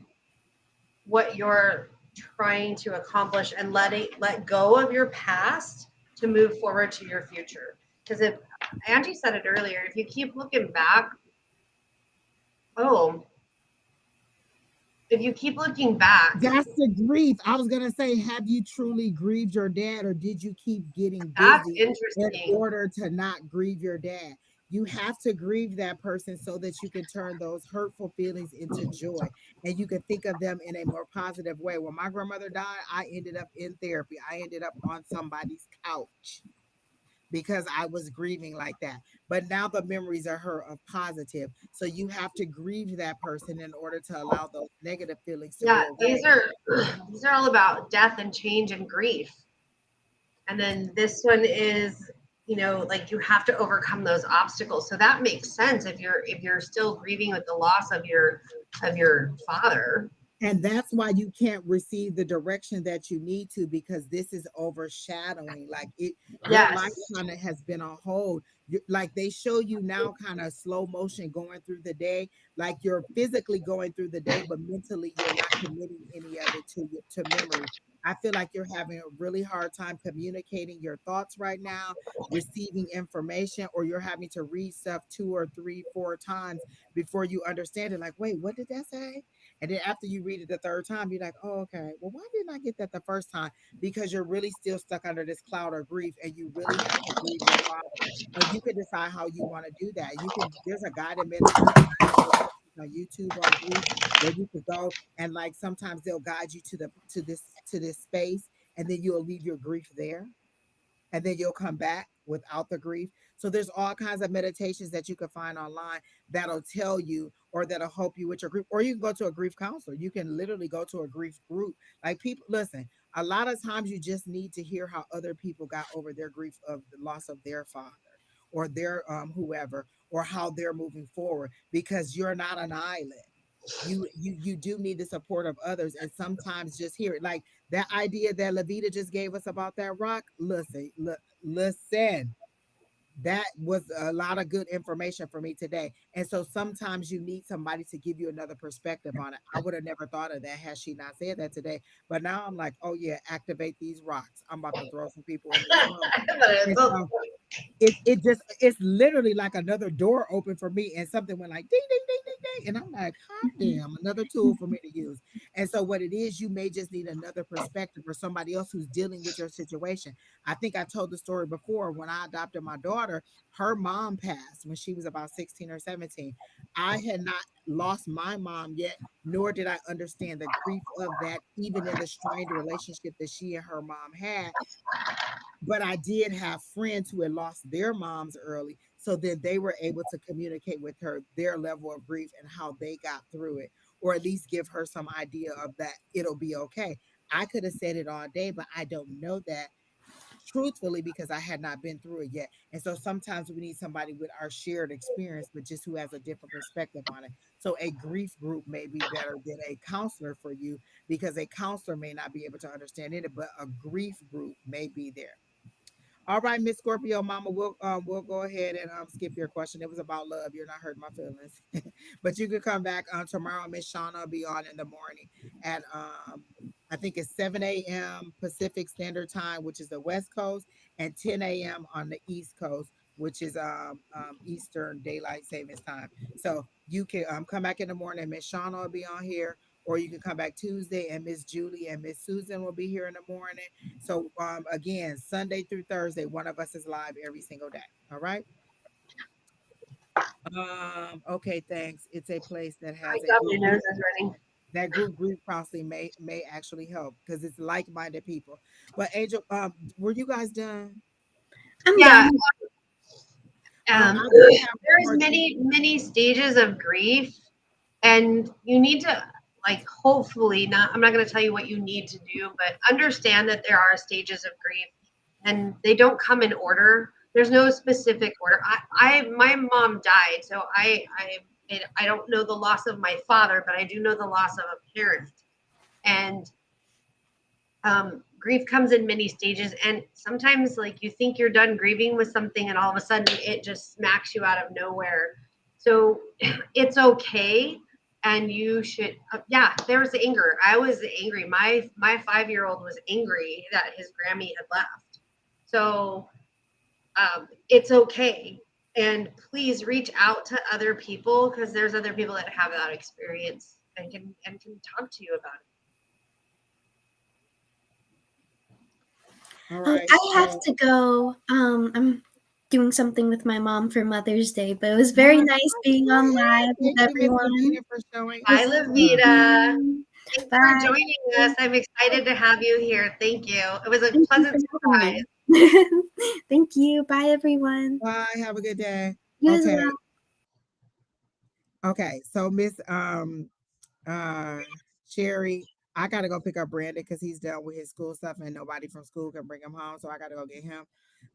S1: what you're trying to accomplish and let go of your past to move forward to your future. Because if Angie said it earlier, if you keep looking back, oh, if you keep looking back,
S2: That's the grief. I was gonna say, have you truly grieved your dad, or did you keep getting
S1: that's
S2: busy in
S1: interesting.
S2: order to not grieve your dad? You have to grieve that person so that you can turn those hurtful feelings into joy, and you can think of them in a more positive way. When my grandmother died, I ended up in therapy. I ended up on somebody's couch because I was grieving like that. But now the memories are her of positive. So you have to grieve that person in order to allow those negative feelings to
S1: Yeah,
S2: go
S1: these
S2: away.
S1: are these are all about death and change and grief. And then this one is, like you have to overcome those obstacles. So that makes sense if you're still grieving with the loss of your father.
S2: And that's why you can't receive the direction that you need to, because this is overshadowing. Like it, your life
S1: Yes.
S2: kind of has been on hold. Like they show you now, kind of slow motion going through the day. Like you're physically going through the day, but mentally you're not committing any of it to memory. I feel like you're having a really hard time communicating your thoughts right now, receiving information, or you're having to read stuff 2 or 3, 4 times before you understand it. Like, wait, what did that say? And then after you read it the third time, you're like, oh, okay. Well, why didn't I get that the first time? Because you're really still stuck under this cloud of grief, and you really have to grieve your father. And you can decide how you want to do that. There's a guided meditation on YouTube on grief where you could go, and like sometimes they'll guide you to this space, and then you'll leave your grief there, and then you'll come back without the grief. So there's all kinds of meditations that you can find online that'll tell you, or that'll help you with your grief. Or you can go to a grief counselor. You can literally go to a grief group. Like people, listen, a lot of times you just need to hear how other people got over their grief of the loss of their father or their whoever, or how they're moving forward, because you're not an island. You do need the support of others, and sometimes just hear it. Like that idea that Lavida just gave us about that rock. Listen, that was a lot of good information for me today. And so sometimes you need somebody to give you another perspective on it. I would have never thought of that had she not said that today. But now I'm like, oh yeah, activate these rocks. I'm about to throw some people in this room.
S1: But it's
S2: And
S1: so
S2: so it's literally like another door open for me, and something went like ding ding ding ding ding, and I'm like, hot damn, another tool for me to use. And so what it is, you may just need another perspective, or somebody else who's dealing with your situation. I think I told the story before. When I adopted my daughter, her mom passed when she was about 16 or 17. I had not lost my mom yet, nor did I understand the grief of that, even in the strained relationship that she and her mom had. But I did have friends who had lost their moms early. So then they were able to communicate with her their level of grief and how they got through it, or at least give her some idea of that it'll be okay. I could have said it all day, but I don't know that truthfully, because I had not been through it yet. And so sometimes we need somebody with our shared experience, but just who has a different perspective on it. So a grief group may be better than a counselor for you, because a counselor may not be able to understand it, but a grief group may be there. All right, Miss Scorpio Mama, we'll go ahead and skip your question. It was about love. You're not hurting my feelings. But you can come back tomorrow. Miss Shauna will be on in the morning at I think it's 7 a.m. Pacific Standard Time, which is the West Coast, and 10 a.m. on the East Coast, which is Eastern Daylight Savings Time. So you can come back in the morning. Miss Shauna will be on here, or you can come back Tuesday, and Miss Julie and Miss Susan will be here in the morning. So again, Sunday through Thursday, one of us is live every single day. All right. Okay, thanks. It's a place that
S1: My
S2: has a
S1: God,
S2: group.
S1: my nose is running.
S2: That group counseling may actually help because it's like-minded people. But Angel, were you guys done?
S3: I'm
S1: Yeah,
S3: done.
S2: I do have one
S1: there's
S2: more thing.
S1: many stages of grief, and you need to, like, hopefully not. I'm not going to tell you what you need to do, but understand that there are stages of grief, and they don't come in order. There's no specific order. My mom died, so I don't know the loss of my father, but I do know the loss of a parent, and grief comes in many stages, and sometimes, like, you think you're done grieving with something and all of a sudden it just smacks you out of nowhere. So it's okay, and you should, yeah, there was anger. I was angry. My 5-year-old was angry that his Grammy had left. So it's okay, and please reach out to other people, because there's other people that have that experience and can talk to you about it.
S2: All
S3: Oh,
S2: right.
S3: I have
S2: So,
S3: to go. I'm doing something with my mom for Mother's Day, but it was
S2: oh
S3: very
S2: my
S3: nice
S2: gosh,
S3: being
S2: go
S3: on
S2: ahead.
S3: live with
S2: Thank you, Miss
S3: everyone.
S2: Lavida, for showing
S1: Bye,
S2: up.
S3: Thank
S1: Lavida.
S3: you.
S1: Thanks for
S3: Bye.
S1: joining us. I'm excited to have you here. Thank you. It was a
S3: Thank you
S1: pleasant
S3: for having
S1: surprise.
S3: me. Thank you. Bye, everyone.
S2: Bye. Have a good day.
S3: You as
S2: Okay.
S3: well.
S2: Okay. So Miss uh Sheri, I gotta go pick up Brandon because he's done with his school stuff and nobody from school can bring him home. So I gotta go get him.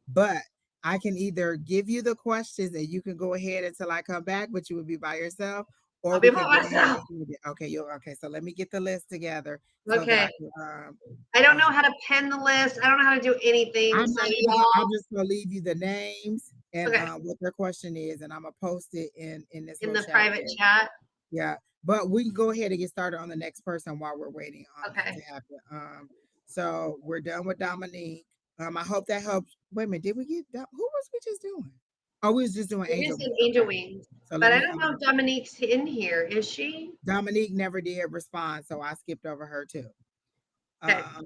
S2: But I can either give you the questions and you can go ahead until I come back, but you would be by yourself, or
S1: I'll be
S2: we
S1: by
S2: can go ahead
S1: myself.
S2: and do it. Okay, you okay. So let me get the list together so that I
S1: Okay.
S2: can
S1: I don't know
S2: um
S1: how to pen the list. I don't know how to do anything.
S2: I'm
S1: So
S2: not even gonna, I'm
S1: y'all,
S2: just gonna leave you the names and
S1: okay,
S2: what their question is, and I'm gonna post it in this
S1: in
S2: little
S1: the
S2: chat
S1: private
S2: here.
S1: chat.
S2: Yeah, but we can go ahead and get started on the next person while we're waiting on that to
S1: Okay.
S2: happen. So we're done with Dominique. I hope that helps. Wait a minute, did we get who was we just doing? Oh, we was just doing
S1: We
S2: Angel
S1: just did
S2: Wings.
S1: angel
S2: Okay,
S1: wings.
S2: so
S1: But
S2: let
S1: I
S2: me.
S1: don't know if Dominique's in here. Is she?
S2: Dominique never did respond, so I skipped over her too.
S1: Okay.
S2: Uh,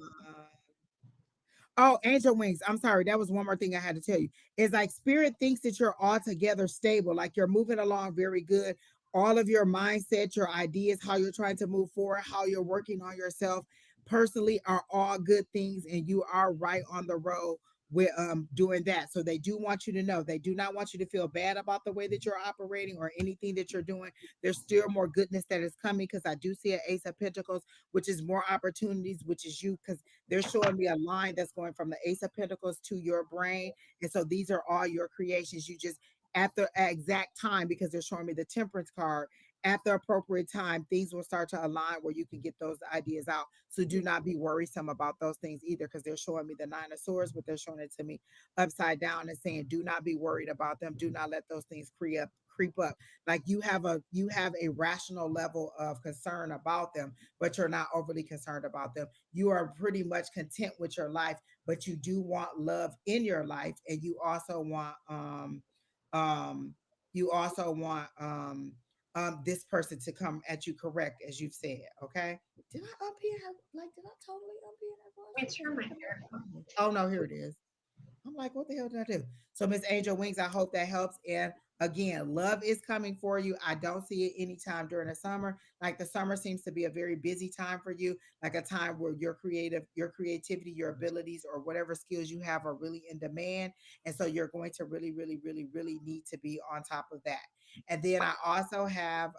S2: Oh, angel wings. I'm sorry. That was one more thing I had to tell you. Is like spirit thinks that you're altogether stable, like you're moving along very good. All of your mindset, your ideas, how you're trying to move forward, how you're working on yourself personally are all good things, and you are right on the road with doing that. So they do want you to know they do not want you to feel bad about the way that you're operating or anything that you're doing. There's still more goodness that is coming because I do see an Ace of Pentacles, which is more opportunities, which is you because they're showing me a line that's going from the Ace of Pentacles to your brain. And so these are all your creations. You just, at the exact time, because they're showing me the Temperance card, at the appropriate time, things will start to align where you can get those ideas out. So do not be worrisome about those things either, because they're showing me the Nine of Swords, but they're showing it to me upside down and saying, do not be worried about them. Do not let those things creep up. Like you have a rational level of concern about them, but you're not overly concerned about them. You are pretty much content with your life, but you do want love in your life, and um you also want this person to come at you correct, as you've said. Okay, did I up here did I totally up here that voice?
S1: Let me
S2: Or
S1: turn my
S2: did
S1: hair.
S2: oh no, here it is. I'm like, what the hell did I do? So, Miss Angel Wings, I hope that helps. And again, love is coming for you. I don't see it anytime during the summer. Like the summer seems to be a very busy time for you, like a time where your creativity, your abilities, or whatever skills you have are really in demand. And so you're going to really, really, really, really need to be on top of that. And then I also have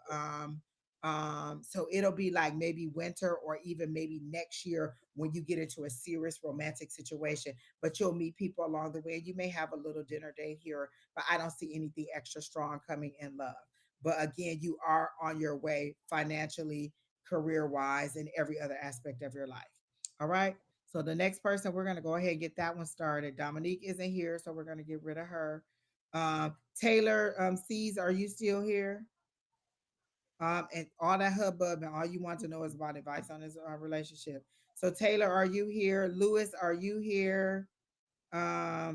S2: so it'll be like maybe winter or even maybe next year when you get into a serious romantic situation, but you'll meet people along the way. You may have a little dinner date here, but I don't see anything extra strong coming in love. But again, you are on your way financially, career wise, and every other aspect of your life. All right. So the next person, we're going to go ahead and get that one started. Dominique isn't here, so we're going to get rid of her. Taylor C's, are you still here? And all that hubbub and all you want to know is about advice on his relationship. So Taylor, are you here? Lewis, are you here?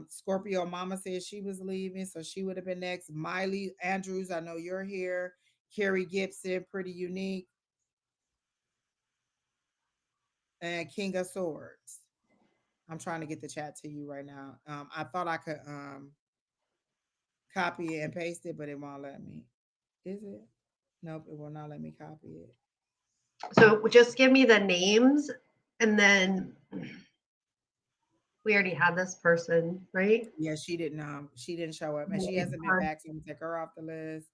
S2: Scorpio Mama said she was leaving, so she would have been next. Miley Andrews, I know you're here. Carrie Gibson, pretty unique. and King of Swords. I'm trying to get the chat to you right now. I thought I could copy it and paste it, but it won't let me. Is it? Nope, it will not let me copy it.
S1: So just give me the names, and then we already had this person, right?
S2: Yeah, she didn't show up, and she hasn't been back, so we take her off the list.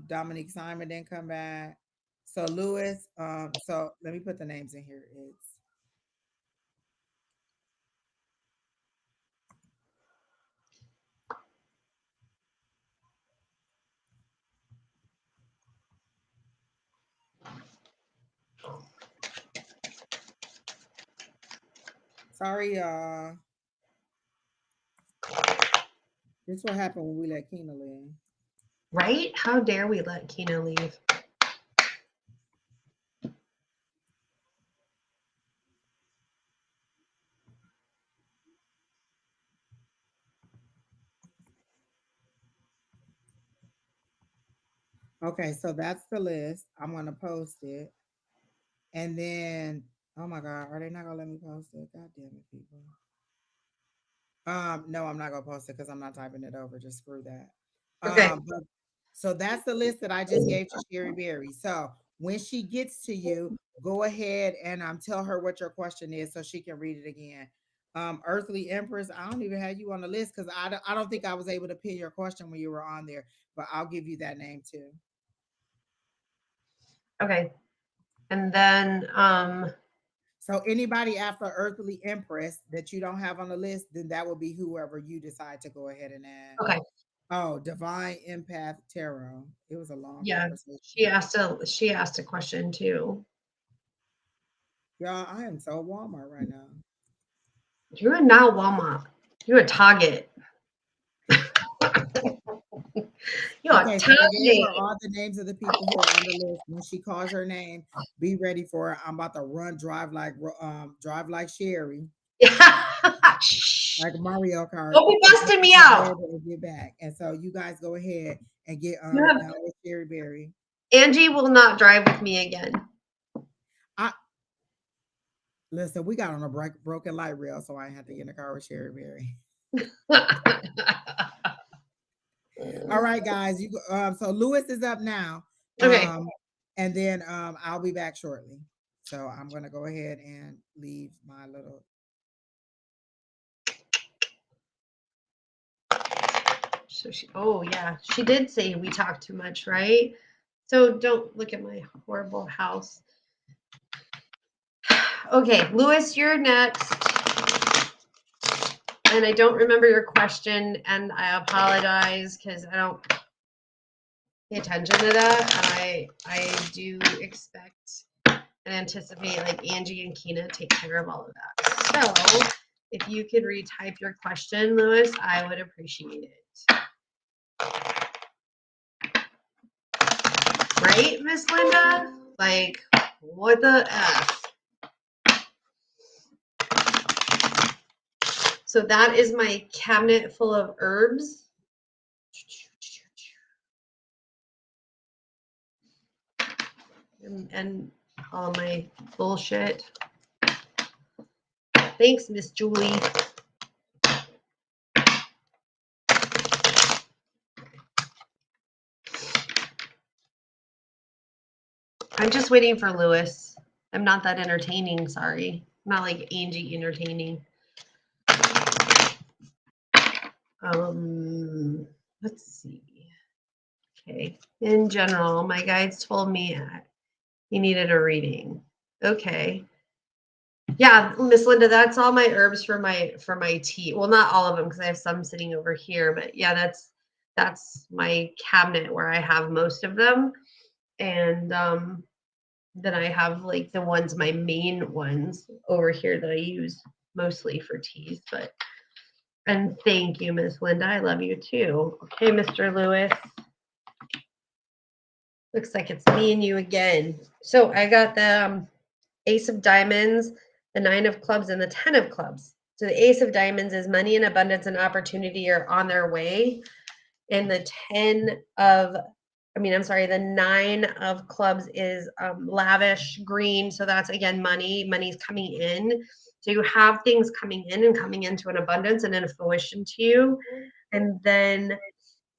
S2: Dominique Simon didn't come back. So Lewis, so let me put the names in here. It's sorry, y'all. This what happened when we let Keena in.
S1: Right? How dare we let Keena leave?
S2: Okay, so that's the list. I'm gonna post it. And then, oh my God, are they not gonna let me post it? God damn it, people. No, I'm not gonna post it because I'm not typing it over. Just screw that.
S1: Okay.
S2: But so that's the list that I just gave to Sheri Berry. So when she gets to you, go ahead and tell her what your question is so she can read it again. Earthly Empress, I don't even have you on the list because I don't think I was able to pin your question when you were on there, but I'll give you that name too.
S1: Okay. And then
S2: So anybody after Earthly Empress that you don't have on the list, then that will be whoever you decide to go ahead and add.
S1: okay.
S2: Oh, Divine Empath Tarot. It was a long
S1: Yeah.
S2: conversation.
S1: She asked a question too.
S2: Y'all, I am so Walmart right now.
S1: You are not Walmart. You're a Target. You're
S2: Okay,
S1: a
S2: so I gave her
S1: Target.
S2: all the names of the people who are on the list. When she calls her name, be ready for it. I'm about to drive like Sheri,
S1: Shh.
S2: like Mario Kart.
S1: Don't be busting me out.
S2: And get back. And so you guys go ahead and get
S1: You have-
S2: down with Sheri Berry.
S1: Angie will not drive with me again.
S2: Listen, we got on a broken light rail, so I had to get in the car with Sheri Berry. All right, guys. You so Lewis is up now.
S1: Okay.
S2: And then I'll be back shortly. So I'm gonna go ahead and leave my little.
S1: So she did say we talk too much, right? So don't look at my horrible house. Okay, Lewis, you're next. And I don't remember your question, and I apologize because I don't pay attention to that. And I do expect and anticipate like Angie and Keena take care of all of that. So if you could retype your question, Lewis, I would appreciate it. Right, Miss Linda? Like, what the F? So that is my cabinet full of herbs. And all my bullshit. Thanks, Miss Julie. I'm just waiting for Lewis. I'm not that entertaining, sorry. I'm not like Angie entertaining. Let's see. Okay. In general, my guides told me he needed a reading. Okay. Yeah, Miss Linda, that's all my herbs for my tea. Well, not all of them because I have some sitting over here, but yeah, that's my cabinet where I have most of them. And then I have like the ones, my main ones over here that I use mostly for teas. And thank you, Miss Linda. I love you too. Okay, Mr. Lewis. Looks like it's me and you again. So I got the Ace of Diamonds, the 9 of Clubs, and the 10 of Clubs. So the Ace of Diamonds is money and abundance and opportunity are on their way. And the 10 of I'm sorry, the 9 of clubs is lavish, green. So that's again money. Money's coming in. So you have things coming in and coming into an abundance and in fruition to you. And then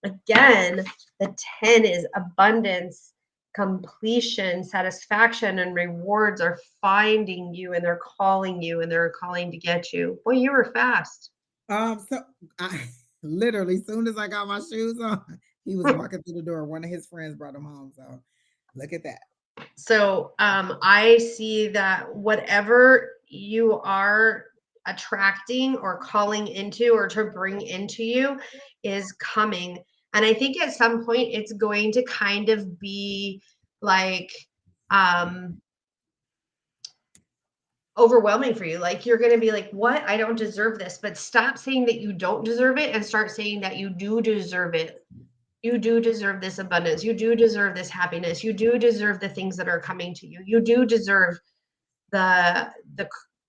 S1: again, the 10 is abundance, completion, satisfaction, and rewards are finding you and they're calling you and they're calling to get you. Boy, you were fast.
S2: So I literally, soon as I got my shoes on, he was walking through the door. One of his friends brought him home. So look at that.
S1: So I see that whatever you are attracting or calling into or to bring into you is coming. And I think at some point it's going to kind of be like overwhelming for you. Like you're going to be like, what? I don't deserve this. But stop saying that you don't deserve it and start saying that you do deserve it. You do deserve this abundance. You do deserve this happiness. You do deserve the things that are coming to you. You do deserve the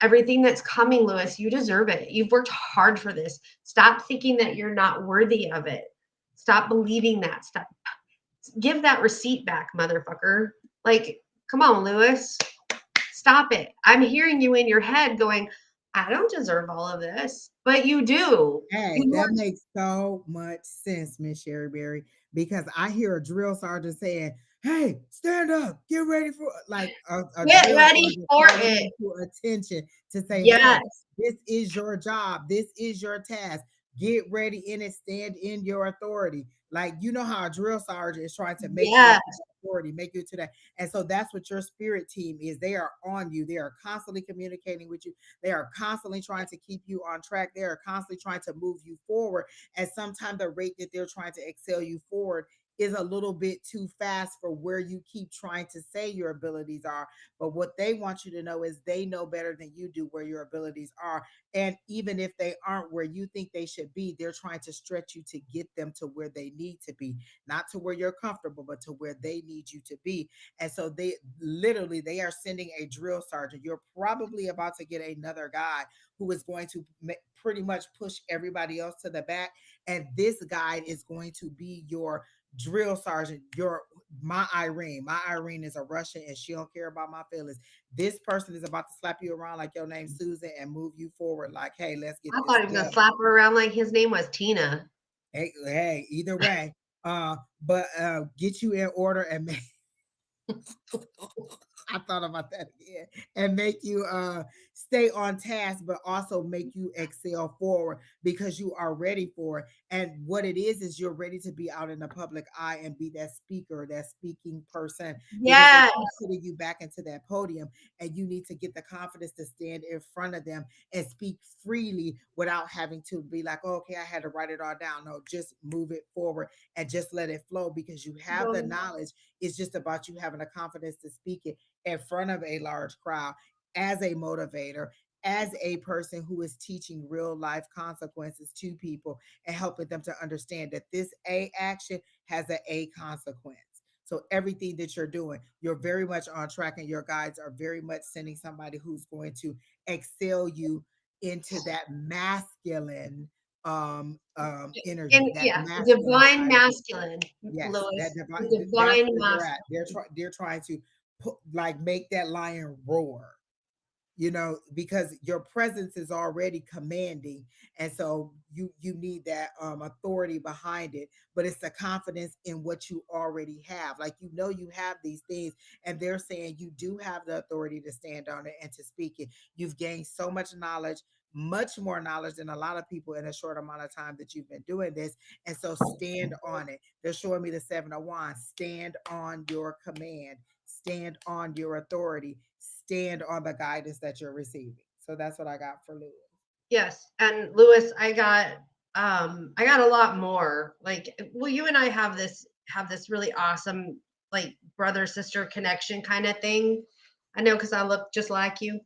S1: everything that's coming, Lewis. You deserve it. You've worked hard for this. Stop thinking that you're not worthy of it. Stop believing that. Stop. Give that receipt back, motherfucker. Like, come on, Lewis. Stop it. I'm hearing you in your head going, I don't deserve all of this, but you do.
S2: Hey, that makes so much sense, Miss Sheri Berry, because I hear a drill sergeant saying, "Hey, stand up, get ready for," like a
S1: Get
S2: drill
S1: ready
S2: sergeant
S1: for
S2: calling
S1: it.
S2: you to attention to say, "Hey,
S1: Yes.
S2: this is your job, this is your task. Get ready in it, stand in your authority." Like you know how a drill sergeant is trying to make you
S1: Yes.
S2: authority, make you to that, and so that's what your spirit team is. They are on you. They are constantly communicating with you. They are constantly trying to keep you on track. They are constantly trying to move you forward. And sometimes the rate that they're trying to excel you forward is a little bit too fast for where you keep trying to say your abilities are. But what they want you to know is they know better than you do where your abilities are. And even if they aren't where you think they should be, they're trying to stretch you to get them to where they need to be, not to where you're comfortable, but to where they need you to be. And so they literally they are sending a drill sergeant. You're probably about to get another guy who is going to pretty much push everybody else to the back. And this guy is going to be your drill sergeant, your my Irene. My Irene is a Russian and she don't care about my feelings. This person is about to slap you around like your name's Susan and move you forward like, hey, let's get
S1: I
S2: this
S1: thought he was gonna
S2: done.
S1: slap her around like his name was Tina.
S2: Hey, either way. But get you in order and make I thought about that again. And make you stay on task, but also make you excel forward because you are ready for it. And what it is you're ready to be out in the public eye and be that speaker, that speaking person, because they
S1: Yes.
S2: keep putting you back into that podium and you need to get the confidence to stand in front of them and speak freely without having to be like, oh, okay, I had to write it all down. No, just move it forward and just let it flow because you have the knowledge. It's just about you having the confidence to speak it in front of a large crowd as a motivator, as a person who is teaching real life consequences to people and helping them to understand that this A action has an A consequence. So everything that you're doing, you're very much on track, and your guides are very much sending somebody who's going to excel you into that masculine energy,
S1: And
S2: that
S1: yeah,
S2: masculine
S1: divine
S2: side of you.
S1: masculine,
S2: Yes, that
S1: Lewis.
S2: divine. That's
S1: Divine
S2: where they're at.
S1: masculine.
S2: They're trying to put like make that lion roar, because your presence is already commanding, and so you need that authority behind it. But it's the confidence in what you already have. Like you have these things, and they're saying you do have the authority to stand on it and to speak it. You've gained so much knowledge. Much more knowledge than a lot of people in a short amount of time that you've been doing this. And so stand on it. They're showing me the 7 of Wands. Stand on your command, stand on your authority, stand on the guidance that you're receiving. So that's what I got for Lewis.
S1: Yes. And Lewis, I got a lot more. Like, well, you and I have this really awesome like brother sister connection kind of thing. I know because I look just like you.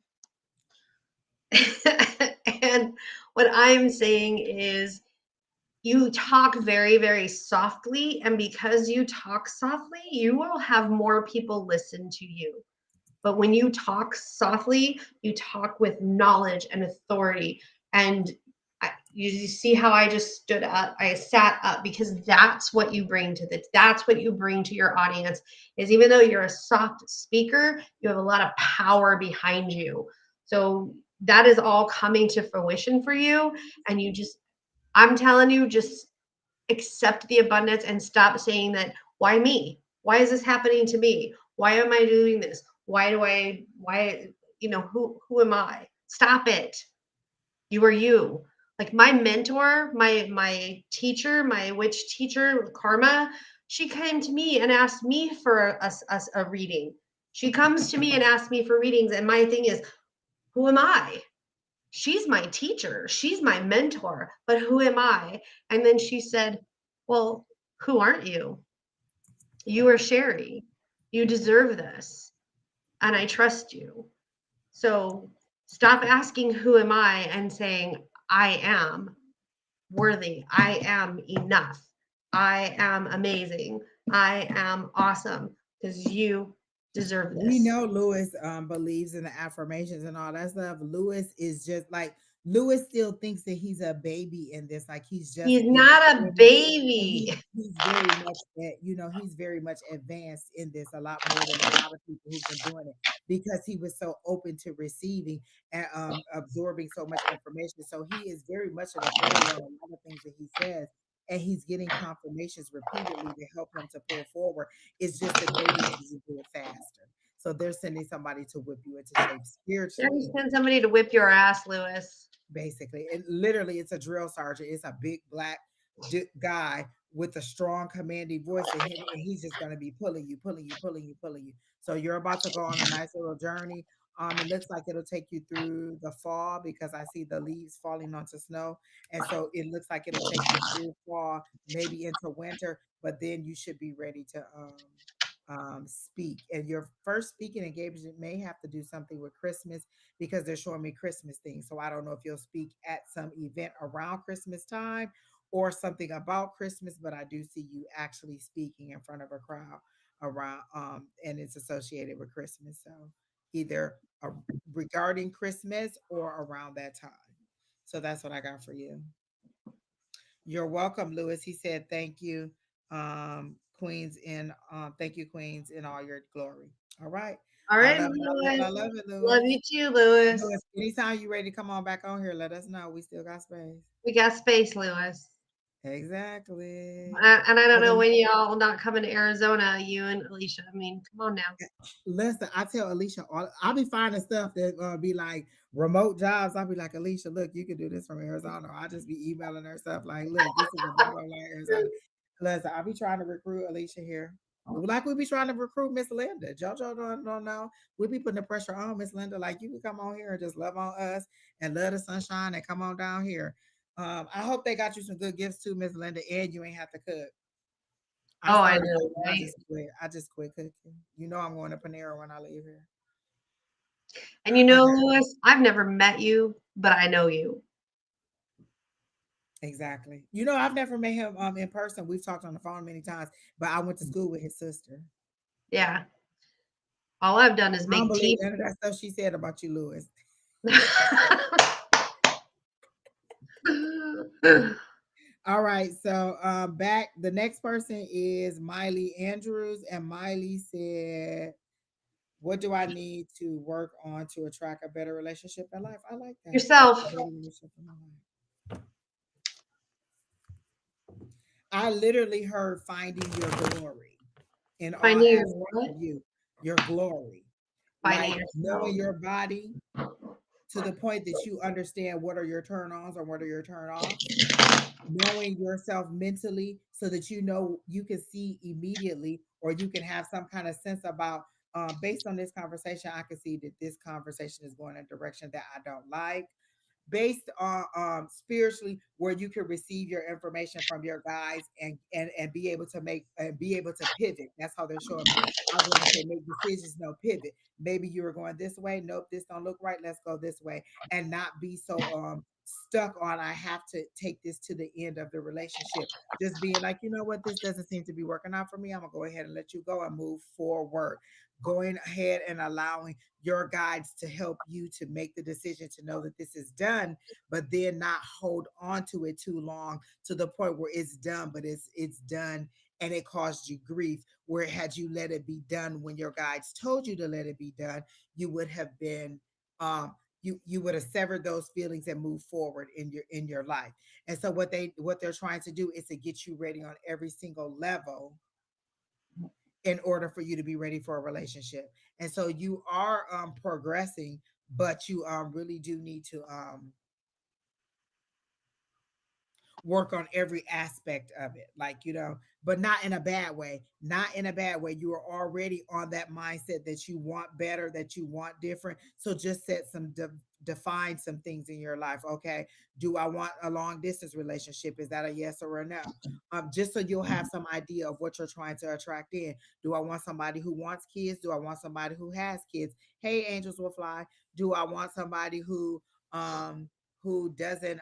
S1: And what I'm saying is you talk very, very softly. And because you talk softly, you will have more people listen to you. But when you talk softly, you talk with knowledge and authority. And You see how I just stood up? I sat up because that's what you bring to that's what you bring to your audience. Is even though you're a soft speaker, you have a lot of power behind you. So that is all coming to fruition for you. And you just, I'm telling you, just accept the abundance and stop saying that, why me? Why is this happening to me? Why am I doing this? Why, who am I? Stop it. You are you. Like my mentor, my teacher, my witch teacher, Karma, she came to me and asked me for a reading. She comes to me and asks me for readings. And my thing is, who am I? She's my teacher. She's my mentor. But who am I? And then she said, well, who aren't you? You are Sheri. You deserve this. And I trust you. So stop asking, who am I? And saying, I am worthy. I am enough. I am amazing. I am awesome because you deserve
S2: We
S1: this.
S2: know Lewis believes in the affirmations and all that stuff. Lewis is just like Lewis still thinks that he's a baby in this, like he's just
S1: He's
S2: getting
S1: not a
S2: started. And
S1: baby.
S2: he's very much he's very much advanced in this a lot more than a lot of people who've been doing it because he was so open to receiving and absorbing so much information. So he is very much an authority on a lot of things that he says. And he's getting confirmations repeatedly to help him to pull forward. It's just that they need you to do it faster. So they're sending somebody to whip you into shape
S1: There's
S2: spiritually,
S1: send somebody to whip your ass, Lewis.
S2: basically. And literally, it's a drill sergeant. It's a big black guy with a strong commanding voice, and he's just going to be pulling you, pulling you, pulling you, pulling you. So you're about to go on a nice little journey. It looks like it'll take you through the fall because I see the leaves falling onto snow, and so it looks like it'll take you through fall, maybe into winter. But then you should be ready to speak. And your first speaking engagement may have to do something with Christmas because they're showing me Christmas things. So I don't know if you'll speak at some event around Christmas time or something about Christmas, but I do see you actually speaking in front of a crowd around, and it's associated with Christmas. So either regarding Christmas or around that time. So that's what I got for you. You're welcome, Lewis. He said, thank you, Queens thank you, Queens, in all your glory. All right.
S1: All
S2: I
S1: right,
S2: love it. I love it.
S1: Lewis.
S2: I love it,
S1: Love
S2: Lewis.
S1: you too, Lewis.
S2: Lewis, anytime you're ready to come on back on here, let us know. We still got space.
S1: We got space, Lewis.
S2: Exactly.
S1: And I don't
S2: For
S1: know
S2: the
S1: when y'all not coming to Arizona, you and Alicia. I mean, come on now.
S2: listen, I tell Alicia, I'll be finding stuff that be like remote jobs. I'll be like, Alicia, look, you can do this from Arizona. I'll just be emailing her stuff like, look, this is a blah blah blah Arizona. Listen, I'll be trying to recruit Alicia here. Like we be trying to recruit Miss Linda. JoJo don't know. We be putting the pressure on Miss Linda. Like you can come on here and just love on us and love the sunshine and come on down here. I hope they got you some good gifts too, Miss Linda, and you ain't have to cook. I
S1: Oh, I
S2: started
S1: know,
S2: cooking. I
S1: right?
S2: just quit. I just quit cooking. You know I'm going to Panera when I leave here.
S1: And you
S2: I
S1: know,
S2: got
S1: Lewis, I've never met you, but I know you.
S2: exactly. You know I've never met him in person. We've talked on the phone many times, but I went to school with his sister.
S1: Yeah. All I've done is
S2: I don't
S1: make
S2: believe
S1: tea.
S2: none of that stuff she said about you, Lewis. All right, so back the next person is Miley Andrews, and Miley said, "What do I need to work on to attract a better relationship in life?" I like that. A
S1: Yourself.
S2: better relationship in my life. I literally heard finding your glory in all
S1: Finding your
S2: aspects
S1: what?
S2: of you, your glory,
S1: Finding
S2: like
S1: yourself.
S2: knowing your body to the point that you understand what are your turn ons and what are your turn offs, knowing yourself mentally so that you know you can see immediately or you can have some kind of sense about based on this conversation, I can see that this conversation is going in a direction that I don't like based on spiritually where you can receive your information from your guides and be able to make and be able to pivot. That's how they're showing me. I was going to say make decisions, no pivot. Maybe you were going this way, nope, this don't look right, let's go this way, and not be so stuck on I have to take this to the end of the relationship. Just being like, you know what, this doesn't seem to be working out for me, I'm gonna go ahead and let you go and move forward. going ahead and allowing your guides to help you to make the decision to know that this is done, but then not hold on to it too long to the point where it's done, but it's done and it caused you grief. Where had you let it be done when your guides told you to let it be done, you would have been you would have severed those feelings and moved forward in your life. And so what they're trying to do is to get you ready on every single level in order for you to be ready for a relationship. And so you are progressing, but you really do need to work on every aspect of it, like, but not in a bad way. Not in a bad way. You are already on that mindset that you want better, that you want different. So just set some define some things in your life. Okay, do I want a long distance relationship? Is that a yes or a no? Just so you'll have some idea of what you're trying to attract in. Do I want somebody who wants kids? Do I want somebody who has kids? Hey, angels will fly. Do I want somebody who doesn't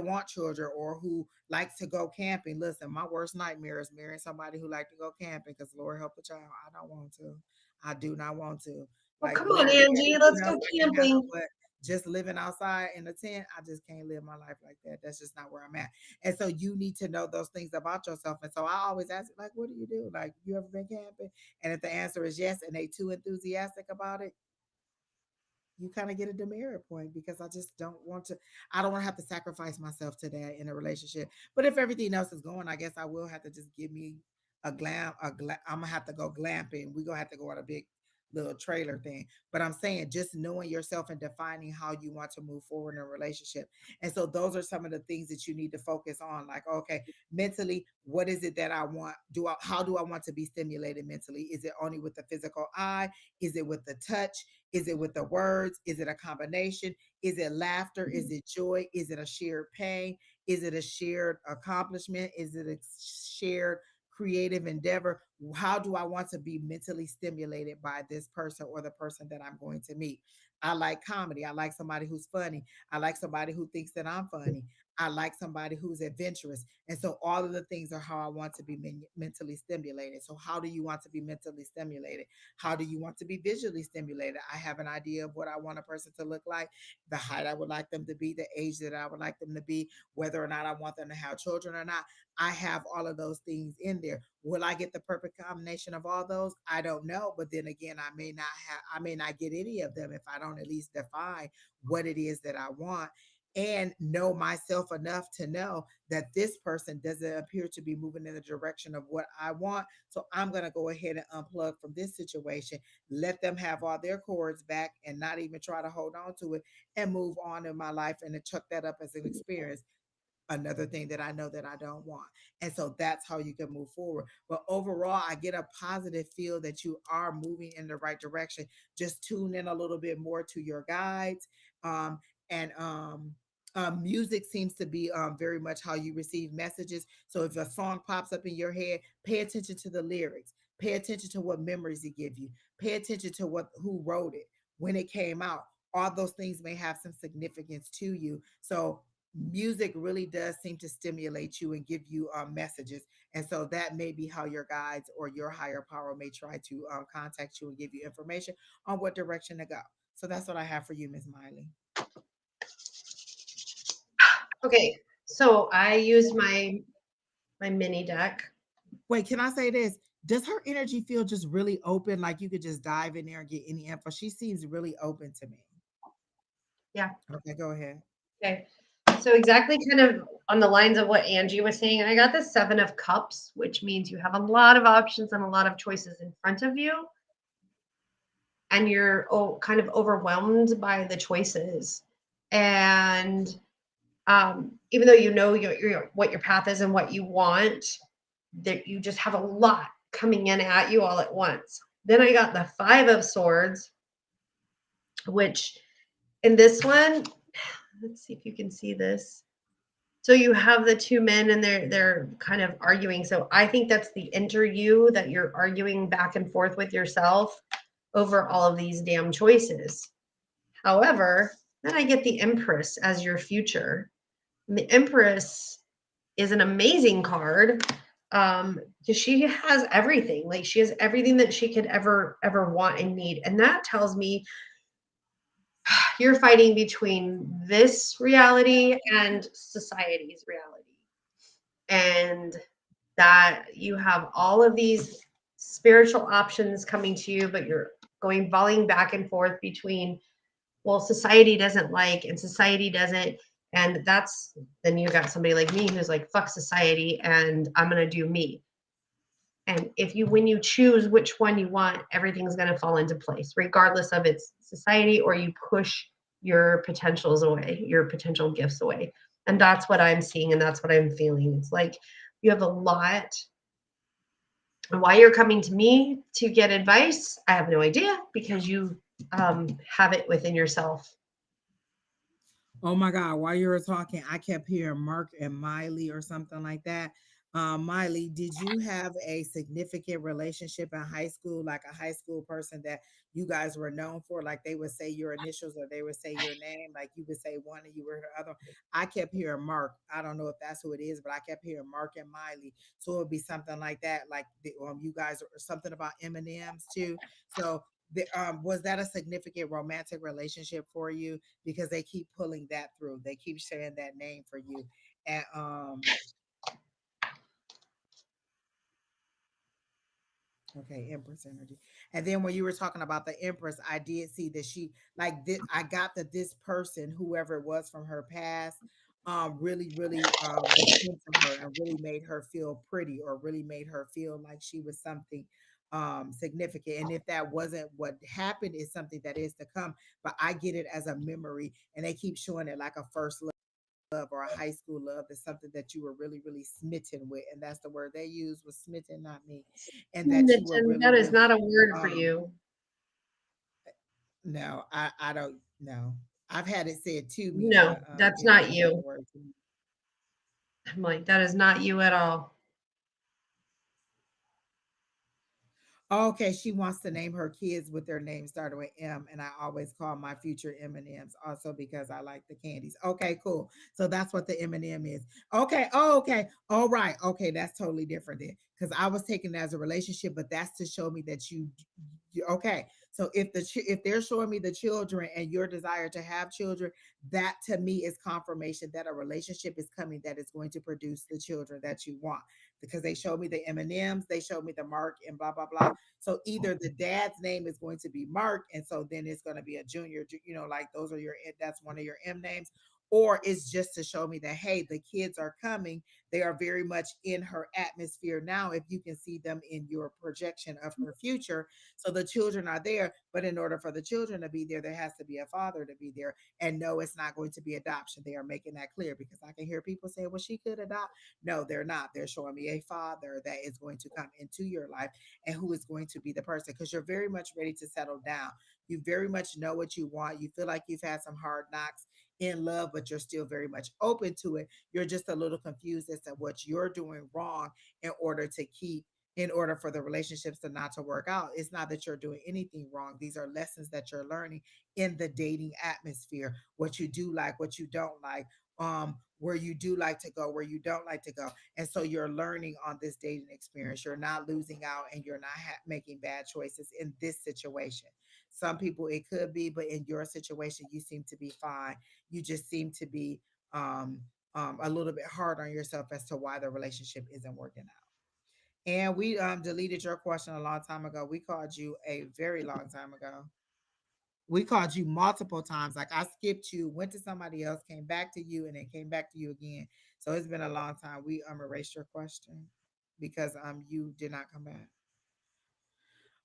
S2: want children, or who likes to go camping? Listen, my worst nightmare is marrying somebody who like to go camping, because Lord help a child, I don't want to. I do not want to.
S1: Well,
S2: Like,
S1: come on,
S2: Lord, if
S1: Angie, let's
S2: everything
S1: go
S2: else I can handle,
S1: camping.
S2: but just living outside in a tent, I just can't live my life like that. That's just not where I'm at. And so you need to know those things about yourself. And so I always ask, like, what do you do? Like, you ever been camping? And if the answer is yes, and they too enthusiastic about it, you kind of get a demerit point, because I don't want to have to sacrifice myself to that in a relationship. But if everything else is going, I guess I will have to just give me I'm gonna have to go glamping. We're gonna have to go on a big little trailer thing. But I'm saying, just knowing yourself and defining how you want to move forward in a relationship. And so those are some of the things that you need to focus on. Like, okay, mentally, what is it that I want? How do I want to be stimulated mentally? Is it only with the physical eye? Is it with the touch? Is it with the words? Is it a combination? Is it laughter? Is it joy? Is it a shared pain? Is it a shared accomplishment? Is it a shared creative endeavor? How do I want to be mentally stimulated by this person, or the person that I'm going to meet? I like comedy. I like somebody who's funny. I like somebody who thinks that I'm funny. I like somebody who's adventurous. And so all of the things are how I want to be mentally stimulated. So how do you want to be mentally stimulated? How do you want to be visually stimulated? I have an idea of what I want a person to look like, the height I would like them to be, the age that I would like them to be, whether or not I want them to have children or not. I have all of those things in there. Will I get the perfect combination of all those? I don't know. But then again, I may not get any of them if I don't at least define what it is that I want, and know myself enough to know that this person doesn't appear to be moving in the direction of what I want. So I'm going to go ahead and unplug from this situation, let them have all their cords back, and not even try to hold on to it, and move on in my life, and to chuck that up as an experience, another thing that I know that I don't want. And so that's how you can move forward. But overall, I get a positive feel that you are moving in the right direction. Just tune in a little bit more to your guides. And Music seems to be very much how you receive messages. So if a song pops up in your head, pay attention to the lyrics. Pay attention to what memories it give you. Pay attention to who wrote it, when it came out. All those things may have some significance to you. So music really does seem to stimulate you and give you messages. And so that may be how your guides or your higher power may try to contact you and give you information on what direction to go. So that's what I have for you, Miss Miley.
S1: Okay, so I used my mini deck.
S2: Wait, can I say this? Does her energy feel just really open? Like you could just dive in there and get any info? She seems really open to me.
S1: Yeah.
S2: Okay, go ahead.
S1: Okay. So exactly kind of on the lines of what Angie was saying, I got the 7 of Cups, which means you have a lot of options and a lot of choices in front of you. And you're kind of overwhelmed by the choices. And even though you know what your path is and what you want, that you just have a lot coming in at you all at once. Then I got the 5 of Swords, which in this one, let's see if you can see this. So you have the 2 men and they're kind of arguing. So I think that's the inner you that you're arguing back and forth with yourself over all of these damn choices. However, then I get the Empress as your future. And the Empress is an amazing card because she has everything. Like she has everything that she could ever want and need, and that tells me you're fighting between this reality and society's reality, and that you have all of these spiritual options coming to you, but you're going volleying back and forth between, well, society doesn't like and society doesn't. And that's, then you got somebody like me who's like, fuck society and I'm going to do me. And if you, when you choose which one you want, everything's going to fall into place, regardless of its society, or you push your potentials away, your potential gifts away. And that's what I'm seeing. And that's what I'm feeling. It's like you have a lot. And why you're coming to me to get advice, I have no idea, because you have it within yourself.
S2: Oh my God, while you were talking, I kept hearing Mark and Miley or something like that. Miley, did you have a significant relationship in high school, like a high school person that you guys were known for? Like they would say your initials or they would say your name, like you would say one and you were the other. I kept hearing Mark. I don't know if that's who it is, but I kept hearing Mark and Miley. So it would be something like that, like you guys, or something about M&Ms too. So was that a significant romantic relationship for you? Because they keep pulling that through. They keep saying that name for you. And okay, Empress energy. And then when you were talking about the Empress, I did see that she like this. I got that this person, whoever it was from her past, really was into her and really made her feel pretty, or really made her feel like she was something significant. And if that wasn't what happened, it's something that is to come. But I get it as a memory, and they keep showing it like a first love or a high school love. Is something that you were really smitten with, and that's the word they used, was smitten, not me. And that you were
S1: That is
S2: really
S1: not a word for
S2: um
S1: you.
S2: no, I don't know. I've had it said to me,
S1: No,
S2: but
S1: that's
S2: it
S1: not
S2: hasn't been a
S1: you.
S2: word to me.
S1: I'm like, that is not you at all.
S2: Okay, she wants to name her kids with their names started with M, and I always call my future M&Ms also because I like the candies. Okay, cool. So that's what the M&M is. Okay. Oh, okay. All right. Okay, that's totally different then, because I was taking it as a relationship, but that's to show me that okay. So if if they're showing me the children and your desire to have children, that to me is confirmation that a relationship is coming that is going to produce the children that you want, because they showed me the M&Ms, they showed me the Mark and blah blah blah. So either the dad's name is going to be Mark, and so then it's going to be a junior, like those are that's one of your M names, or it's just to show me that, hey, the kids are coming. They are very much in her atmosphere now. If you can see them in your projection of her future, so the children are there. But in order for the children to be there, there has to be a father to be there. And no, it's not going to be adoption. They are making that clear, because I can hear people say, well, she could adopt. No, they're not. They're showing me a father that is going to come into your life, and who is going to be the person, because you're very much ready to settle down. You very much know what you want. You feel like you've had some hard knocks in love, but you're still very much open to it. You're just a little confused as to what you're doing wrong in order to keep, in order for the relationships to not to work out. It's not that you're doing anything wrong. These are lessons that you're learning in the dating atmosphere. What you do like, what you don't like, where you do like to go, where you don't like to go. And so you're learning on this dating experience. You're not losing out, and you're not making bad choices in this situation. Some people it could be, but in your situation, you seem to be fine. You just seem to be a little bit hard on yourself as to why the relationship isn't working out. And we deleted your question a long time ago. We called you a very long time ago. We called you multiple times. Like I skipped you, went to somebody else, came back to you, and then came back to you again. So it's been a long time. We erased your question because you did not come back.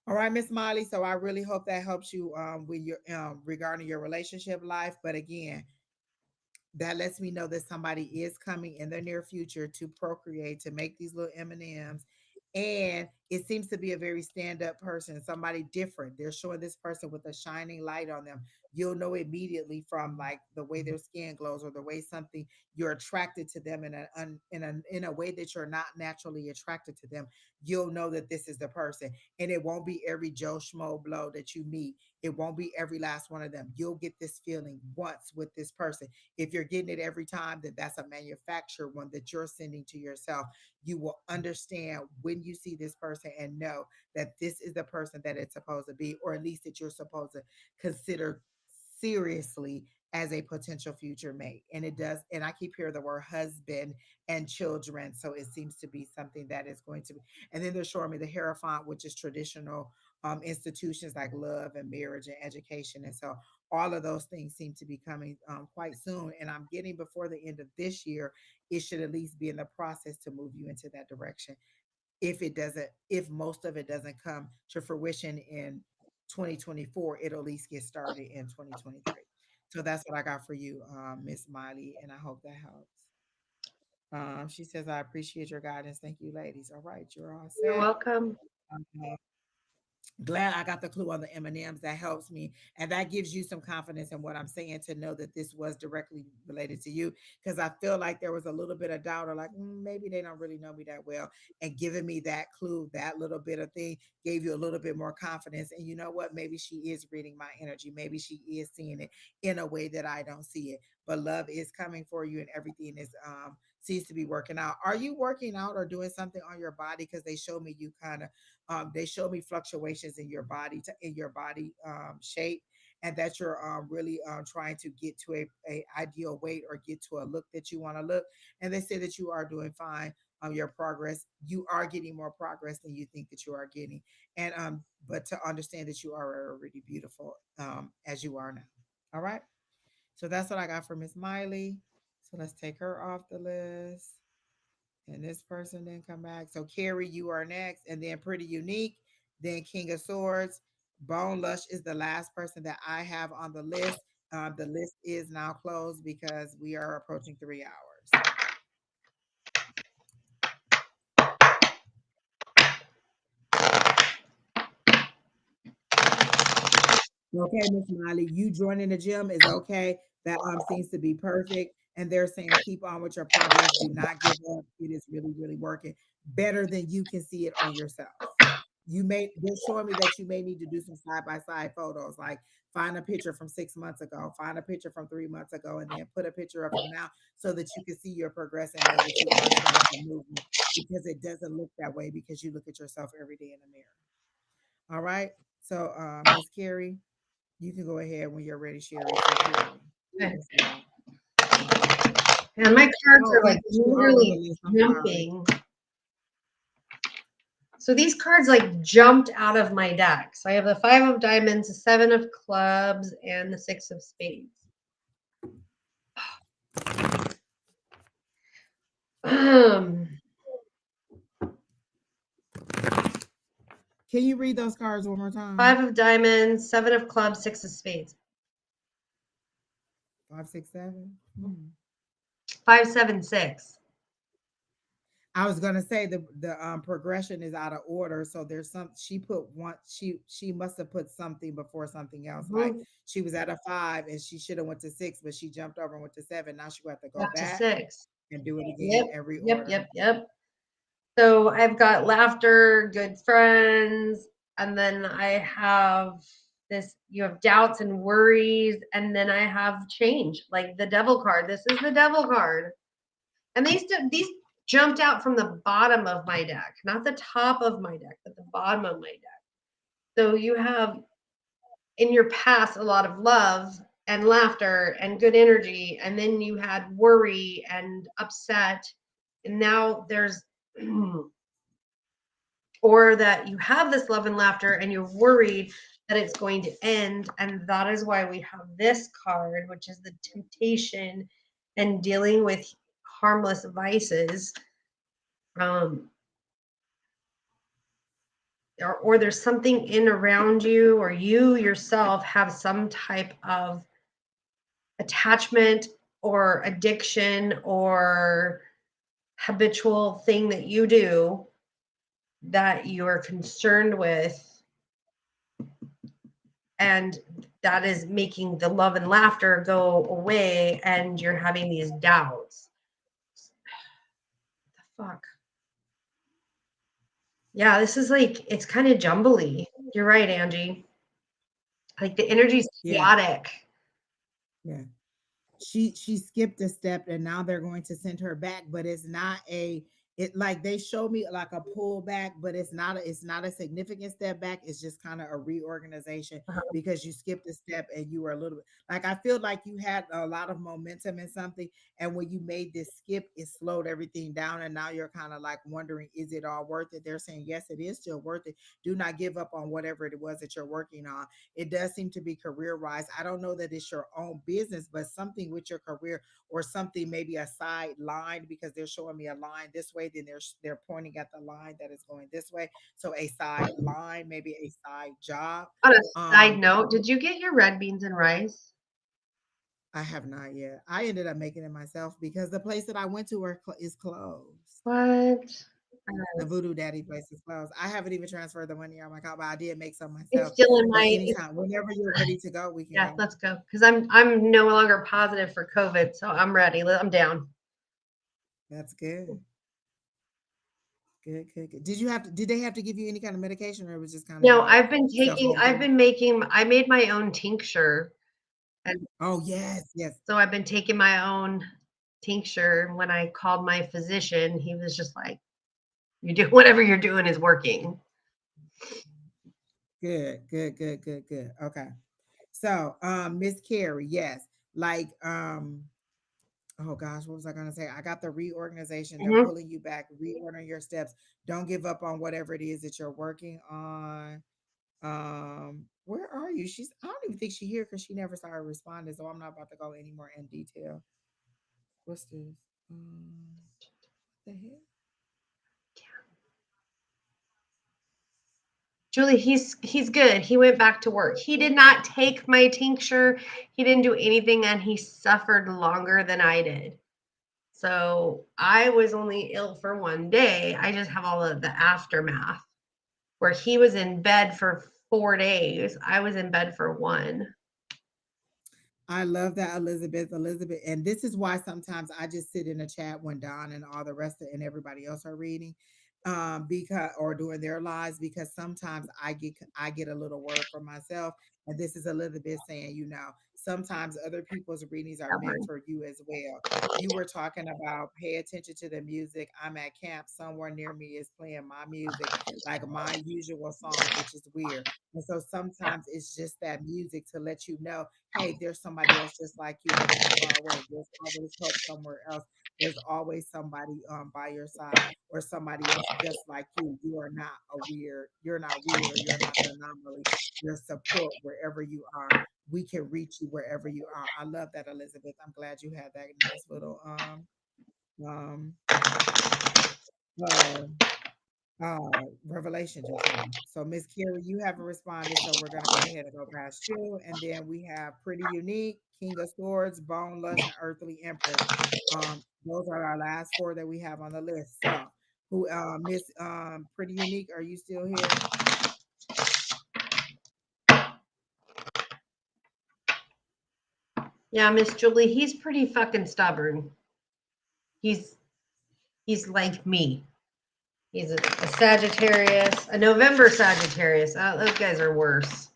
S2: All right, Miss Molly. So I really hope that helps you with your regarding your relationship life. But again, that lets me know that somebody is coming in the near future to procreate, to make these little M&Ms. And it seems to be a very stand-up person, somebody different. They're showing this person with a shining light on them, You'll know immediately from like the way their skin glows or the way something you're attracted to them in a way that you're not naturally attracted to them. You'll know that this is the person, and it won't be every Joe Schmo blow that you meet. It won't be every last one of them. You'll get this feeling once with this person. If you're getting it every time, then that's a manufactured one that you're sending to yourself. You will understand when you see this person and know that this is the person that it's supposed to be, or at least that you're supposed to consider seriously as a potential future mate. And it does, and I keep hearing the word husband and children. So it seems to be something that is going to be. And then they're showing me the Hierophant, which is traditional institutions like love and marriage and education. And so all of those things seem to be coming quite soon. And I'm getting before the end of this year, it should at least be in the process to move you into that direction. If most of it doesn't come to fruition in 2024, it'll at least get started in 2023. So that's what I got for you, Miss Miley, and I hope that helps. She says, I appreciate your guidance. Thank you, ladies. All right, you're all
S1: You're
S2: set.
S1: welcome.
S2: Um, Glad I got the clue on the M&Ms. That helps me, and that gives you some confidence in what I'm saying, to know that this was directly related to you, because I feel like there was a little bit of doubt, or like, maybe they don't really know me that well, and giving me that clue, that little bit of thing, gave you a little bit more confidence. And you know what, maybe she is reading my energy, maybe she is seeing it in a way that I don't see it. But love is coming for you, and everything is seems to be working out. Are you working out or doing something on your body? Because they show me you kind of they show me fluctuations in your body, in your body shape, and that you're really trying to get to a ideal weight, or get to a look that you want to look. And they say that you are doing fine. Your progress, you are getting more progress than you think that you are getting. And but to understand that you are already beautiful as you are now. All right. So that's what I got for Miss Miley. So let's take her off the list. And this person didn't come back. So Carrie, you are next. And then Pretty Unique. Then King of Swords. Bone Lush is the last person that I have on the list. The list is now closed because we are approaching 3 hours. Okay, Miss Miley, you joining the gym is okay. That seems to be perfect. And they're saying keep on with your progress. Do not give up. It is really, really working better than you can see it on yourself. They're showing me that you may need to do some side by side photos, like find a picture from 6 months ago, find a picture from 3 months ago, and then put a picture up from now, so that you can see your progress and know that you are showing some movement, because it doesn't look that way because you look at yourself every day in the mirror. All right. So Miss Carrie, you can go ahead when you're ready, Sheri, for Carrie.
S1: Okay.
S2: Miss Love.
S1: And my cards
S2: Oh,
S1: are like
S2: you are on the
S1: literally
S2: list. I'm sorry.
S1: jumping. So these cards like jumped out of my deck. So I have the 5 of diamonds, the 7 of clubs, and the 6 of spades.
S2: Can you read those cards one more time?
S1: 5 of diamonds, 7 of clubs, 6 of spades.
S2: 5, 6, 7.
S1: 5, 7, 6.
S2: I was gonna say the progression is out of order. So there's she put one, she must have put something before something else. Like she was at a 5 and she should have went to 6, but she jumped over and went to 7. Now she will have to go
S1: To
S2: back
S1: 6.
S2: and do it again and reorder.
S1: Yep. So I've got laughter, good friends, and then I have this, you have doubts and worries, and then I have change, like the devil card. This is the devil card. And these jumped out from the bottom of my deck, not the top of my deck, but the bottom of my deck. So you have in your past a lot of love and laughter and good energy, and then you had worry and upset, and now there's or that you have this love and laughter and you're worried that it's going to end. And that is why we have this card, which is the temptation and dealing with harmless vices. Or there's something in around you, or you yourself have some type of attachment or addiction or habitual thing that you do that you're concerned with. And that is making the love and laughter go away, and you're having these doubts. What the fuck? Yeah, this is like, it's kind of jumbly. You're right, Angie. Like the energy's
S2: Yeah.
S1: chaotic.
S2: Yeah. She skipped a step and now they're going to send her back, but it's not it like they showed me like a pullback, but it's not a significant step back. It's just kind of a reorganization
S1: Uh-huh.
S2: because you skipped a step and you were a little bit like I feel like you had a lot of momentum in something, and when you made this skip, it slowed everything down, and now you're kind of like wondering, is it all worth it? They're saying yes, it is still worth it. Do not give up on whatever it was that you're working on. It does seem to be career wise. I don't know that it's your own business, but something with your career or something, maybe a side line, because they're showing me a line this way, then they're pointing at the line that is going this way. So a side line, maybe a side job.
S1: On a side
S2: Um,
S1: note, did you get your red beans and rice?
S2: I have not yet. I ended up making it myself because the place that I went to is closed.
S1: What?
S2: The Voodoo Daddy place is closed. I haven't even transferred the money on my account, but I did make some
S1: It's
S2: myself.
S1: still in
S2: But
S1: my.
S2: anytime, whenever you're ready to go, we can
S1: Yeah,
S2: go.
S1: let's go because I'm no longer positive for COVID, so I'm ready. I'm down.
S2: That's good. Good, good, good. Did they have to give you any kind of medication, or it was just kind of
S1: No,
S2: like
S1: I've
S2: self-medicating?
S1: been making. I made my own tincture, and
S2: Oh, yes, yes.
S1: so I've been taking my own tincture. When I called my physician, he was just like, "You do whatever you're doing is working."
S2: Good, good, good, good, good. Okay. So, Miss Carrie, yes. Like, oh gosh, what was I gonna say? I got the reorganization. They're
S1: Mhm.
S2: pulling you back, reordering your steps. Don't give up on whatever it is that you're working on. Where are you? I don't even think she's here because she never started responding, so I'm not about to go any more in detail. What's this? What the hell?
S1: Julie, he's good. He went back to work. He did not take my tincture. He didn't do anything, and he suffered longer than I did. So I was only ill for one day. I just have all of the aftermath where he was in bed for 4 days. I was in bed for one.
S2: I love that, Elizabeth. Elizabeth, and this is why sometimes I just sit in a chat when Don and all the rest of and everybody else are reading, because or doing their lives, because sometimes I get a little word for myself, and this is Elizabeth saying, sometimes other people's readings are meant for you as well. You were talking about pay attention to the music. I'm at camp. Somewhere near me is playing my music, like my usual song, which is weird. And so sometimes it's just that music to let you know, hey, there's somebody else just like you, never too far away. There's always help somewhere else. There's always somebody by your side or somebody else just like you. You're not weird, or you're not the anomaly. You're support wherever you are. We can reach you wherever you are. I love that, Elizabeth. I'm glad you had that nice little um uh revelation just now. So, Miss Carrie, you haven't responded, so we're gonna go ahead and go past you. And then we have Pretty Unique, King of Swords, Bone Lust, and Earthly Empress. Those are our last four that we have on the list. So, who Miss Pretty Unique, are you still here?
S1: Yeah, Miss Julie, he's pretty fucking stubborn. He's he's like me. He's a Sagittarius, a November Sagittarius. Those guys are worse.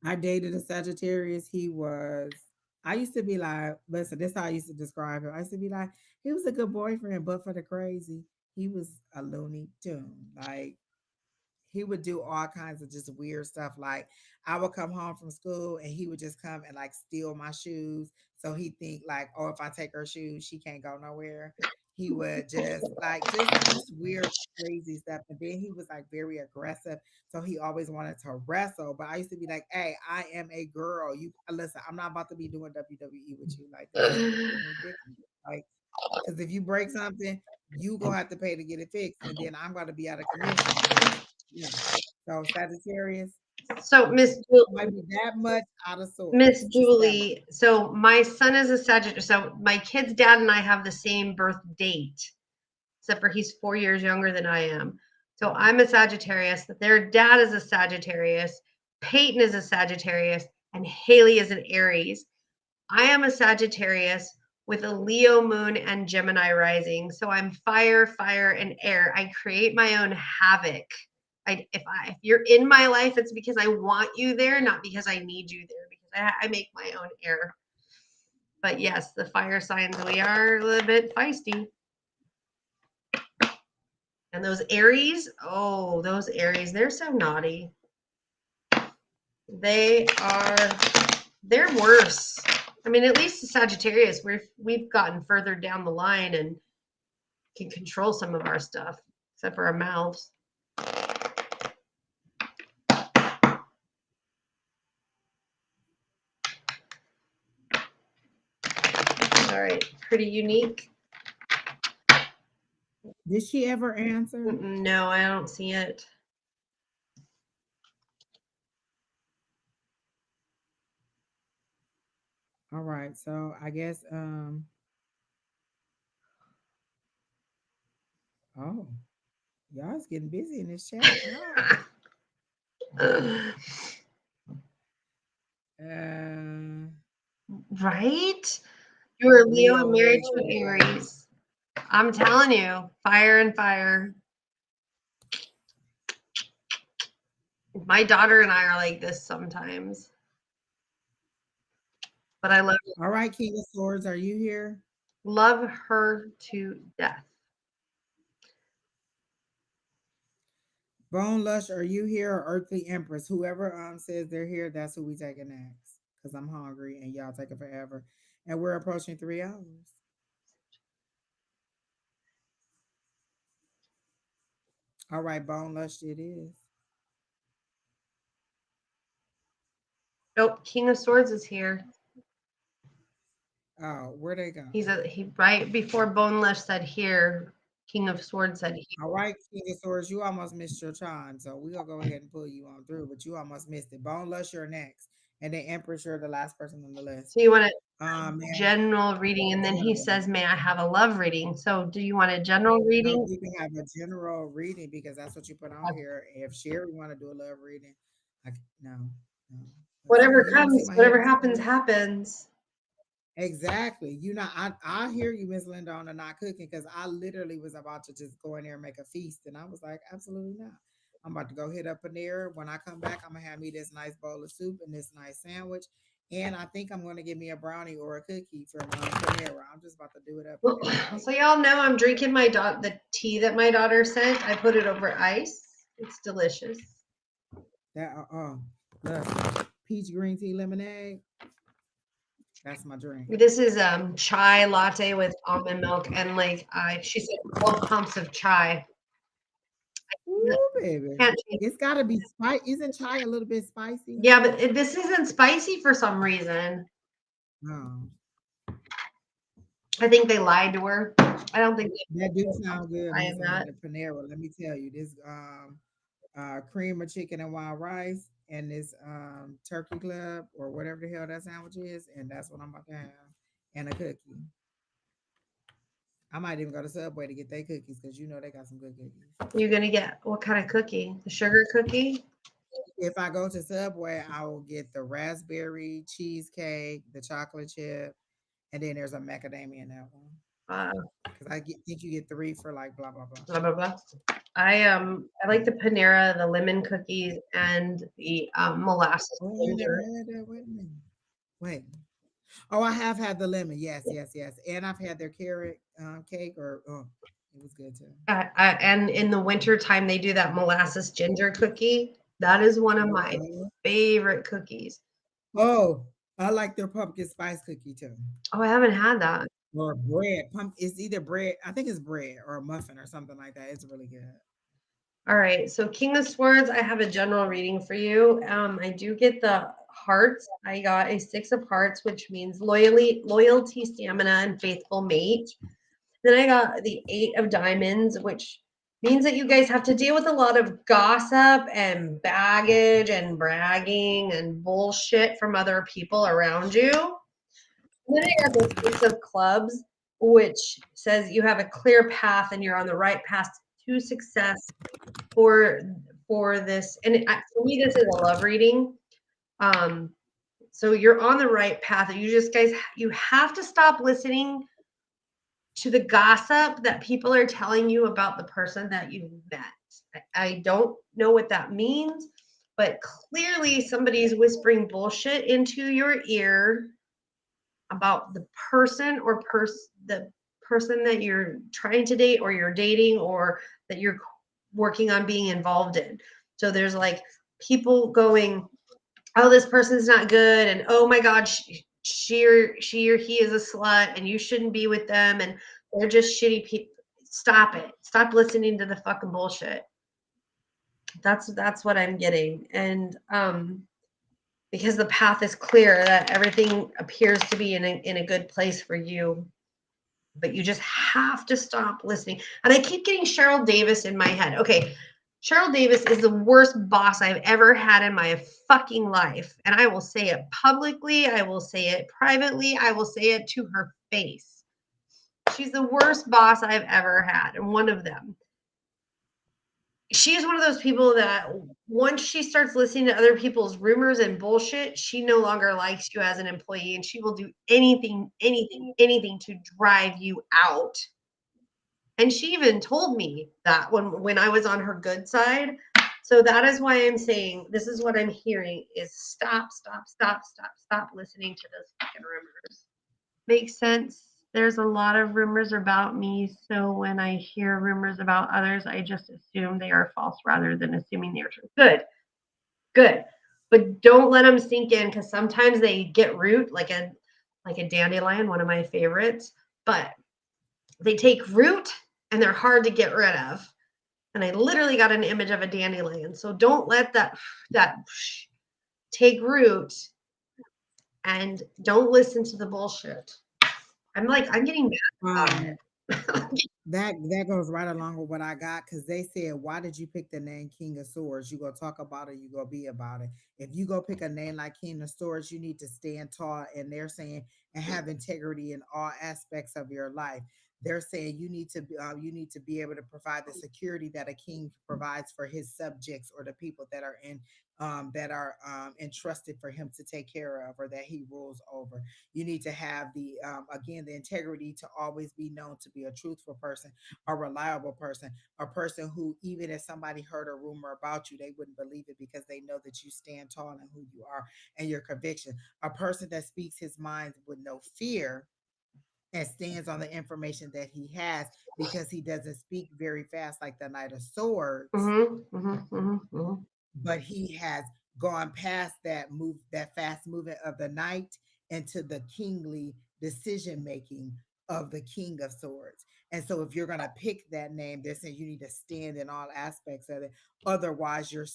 S2: I dated a Sagittarius. I used to be like, listen, this is how I used to describe him. I used to be like, he was a good boyfriend, but for the crazy, he was a loony tune. Like, he would do all kinds of just weird stuff. Like, I would come home from school and he would just come and like steal my shoes. So he think like, oh, if I take her shoes, she can't go nowhere. He would just like just weird, crazy stuff. And then he was like very aggressive. So he always wanted to wrestle. But I used to be like, hey, I am a girl. You listen, I'm not about to be doing WWE with you. Like, this is getting ridiculous. Like, because if you break something, you gonna have to pay to get it fixed, and then I'm gonna be out of commission because yeah. So Sagittarius
S1: So
S2: might be that much out of
S1: Miss
S2: sorts. Just that much.
S1: Julie, so my son is a Sagittarius. So my kid's dad and I have the same birth date, except for he's 4 years younger than I am. So I'm a Sagittarius. Their dad is a Sagittarius. Peyton is a Sagittarius. And Haley is an Aries. I am a Sagittarius with a Leo moon and Gemini rising. So I'm fire, and air. I create my own havoc. If you're in my life, it's because I want you there, not because I need you there, because I make my own air. But yes, the fire signs, we are a little bit feisty. And those Aries, those Aries, they're so naughty. They're worse. I mean, at least the Sagittarius, we've gotten further down the line and can control some of our stuff, except for our mouths. All right, pretty unique.
S2: Did she ever answer?
S1: No, I don't see it.
S2: All right, so I guess oh, y'all's getting busy in this chat.
S1: Right? You're a Leo and married to an Aries. I'm telling you, fire and fire. My daughter and I are like this sometimes. But I love her.
S2: All right, King of Swords, are you here?
S1: Love her to death.
S2: Bone Lush, are you here? Or Earthly Empress? Whoever says they're here, that's who we taking next. Because I'm hungry and y'all taking forever. And we're approaching 3 hours. All right, Bone Lush it is.
S1: Nope, King of Swords is here.
S2: Oh, where'd they go?
S1: He right before Bone Lush said here, King of Swords said here.
S2: All right, King of Swords, you almost missed your time. So we're going to go ahead and pull you on through, but you almost missed it. Bone Lush, you're next. And then Empress, you're the last person on the list.
S1: So you want a general reading, and then he says, may I have a love reading? So do you want a general reading?
S2: No, you can have a general reading because that's what you put on here. If Sheri want to do a love reading, no.
S1: Whatever comes, whatever happens, happens.
S2: Exactly. You know, I hear you, Miss Linda, on the not cooking, because I literally was about to just go in there and make a feast. And I was like, absolutely not. I'm about to go hit up Panera. When I come back, I'm going to have me this nice bowl of soup and this nice sandwich. And I think I'm going to give me a brownie or a cookie from Panera. I'm just about to do it up.
S1: So y'all know I'm drinking the tea that my daughter sent. I put it over ice. It's delicious.
S2: Look, peach green tea lemonade. That's my drink.
S1: This is chai latte with almond milk and she said 12 pumps of chai.
S2: Ooh, baby. It's got to be spicy. Isn't chai a little bit spicy?
S1: Yeah, but this isn't spicy for some reason.
S2: No.
S1: I think they lied to her. I don't think
S2: that do sound good.
S1: I am not.
S2: Panera. Let me tell you, this cream of chicken and wild rice and this turkey club or whatever the hell that sandwich is, and that's what I'm about to have, and a cookie. I might even go to Subway to get their cookies because you know they got some good cookies.
S1: You're gonna get what kind of cookie? The sugar cookie?
S2: If I go to Subway, I will get the raspberry cheesecake, the chocolate chip, and then there's a macadamia in that one. Because I think you get 3 for like blah blah blah.
S1: Blah blah blah. I like the Panera, the lemon cookies, and the molasses.
S2: Wait. Oh, I have had the lemon. Yes. And I've had their carrot cake, it was good too.
S1: And in the winter time, they do that molasses ginger cookie. That is one of my favorite cookies.
S2: Oh, I like their pumpkin spice cookie too.
S1: Oh, I haven't had that.
S2: Or bread. It's either bread. I think it's bread or a muffin or something like that. It's really good.
S1: All right. So King of Swords, I have a general reading for you. I do get the hearts. I got a 6 of hearts, which means loyalty, stamina, and faithful mate. Then I got the 8 of diamonds, which means that you guys have to deal with a lot of gossip and baggage and bragging and bullshit from other people around you. And then I got the 6 of clubs, which says you have a clear path and you're on the right path to success. for this, and for me, this is a love reading. Um, so you're on the right path. You just guys, you have to stop listening to the gossip that people are telling you about the person that you've met. I don't know what that means, but clearly somebody's whispering bullshit into your ear about the person or the person that you're trying to date or you're dating or that you're working on being involved in. So there's like people going, oh, this person's not good, and oh my God, she or he is a slut, and you shouldn't be with them, and they're just shitty people. Stop it. Stop listening to the fucking bullshit. That's what I'm getting, and because the path is clear, that everything appears to be in a good place for you, but you just have to stop listening. And I keep getting Cheryl Davis in my head. Okay, Cheryl Davis is the worst boss I've ever had in my fucking life. And I will say it publicly, I will say it privately, I will say it to her face. She's the worst boss I've ever had, and one of them. She's one of those people that once she starts listening to other people's rumors and bullshit, she no longer likes you as an employee, and she will do anything, anything, anything to drive you out. And she even told me that when I was on her good side. So that is why I'm saying this is what I'm hearing is stop listening to those fucking rumors. Makes sense. There's a lot of rumors about me, so when I hear rumors about others, I just assume they are false rather than assuming they're true. Good. But don't let them sink in, because sometimes they get root like a dandelion, one of my favorites. But they take root and they're hard to get rid of. And I literally got an image of a dandelion. So don't let that take root, and don't listen to the bullshit. I'm getting mad about it.
S2: That goes right along with what I got, because they said, why did you pick the name King of Swords? You go talk about it, you go be about it. If you go pick a name like King of Swords, you need to stand tall, and they're saying, and have integrity in all aspects of your life. They're saying you need to be able to provide the security that a king provides for his subjects, or the people that are entrusted for him to take care of, or that he rules over. You need to have the integrity to always be known to be a truthful person, a reliable person, a person who, even if somebody heard a rumor about you, they wouldn't believe it, because they know that you stand tall in who you are and your conviction. A person that speaks his mind with no fear and stands on the information that he has, because he doesn't speak very fast like the Knight of Swords, but he has gone past that fast movement of the knight, into the kingly decision making of the King of Swords. And so if you're going to pick that name, they're saying you need to stand in all aspects of it. Otherwise, you're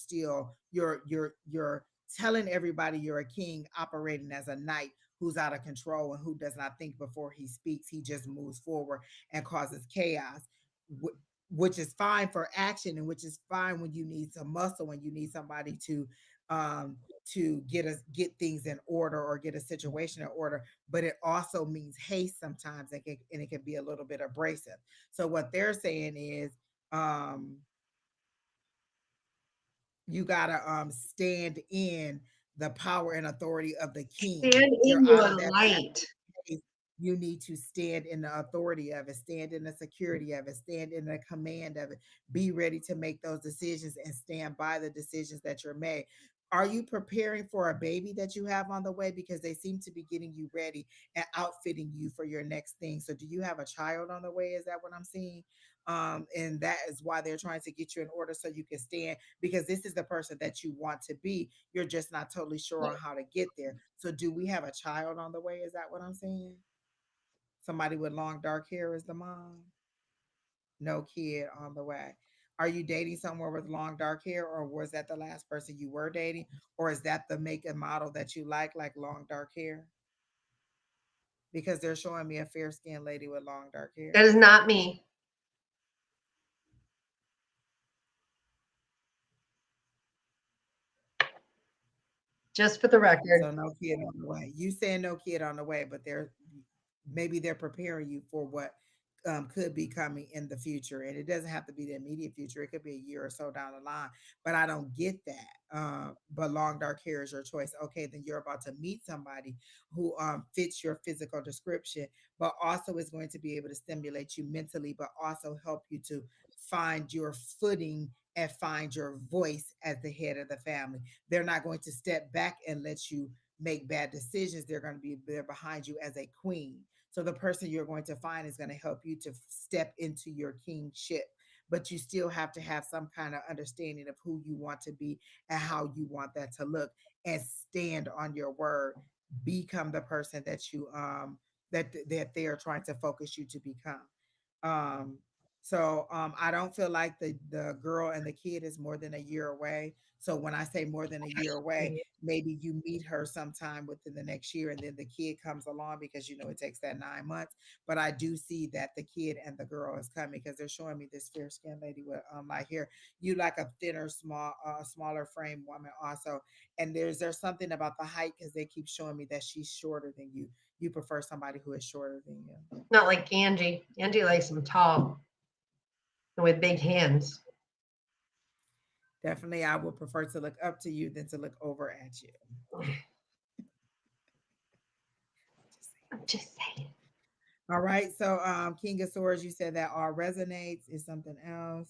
S2: telling everybody you're a king, operating as a knight who's out of control and who does not think before he speaks. He just moves forward and causes chaos, which is fine for action, and which is fine when you need some muscle, when you need somebody um to get things in order, or get a situation in order. But it also means haste sometimes, and it can be a little bit abrasive. So what they're saying is, um you gotta stand in the power and authority of the king.
S1: Stand
S2: You're
S1: in
S2: out
S1: your
S2: of that
S1: light.
S2: place. You need to stand in the authority of it, stand in the security of it, stand in the command of it. Be ready to make those decisions, and stand by the decisions that you're made. Are you preparing for a baby that you have on the way? Because they seem to be getting you ready and outfitting you for your next thing. So do you have a child on the way? Is that what I'm seeing? And that is why they're trying to get you in order, so you can stand, because this is the person that you want to be. You're just not totally sure on how to get there. So do we have a child on the way? Is that what I'm saying? Somebody with long dark hair is the mom. No kid on the way. Are you dating someone with long dark hair, or was that the last person you were dating? Or is that the make and model that you like long dark hair? Because they're showing me a fair skinned lady with long dark
S1: That
S2: hair.
S1: is not me. Just for the record.
S2: So no kid on the way. You saying no kid on the way, but maybe they're preparing you for what could be coming in the future. And it doesn't have to be the immediate future. It could be a year or so down the line. But I don't get that. But long dark hair is your choice. Okay, then you're about to meet somebody who fits your physical description, but also is going to be able to stimulate you mentally, but also help you to find your footing and find your voice as the head of the family. They're not going to step back and let you make bad decisions. They're going to be there behind you as a queen. So the person you're going to find is going to help you to step into your kingship. But you still have to have some kind of understanding of who you want to be and how you want that to look, and stand on your word. Become the person that you that they are trying to focus you to become. Um I don't feel like the girl and the kid is more than a year away. So when I say more than a year away, maybe you meet her sometime within the next year, and then the kid comes along, because you know it takes that 9 months. But I do see that the kid and the girl is coming, because they're showing me this fair skinned lady with like here. You like a thinner, smaller frame woman also. And there's something about the height, because they keep showing me that she's shorter than you. You prefer somebody who is shorter than you.
S1: Not like Angie. Angie likes them tall and with big hands.
S2: Definitely, I would prefer to look up to you than to look over at you. Just saying.
S1: I'm just saying.
S2: All right. So, King of Swords, you said that all resonates is something else.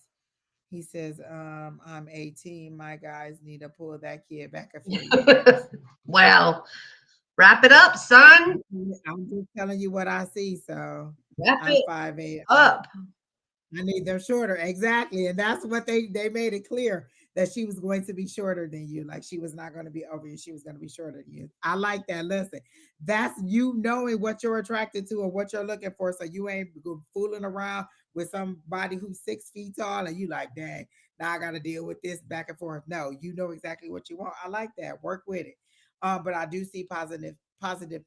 S2: He says, I'm 18. My guys need to pull that kid back a few years.
S1: Well, wrap it up, son.
S2: I'm just telling you what I see. So
S1: Wrap
S2: I'm
S1: it
S2: 5'8".
S1: up.
S2: I need them shorter. Exactly. And that's what they made it clear, that she was going to be shorter than you. Like, she was not going to be over you. She was going to be shorter than you. I like that. Listen, that's you knowing what you're attracted to or what you're looking for. So you ain't fooling around with somebody who's 6 feet tall and you like, dang, now I got to deal with this back and forth. No, you know exactly what you want. I like that. Work with it. But I do see positive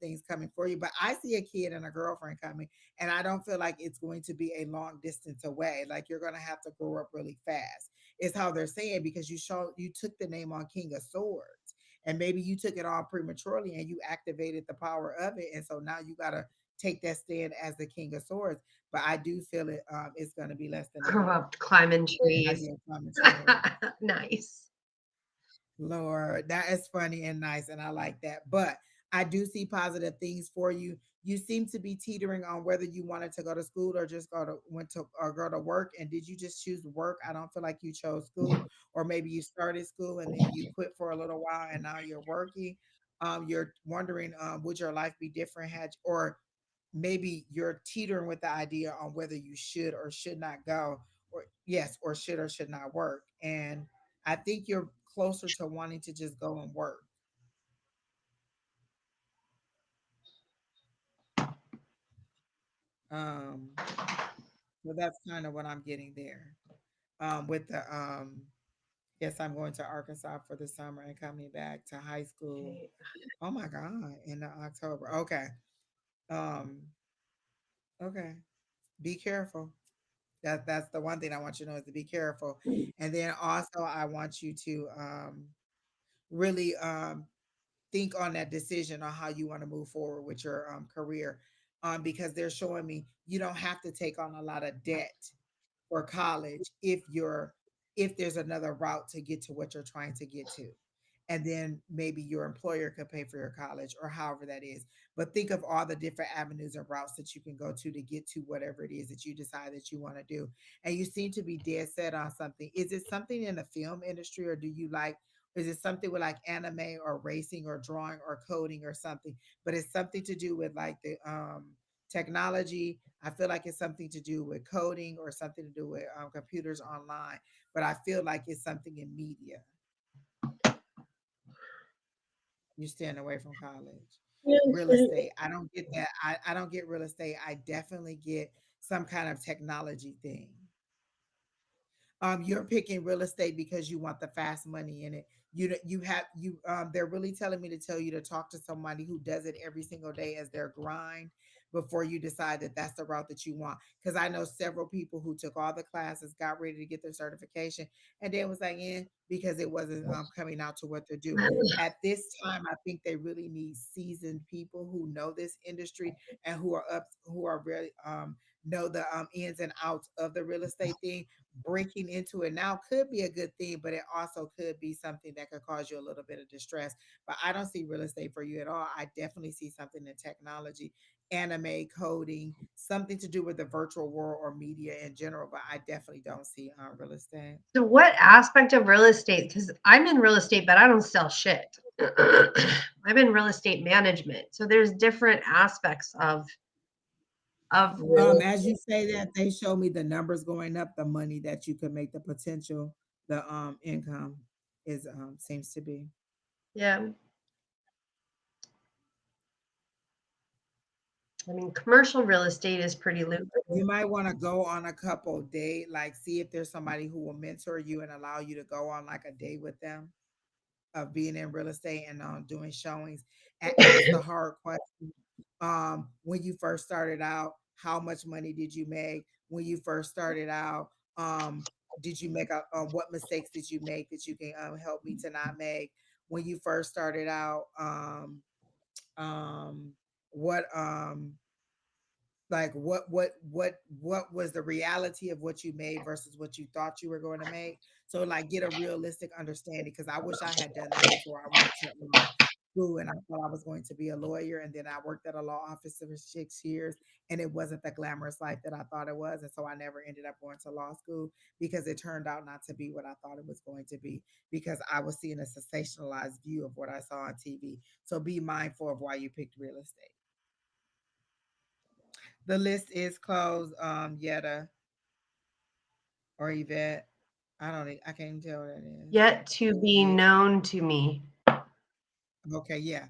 S2: things coming for you. But I see a kid and a girlfriend coming, and I don't feel like it's going to be a long distance away. Like, you're going to have to grow up really fast. Is how they're saying, because you took the name on King of Swords, and maybe you took it on prematurely and you activated the power of it, and so now you got to take that stand as the King of Swords. But I do feel it's going to be less than a
S1: Grow
S2: year.
S1: up climbing
S2: I
S1: trees.
S2: do promise you.
S1: Nice.
S2: Lord, that is funny and nice, and I like that. But I do see positive things for you. You seem to be teetering on whether you wanted to go to school or just go to work. And did you just choose work? I don't feel like you chose school, or maybe you started school and then you quit for a little while and now you're working. You're wondering, would your life be different had, or maybe you're teetering with the idea on whether you should or should not go, or yes, or should not work. And I think you're closer to wanting to just go and work. Um, so that's kind of what I'm getting there. With the yes, I'm going to Arkansas for the summer and coming back to high school.
S1: Okay.
S2: Oh my God, in October. Okay. Um, okay. Be careful. That's the one thing I want you to know, is to be careful. And then also I want you to really think on that decision on how you want to move forward with your career, because they're showing me you don't have to take on a lot of debt for college if there's another route to get to what you're trying to get to, and then maybe your employer could pay for your college or however that is. But think of all the different avenues and routes that you can go to get to whatever it is that you decide that you want to do. And you seem to be dead set on something. Is it something in the film industry, or do you like, is it something with like anime or racing or drawing or coding or something? But it's something to do with like the technology. I feel like it's something to do with coding or something to do with computers online. But I feel like it's something in media. You're staying away from college. Real estate. I don't get that. I don't get real estate. I definitely get some kind of technology thing. You're picking real estate because you want the fast money in it. They're really telling me to tell you to talk to somebody who does it every single day as their grind before you decide that that's the route that you want. Because I know several people who took all the classes, got ready to get their certification, and then was like, yeah, because it wasn't coming out to what to do. At this time, I think they really need seasoned people who know this industry and who are really know the ins and outs of the real estate thing. Breaking into it now could be a good thing, but it also could be something that could cause you a little bit of distress. But I don't see real estate for you at all. I definitely see something in technology, anime, coding, something to do with the virtual world or media in general. But I definitely don't see real estate.
S1: So what aspect of real estate? Because I'm in real estate, but I don't sell shit. I'm in real estate management. So there's different aspects of real
S2: As you say that, they show me the numbers going up, the money that you could make, the potential, the income is seems to be.
S1: yeah. I mean, commercial real estate is pretty lucrative.
S2: You might want to go on a couple date, like see if there's somebody who will mentor you and allow you to go on like a date with them of being in real estate and doing showings. And ask the hard question. When you first started out, how much money did you make? When you first started out, did you make what mistakes did you make that you can help me to not make? When you first started out, what like what was the reality of what you made versus what you thought you were going to make, so like get a realistic understanding, because I wish I had done that before I went to school, and I thought I was going to be a lawyer, and then I worked at a law office for 6 years, and it wasn't the glamorous life that I thought it was, and so I never ended up going to law school because it turned out not to be what I thought it was going to be, because I was seeing a sensationalized view of what I saw on TV. So be mindful of why you picked real estate. The list is closed, Yetta or Yvette. I can't even tell what that is.
S1: Yet to be
S2: Yeah.
S1: known to me.
S2: Okay, yeah.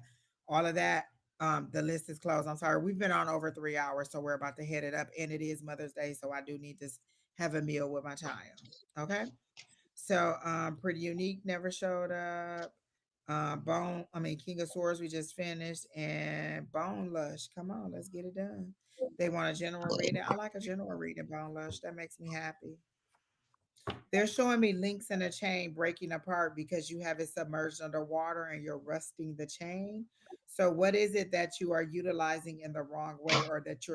S2: All of that. The list is closed. I'm sorry. We've been on over 3 hours, so we're about to head it up. And it is Mother's Day, so I do need to have a meal with my child. Okay. So Pretty Unique never showed up. King of Swords, we just finished. And Bone Lush. Come on, let's get it done. They want a general reading. I like a general reading, Bone Lush. That makes me happy. They're showing me links in a chain breaking apart because you have it submerged underwater and you're rusting the chain. So what is it that you are utilizing in the wrong way, or that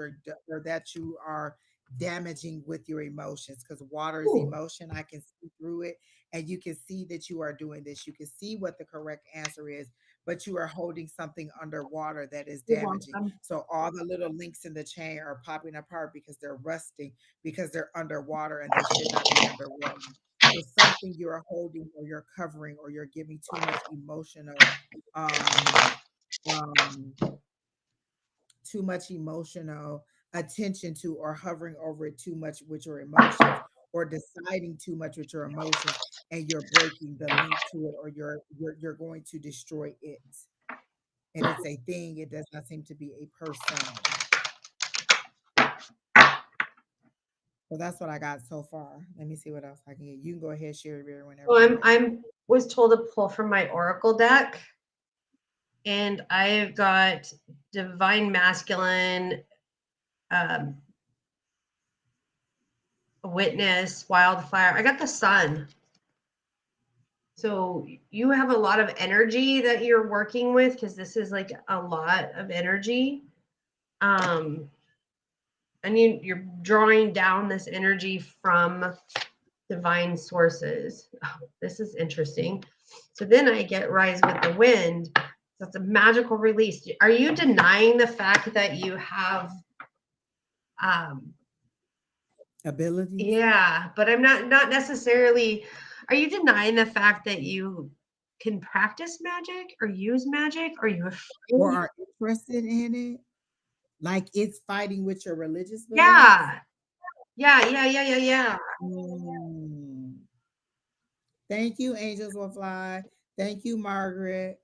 S2: you are damaging with your emotions? Because water is
S1: Ooh,
S2: emotion. I can see through it, and you can see that you are doing this. You can see what the correct answer is, but you are holding something underwater that is
S1: you're
S2: damaging.
S1: welcome.
S2: So all the little links in the chain are popping apart because they're rusting, because they're underwater and they should not be underwater. So something you're holding or you're covering or you're giving um, um, too much emotional attention to, or hovering over it too much with your emotions, or deciding too much with your emotions, and you're breaking the link to it, or you're going to destroy it. And it's a thing. It does not seem to be a person. So that's what I got so far. Let me see what else I can get. You can go ahead, Sherry Beer, whenever
S1: Well,
S2: you're
S1: I'm
S2: ready.
S1: I'm was told to pull from my oracle deck, and I've got divine masculine, um, witness, wildfire. I got the sun. So you have a lot of energy that you're working with, because this is like a lot of energy. Um, and you're drawing down this energy from divine sources. Oh, this is interesting. So then I get rise with the wind. So it's a magical release. Are you denying the fact that you have, um
S2: Abilities,
S1: yeah, but I'm not necessarily, are you denying the fact that you can practice magic or use magic? Are you
S2: or
S1: afraid?
S2: are interested in it, like it's fighting with your religious beliefs.
S1: Yeah. Yeah.
S2: Mm. Thank you, Angels Will Fly. Thank you, Margaret.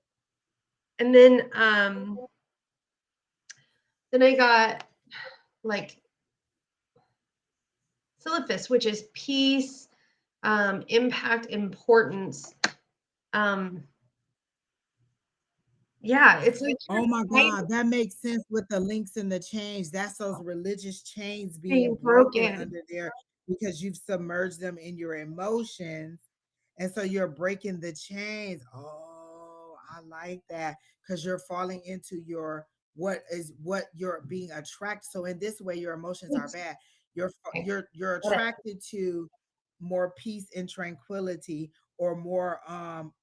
S1: And then I got like Philippus, which is peace, impact, importance. Um, yeah, it's like
S2: Oh my
S1: you're
S2: God, that makes sense with the links and the chains. That's those religious chains being
S1: being
S2: broken
S1: broken.
S2: under there because you've submerged them in your emotions. And so you're breaking the chains. Oh, I like that, because you're falling into your what you're being attracted. So in this way, your emotions are
S1: It's
S2: bad. You're
S1: okay.
S2: you're
S1: But
S2: attracted to more peace and tranquility, or more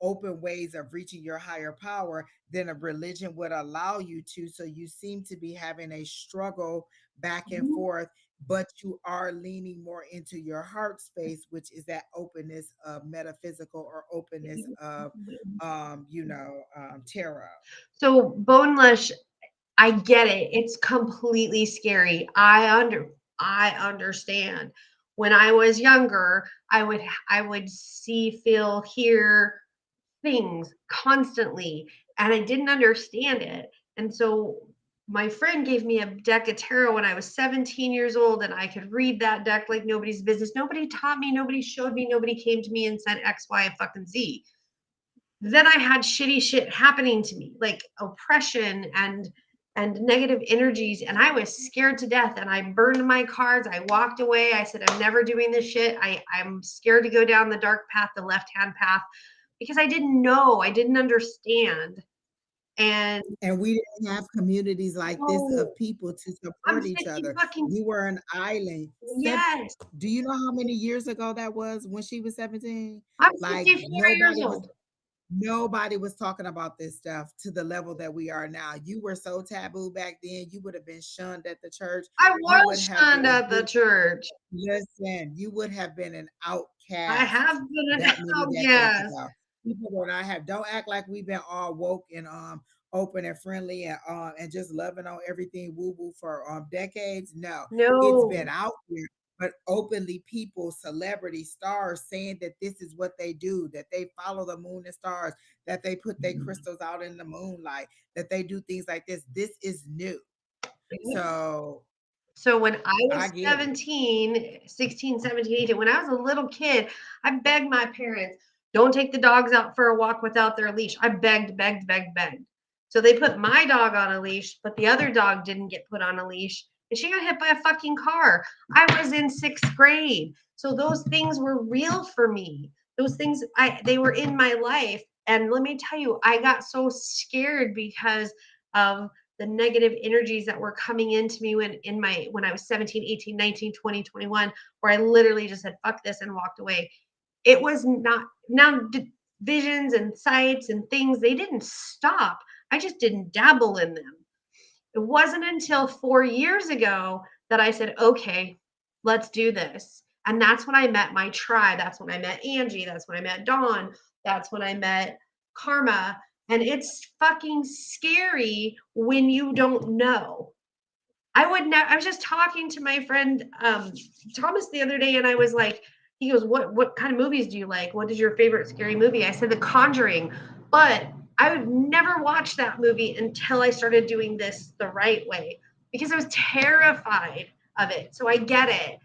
S2: open ways of reaching your higher power than a religion would allow you to. So you seem to be having a struggle back and forth, but you are leaning more into your heart space, which is that openness of metaphysical, or openness of tarot.
S1: so boneless, I get it. It's completely scary. I understand. When I was younger, I would see, feel, hear things constantly, and I didn't understand it. And so my friend gave me a deck of tarot when I was 17 years old, and I could read that deck like nobody's business. Nobody taught me, nobody showed me, nobody came to me and said X, Y, and fucking Z. Then I had shitty shit happening to me, like oppression and negative energies, and I was scared to death, and I burned my cards. I walked away. I said, I'm never doing this shit. I'm scared to go down the dark path, the left hand path, because I didn't know, I didn't understand. And
S2: And we didn't have communities like this
S1: oh,
S2: of people to
S1: I'm
S2: support each
S1: 50
S2: other.
S1: fucking,
S2: We were an island.
S1: yes,
S2: Do you know how many years ago that was when she was 17?
S1: I'm
S2: Like
S1: 54 years old.
S2: nobody was talking about this stuff to the level that we are now. You were so taboo back then. You would have been shunned at the church.
S1: I
S2: You would
S1: was
S2: have
S1: shunned
S2: been
S1: at the church.
S2: listen, you would have been an
S1: I
S2: outcast
S1: have been an
S2: that many decades
S1: outcast.
S2: ago. People would not have, don't act like we've been all woke and open and friendly and just loving on everything woo woo for decades. No, it's been
S1: No,
S2: out there, but openly people, celebrity stars saying that this is what they do, that they follow the moon and stars, that they put their crystals out in the moonlight, that they do things like this. This is new. So
S1: so when I
S2: I
S1: was
S2: get it.
S1: 17, 16, 17, 18, when I was a little kid, I begged my parents, don't take the dogs out for a walk without their leash. I begged, begged, begged, begged. So they put my dog on a leash, but the other dog didn't get put on a leash. And she got hit by a fucking car. I was in sixth grade. So those things were real for me. Those things, they were in my life. And let me tell you, I got so scared because of the negative energies that were coming into me when I was 17, 18, 19, 20, 21, where I literally just said fuck this and walked away. It was not now visions and sights and things, they didn't stop. I just didn't dabble in them. It wasn't until 4 years ago that I said, okay, let's do this. And that's when I met my tribe. That's when I met Angie. That's when I met Dawn. That's when I met Karma. And it's fucking scary when you don't know. I would never. I was just talking to my friend Thomas the other day, and I was like, he goes, "What kind of movies do you like? What is your favorite scary movie?" I said, The Conjuring, but I would never watch that movie until I started doing this the right way because I was terrified of it. So I get it.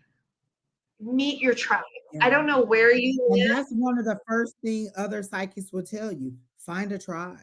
S1: Meet your tribe. I
S2: Yeah.
S1: don't know where you
S2: And
S1: live.
S2: that's one of the first thing other psychics will tell you. Find a tribe.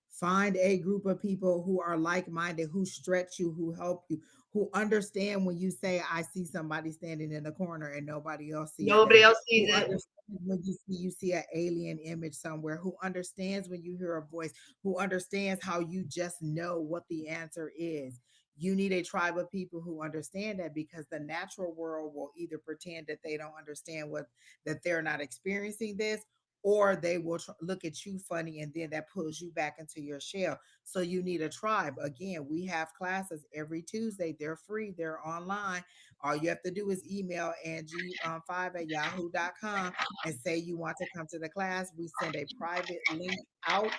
S2: Find a group of people who are like-minded, who stretch you, who help you, who understand when you say, I see somebody standing in the corner and nobody else sees
S1: Nobody
S2: them.
S1: else
S2: Who
S1: sees it.
S2: understands when you see an alien image somewhere, who understands when you hear a voice, who understands how you just know what the answer is. You need a tribe of people who understand that, because the natural world will either pretend that they don't understand what, that they're not experiencing this, or they will look at you funny, and then that pulls you back into your shell. So you need a tribe. Again, we have classes every Tuesday. They're free, they're online. All you have to do is email Angie5 at yahoo.com and say you want to come to the class. We send a private link out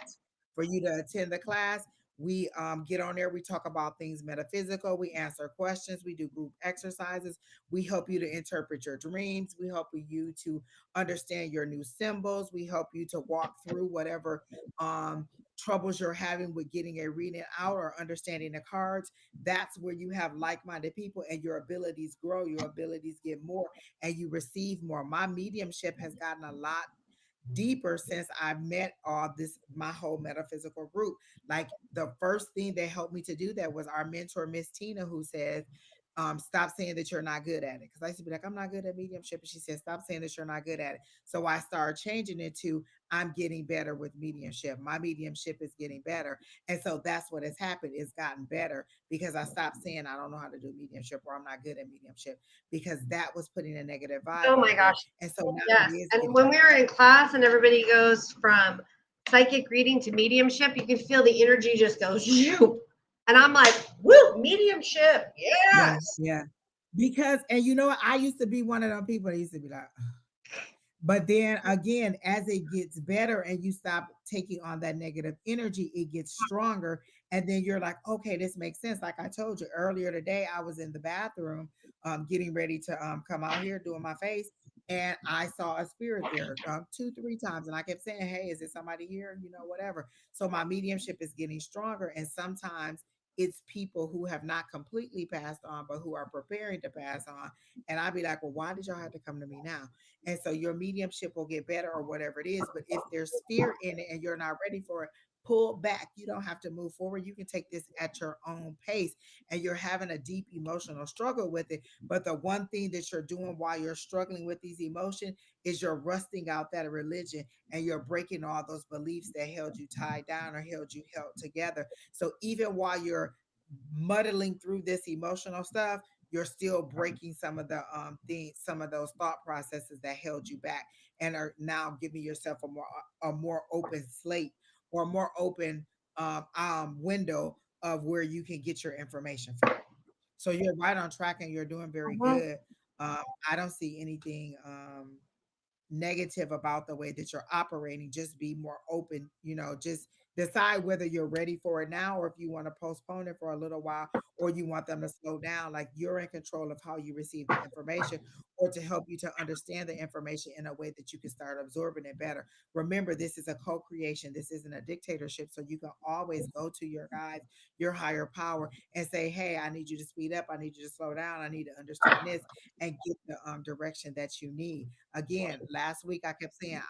S2: for you to attend the class. We get on there. We talk about things metaphysical. We answer questions. We do group exercises. We help you to interpret your dreams. We help you to understand your new symbols. We help you to walk through whatever troubles you're having with getting a reading out or understanding the cards. That's where you have like-minded people, and your abilities grow, your abilities get more, and you receive more. My mediumship has gotten a lot deeper since I met all this, my whole metaphysical group. Like the first thing that helped me to do that was our mentor, Miss Tina, who says, stop saying that you're not good at it. Because I used to be like, I'm not good at mediumship. And she said, stop saying that you're not good at it. So I started changing it to, I'm getting better with mediumship. My mediumship is getting better. And so that's what has happened. It's gotten better because I stopped saying I don't know how to do mediumship or I'm not good at mediumship because that was putting a negative
S1: Oh
S2: vibe
S1: my
S2: on there.
S1: gosh.
S2: And so now it
S1: Yes.
S2: is
S1: And
S2: getting
S1: when we were in class and everybody goes from psychic reading to mediumship, you can feel the energy just goes zoom. And I'm like, woo, mediumship.
S2: yeah,
S1: Yes.
S2: yeah. Because and you know what? I used to be one of them people that used to be like, but then again, as it gets better and you stop taking on that negative energy, it gets stronger. And then you're like, okay, this makes sense. Like I told you earlier today, I was in the bathroom getting ready to come out here doing my face. And I saw a spirit there two, three times. And I kept saying, hey, is there somebody here? You know, whatever. So my mediumship is getting stronger. And sometimes it's people who have not completely passed on, but who are preparing to pass on. And I'd be like, well, why did y'all have to come to me now? And so your mediumship will get better or whatever it is. But if there's fear in it and you're not ready for it, pull back. You don't have to move forward. You can take this at your own pace and you're having a deep emotional struggle with it. But the one thing that you're doing while you're struggling with these emotions is you're rusting out that religion and you're breaking all those beliefs that held you tied down or held together. So even while you're muddling through this emotional stuff, you're still breaking some of the things, some of those thought processes that held you back, and are now giving yourself a more open slate or more open window of where you can get your information from. So you're right on track, and you're doing very
S1: Mhm.
S2: good. I don't see anything negative about the way that you're operating. Just be more open, just decide whether you're ready for it now or if you want to postpone it for a little while or you want them to slow down. Like you're in control of how you receive the information or to help you to understand the information in a way that you can start absorbing it better. Remember, this is a co-creation. This isn't a dictatorship. So you can always go to your guides, your higher power, and say, hey, I need you to speed up. I need you to slow down. I need to understand this and get the direction that you need. Again, last week I kept saying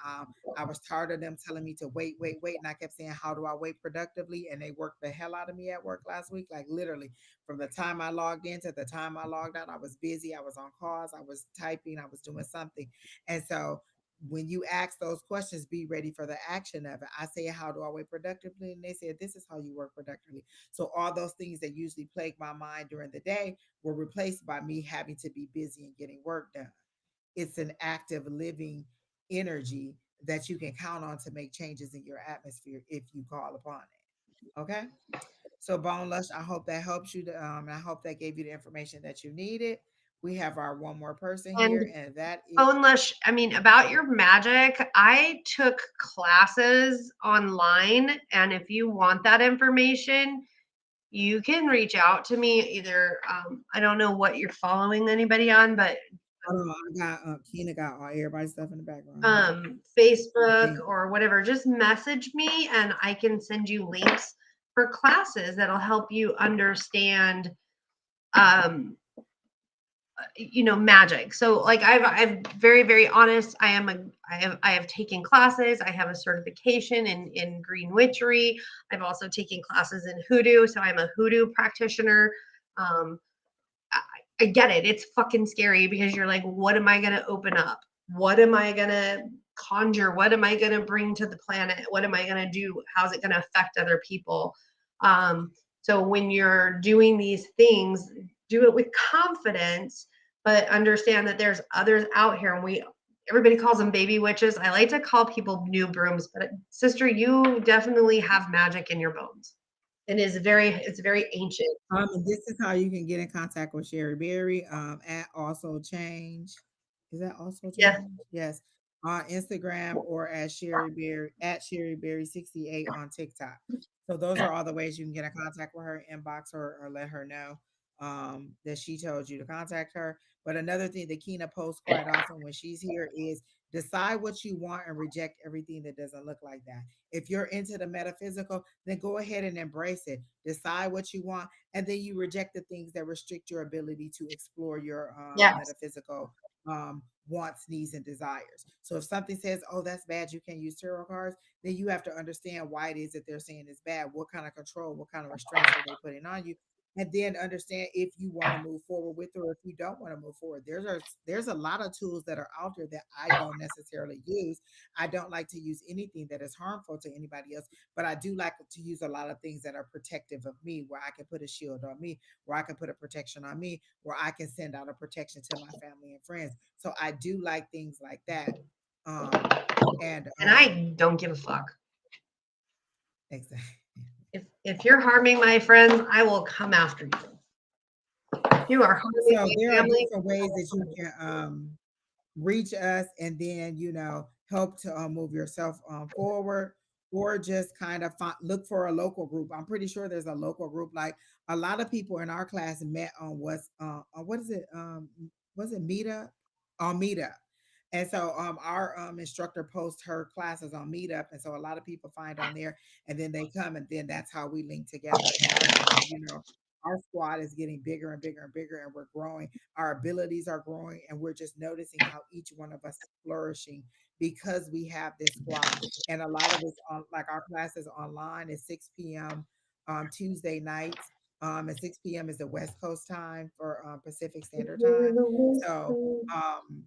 S2: I was tired of them telling me to wait, wait, wait, and I kept saying, how do I wait productively? And they worked the hell out of me at work last week. Like literally, from the time I logged in to the time I logged out, I was busy. I was on calls. I was typing. I was doing something. And so when you ask those questions, be ready for the action of it. I say, how do I work productively? And they said, this is how you work productively. So all those things that usually plague my mind during the day were replaced by me having to be busy and getting work done. It's an active living energy that you can count on to make changes in your atmosphere if you call upon it. Okay. So Bone Lush, I hope that helps you. I hope that gave you the information that you needed. We have our one more person
S1: And
S2: here, and that is
S1: boneless, I mean, about your magic, I took classes online. And if you want that information, you can reach out to me either. I don't know what you're following anybody on, but
S2: hold on. I got Keena got all everybody's stuff in the background. Hold on. I
S1: Facebook
S2: think
S1: or whatever. Just message me and I can send you links for classes that'll help you understand um, magic. So like I'm very honest. I have taken classes. I have a certification in green witchery. I've also taken classes in hoodoo, so I'm a hoodoo practitioner. um I, I get it. It's fucking scary because you're like, what am I going to open up? What am I going to conjure? What am I going to bring to the planet? What am I going to do? How's it going to affect other people? So when you're doing these things, do it with confidence, but understand that there's others out here, and everybody calls them baby witches. I like to call people new brooms, but sister, you definitely have magic in your bones. It's very ancient.
S2: And this is how you can get in contact with Sherry Berry. At also change. Is that also
S1: Yeah.
S2: change? Yes. On Instagram or at Sherry Berry 68 on TikTok. So those are all the ways you can get in contact with her, inbox her, or let her know that she told you to contact her. But another thing that Keena posts quite often when she's here is decide what you want and reject everything that doesn't look like that. If you're into the metaphysical, then go ahead and embrace it. Decide what you want, and then you reject the things that restrict your ability to explore your
S1: Yes.
S2: metaphysical wants, needs, and desires. So if something says, "Oh, that's bad, you can't use tarot cards," then you have to understand why it is that they're saying it's bad. What kind of control, what kind of restraints are they putting on you? and then understand if you want to move forward with or if you don't want to move forward. There's a lot of tools that are out there that I don't necessarily use. I don't like to use anything that is harmful to anybody else, but I do like to use a lot of things that are protective of me, where I can put a shield on me, where I can put a protection on me, where I can send out a protection to my family and friends. So I do like things like that. Um, and
S1: And I don't give a fuck.
S2: exactly.
S1: If you're harming my friends, I will come after you. If you are harming
S2: So there
S1: my
S2: are
S1: family,
S2: different
S1: I
S2: ways
S1: will
S2: that you
S1: come.
S2: can reach us, and then help to move yourself forward, or just kind of look for a local group. I'm pretty sure there's a local group. Like, a lot of people in our class met on what is it, was it Meetup? On Meetup. And so our instructor posts her classes on Meetup, and so a lot of people find on there, and then they come, and then that's how we link together. And our squad is getting bigger and bigger and bigger, and we're growing. Our abilities are growing, and we're just noticing how each one of us is flourishing because we have this squad. And a lot of us on, like, our classes online at 6 p.m. Tuesday nights. At 6 p.m. is the West Coast time for Pacific Standard Time. So um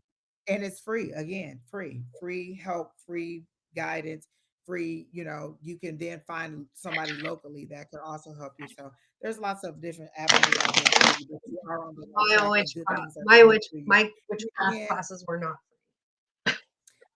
S2: and it's free, again, free help, free guidance, free. You can then find somebody locally that could also help you. So there's lots of different avenues out there for you, but you are on the right track, and good things are coming to you.
S1: My witchcraft
S2: And
S1: classes were not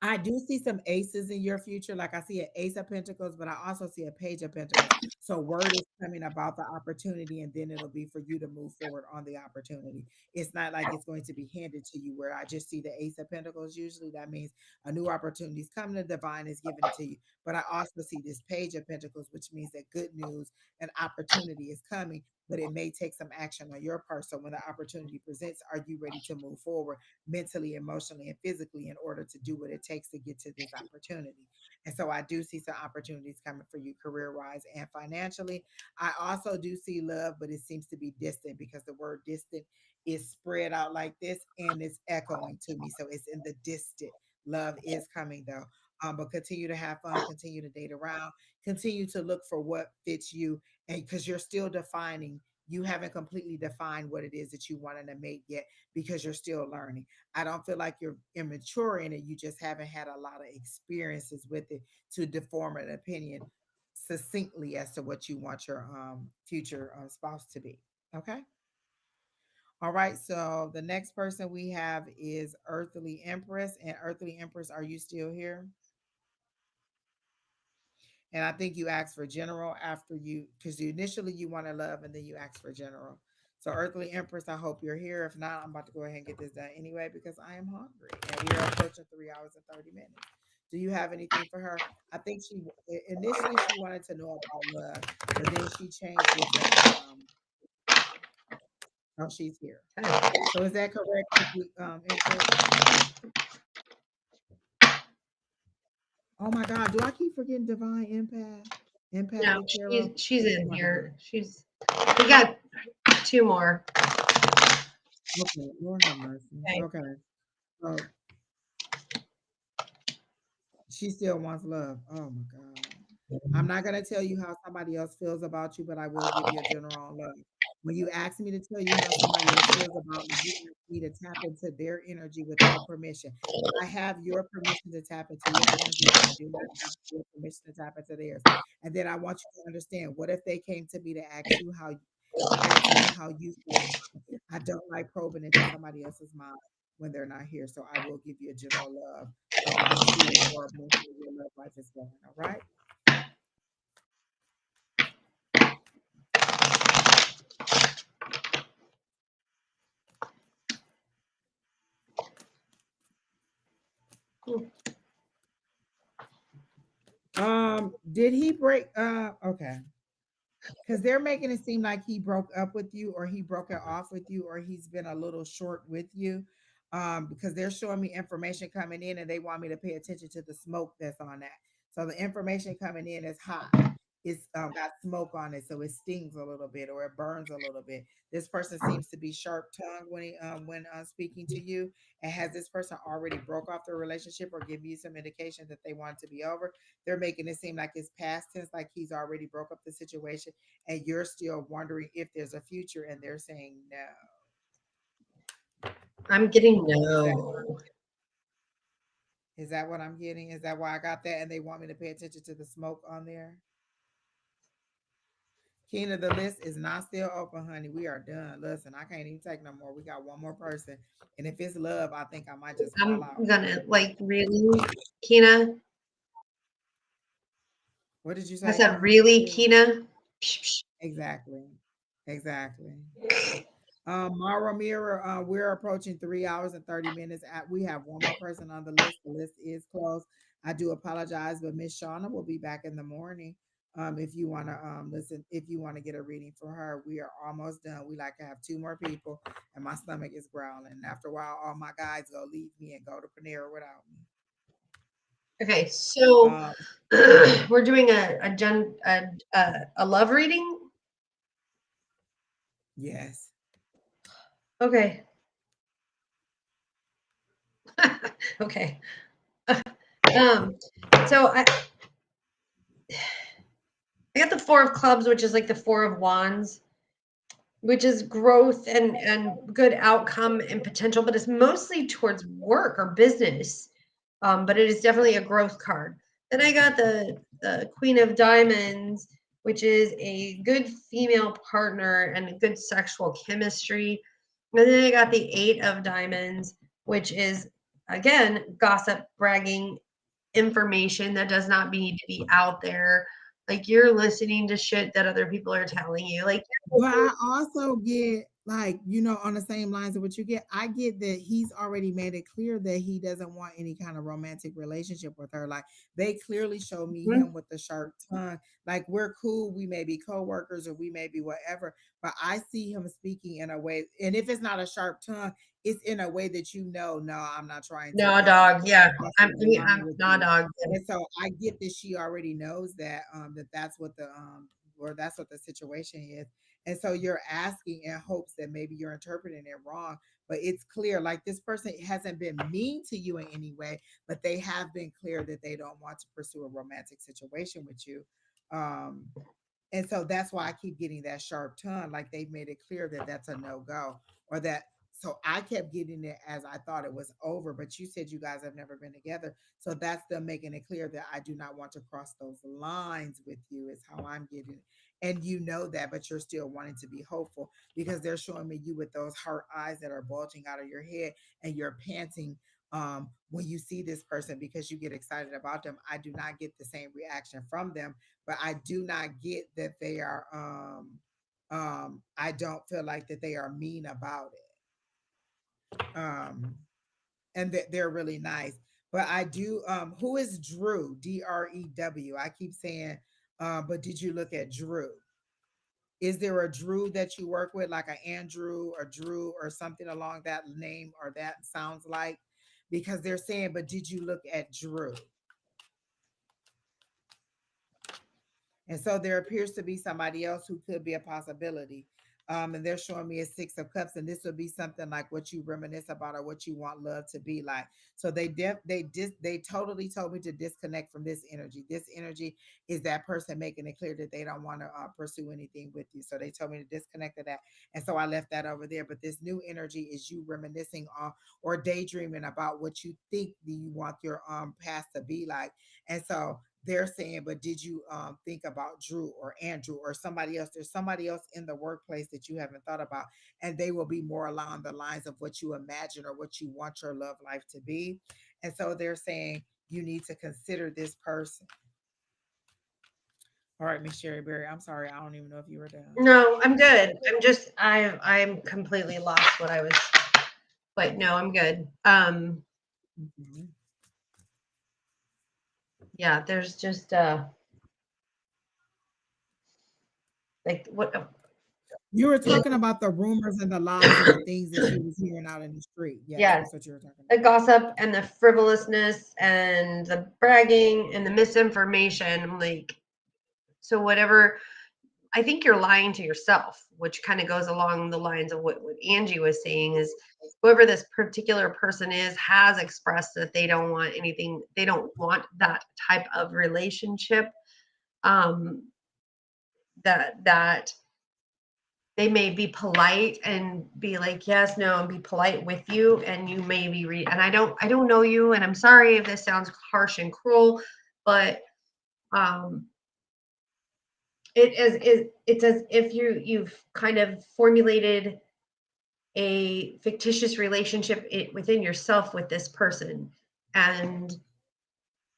S2: I do see some aces in your future. Like, I see an ace of pentacles, but I also see a page of pentacles. So word is coming about the opportunity, and then it'll be for you to move forward on the opportunity. It's not like it's going to be handed to you, where I just see the ace of pentacles. Usually that means a new opportunity is coming, the divine is giving it to you. But I also see this page of pentacles, which means that good news and opportunity is coming, but it may take some action on your part. So when the opportunity presents, are you ready to move forward mentally, emotionally, and physically in order to do what it takes to get to this opportunity? And so I do see some opportunities coming for you, career wise and financially. I also do see love, but it seems to be distant, because the word distant is spread out like this, and it's echoing to me. So it's in the distant. Love is coming though. But continue to have fun, continue to date around, continue to look for what fits you. And because you're still defining, you haven't completely defined what it is that you want in a mate yet, because you're still learning. I don't feel like you're immature in it. You just haven't had a lot of experiences with it to form an opinion succinctly as to what you want your future spouse to be. Okay. All right. So the next person we have is Earthly Empress. And Earthly Empress, are you still here? And I think you asked for general after you, because initially you wanted love, and then you asked for general. So, Earthly Empress, I hope you're here. If not, I'm about to go ahead and get this done anyway, because I am hungry, and we are approaching 3 hours and 30 minutes. Do you have anything for her? I think initially she wanted to know about love, but then she changed it to oh, she's here.
S1: free.
S2: So is that correct, Empress? Oh my God, do I keep forgetting divine empath,
S1: No,
S2: empathic
S1: she's
S2: tarot?
S1: she's
S2: Oh
S1: in
S2: my God.
S1: here. We got two more.
S2: Okay, Lord have mercy.
S1: Okay.
S2: Okay. So she still wants love. Oh my God. I'm not gonna tell you how somebody else feels about you, but I will give you a general on love. When you ask me to tell you how somebody else feels about me, you ask me to tap into their energy without permission. I have your permission to tap into your energy, but I do not have your permission to tap into theirs. And then I want you to understand, what if they came to me to ask me how you feel about me? I don't like probing into somebody else's mind when they're not here. So I will give you a general love of how serious or emotional your love life is going. All right. Did he break okay. Because they're making it seem like he broke up with you, or he broke it off with you, or he's been a little short with you. Because they're showing me information coming in, and they want me to pay attention to the smoke that's on that. So the information coming in is high. it's got smoke on it, so it stings a little bit or it burns a little bit. This person seems to be sharp tongued when speaking to you. And has this person already broke off their relationship or give you some indication that they want it to be over? They're making it seem like it's past tense, like he's already broke up the situation, and you're still wondering if there's a future, and they're saying no.
S1: I'm getting
S2: Is that
S1: no.
S2: is that what I'm getting? Is that why I got that? And they want me to pay attention to the smoke on there? Keena, the list is not still open, honey. We are done. Listen, I can't even take no more. We got one more person. And if it's love, I think I might just call
S1: I'm
S2: out.
S1: gonna like really, Kina.
S2: What did you
S1: I
S2: say,
S1: said
S2: honey?
S1: really, Kina.
S2: Exactly. Exactly. Mara Mirror, we're approaching 3 hours and 30 minutes. We have one more person on the list. The list is closed. I do apologize, but Miss Shauna will be back in the morning. If you want to listen, if you want to get a reading for her, we are almost done. We like to have two more people, and my stomach is growling. And after a while, all my guys go leave me and go to Panera without me.
S1: Okay, so
S2: Um,
S1: we're doing a love reading.
S2: yes.
S1: Okay. Okay. So I got the Four of Clubs, which is like the Four of Wands, which is growth and good outcome and potential, but it's mostly towards work or business. But it is definitely a growth card. Then I got the Queen of Diamonds, which is a good female partner and a good sexual chemistry. And then I got the Eight of Diamonds, which is again gossip, bragging, information that does not need to be out there. Like you're listening to shit that other people are telling you. Like
S2: But I also get like, on the same lines of what you get, I get that he's already made it clear that he doesn't want any kind of romantic relationship with her. Like they clearly show me
S1: mhm.
S2: him with the sharp tongue. Like we're cool, we may be co-workers or we may be whatever, but I see him speaking in a way, and if it's not a sharp tongue, it's in a way that no, I'm not trying to
S1: No dog, yeah.
S2: cross
S1: I'm,
S2: the
S1: I mean,
S2: line
S1: I'm
S2: with
S1: nah
S2: you.
S1: dog.
S2: And so I get that she already knows that that's what the or that's what the situation is. And so you're asking in hopes that maybe you're interpreting it wrong, but it's clear like this person hasn't been mean to you in any way, but they have been clear that they don't want to pursue a romantic situation with you. Um, and so that's why I keep getting that sharp tongue. Like they've made it clear that that's a no go, or that. So I kept getting it as I thought it was over, but you said you guys have never been together. So that's them making it clear that I do not want to cross those lines with you, is how I'm getting it. And you know that, but you're still wanting to be hopeful because they're showing me you with those heart eyes that are bulging out of your head and you're panting when you see this person because you get excited about them. I do not get the same reaction from them, but I do not get that they are I don't feel like that they are mean about it. And that they're really nice. But I do who is Drew? Drew. I keep saying but did you look at Drew? Is there a Drew that you work with, like an Andrew or Drew or something along that name or that sounds like? Because they're saying, but did you look at Drew? And so there appears to be somebody else who could be a possibility. And they're showing me a Six of Cups, and this would be something like what you reminisce about or what you want love to be like. So they totally told me to disconnect from this energy. This energy is that person making it clear that they don't want to pursue anything with you. So they told me to disconnect to that, and so I left that over there. But this new energy is you reminiscing on or daydreaming about what you think you want your past to be like, and so they're saying, but did you think about Drew or Andrew or somebody else? There's somebody else in the workplace that you haven't thought about, and they will be more along the lines of what you imagine or what you want your love life to be. And so they're saying you need to consider this person. All right, Miss Sherry Berry, I'm sorry, I don't even know if you were done.
S1: No, I'm good. I'm completely lost what I was, but no, I'm good.
S2: Mhm.
S1: Yeah, there's just like what
S2: You were talking about the rumors and the lies and the things that she was hearing out in the street. Yes,
S1: yeah,
S2: that's what you were talking
S1: the
S2: about.
S1: gossip and the frivolousness and the bragging and the misinformation. I'm like, So whatever, I think you're lying to yourself, which kind of goes along the lines of what Angie was saying is whoever this particular person is has expressed that they don't want anything, they don't want that type of relationship. Um, that they may be polite and be like yes, no, and be polite with you, and you may be and I don't know you, and I'm sorry if this sounds harsh and cruel, but um it's as if you've kind of formulated a fictitious relationship within yourself with this person, and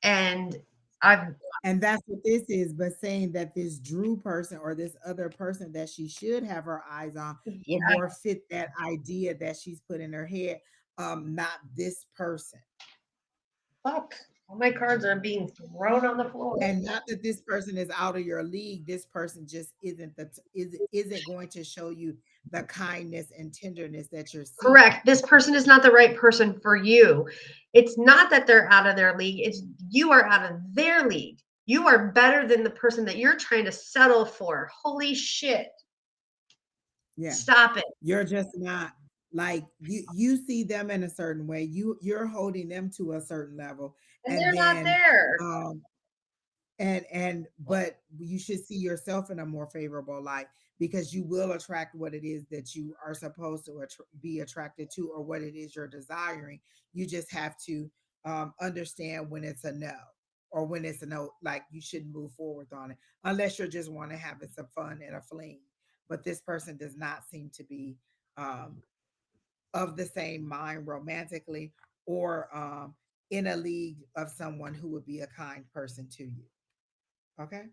S1: and I've
S2: And that's what this is, but saying that this Drew person or this other person that she should have her eyes on
S1: yeah,
S2: will more fit that idea that she's put in her head, not this person.
S1: fuck, all my cards are being thrown on the floor.
S2: And not that this person is out of your league. This person just isn't going to show you the kindness and tenderness that you're seeking.
S1: Correct. This person is not the right person for you. It's not that they're out of their league. It's you are out of their league. You are better than the person that you're trying to settle for. Holy shit.
S2: Yeah.
S1: Stop it.
S2: You're just not like you see them in a certain way. You're holding them to a certain level.
S1: And
S2: And
S1: they're not
S2: then
S1: there.
S2: um and but you should see yourself in a more favorable light because you will attract what it is that you are supposed to be attracted to or what it is you're desiring. You just have to understand when it's a no or when it's a no, like you shouldn't move forward on it unless you're just want to having some fun and a fling. But this person does not seem to be um, of the same mind romantically or in a league of someone who would be a kind person to you. Okay.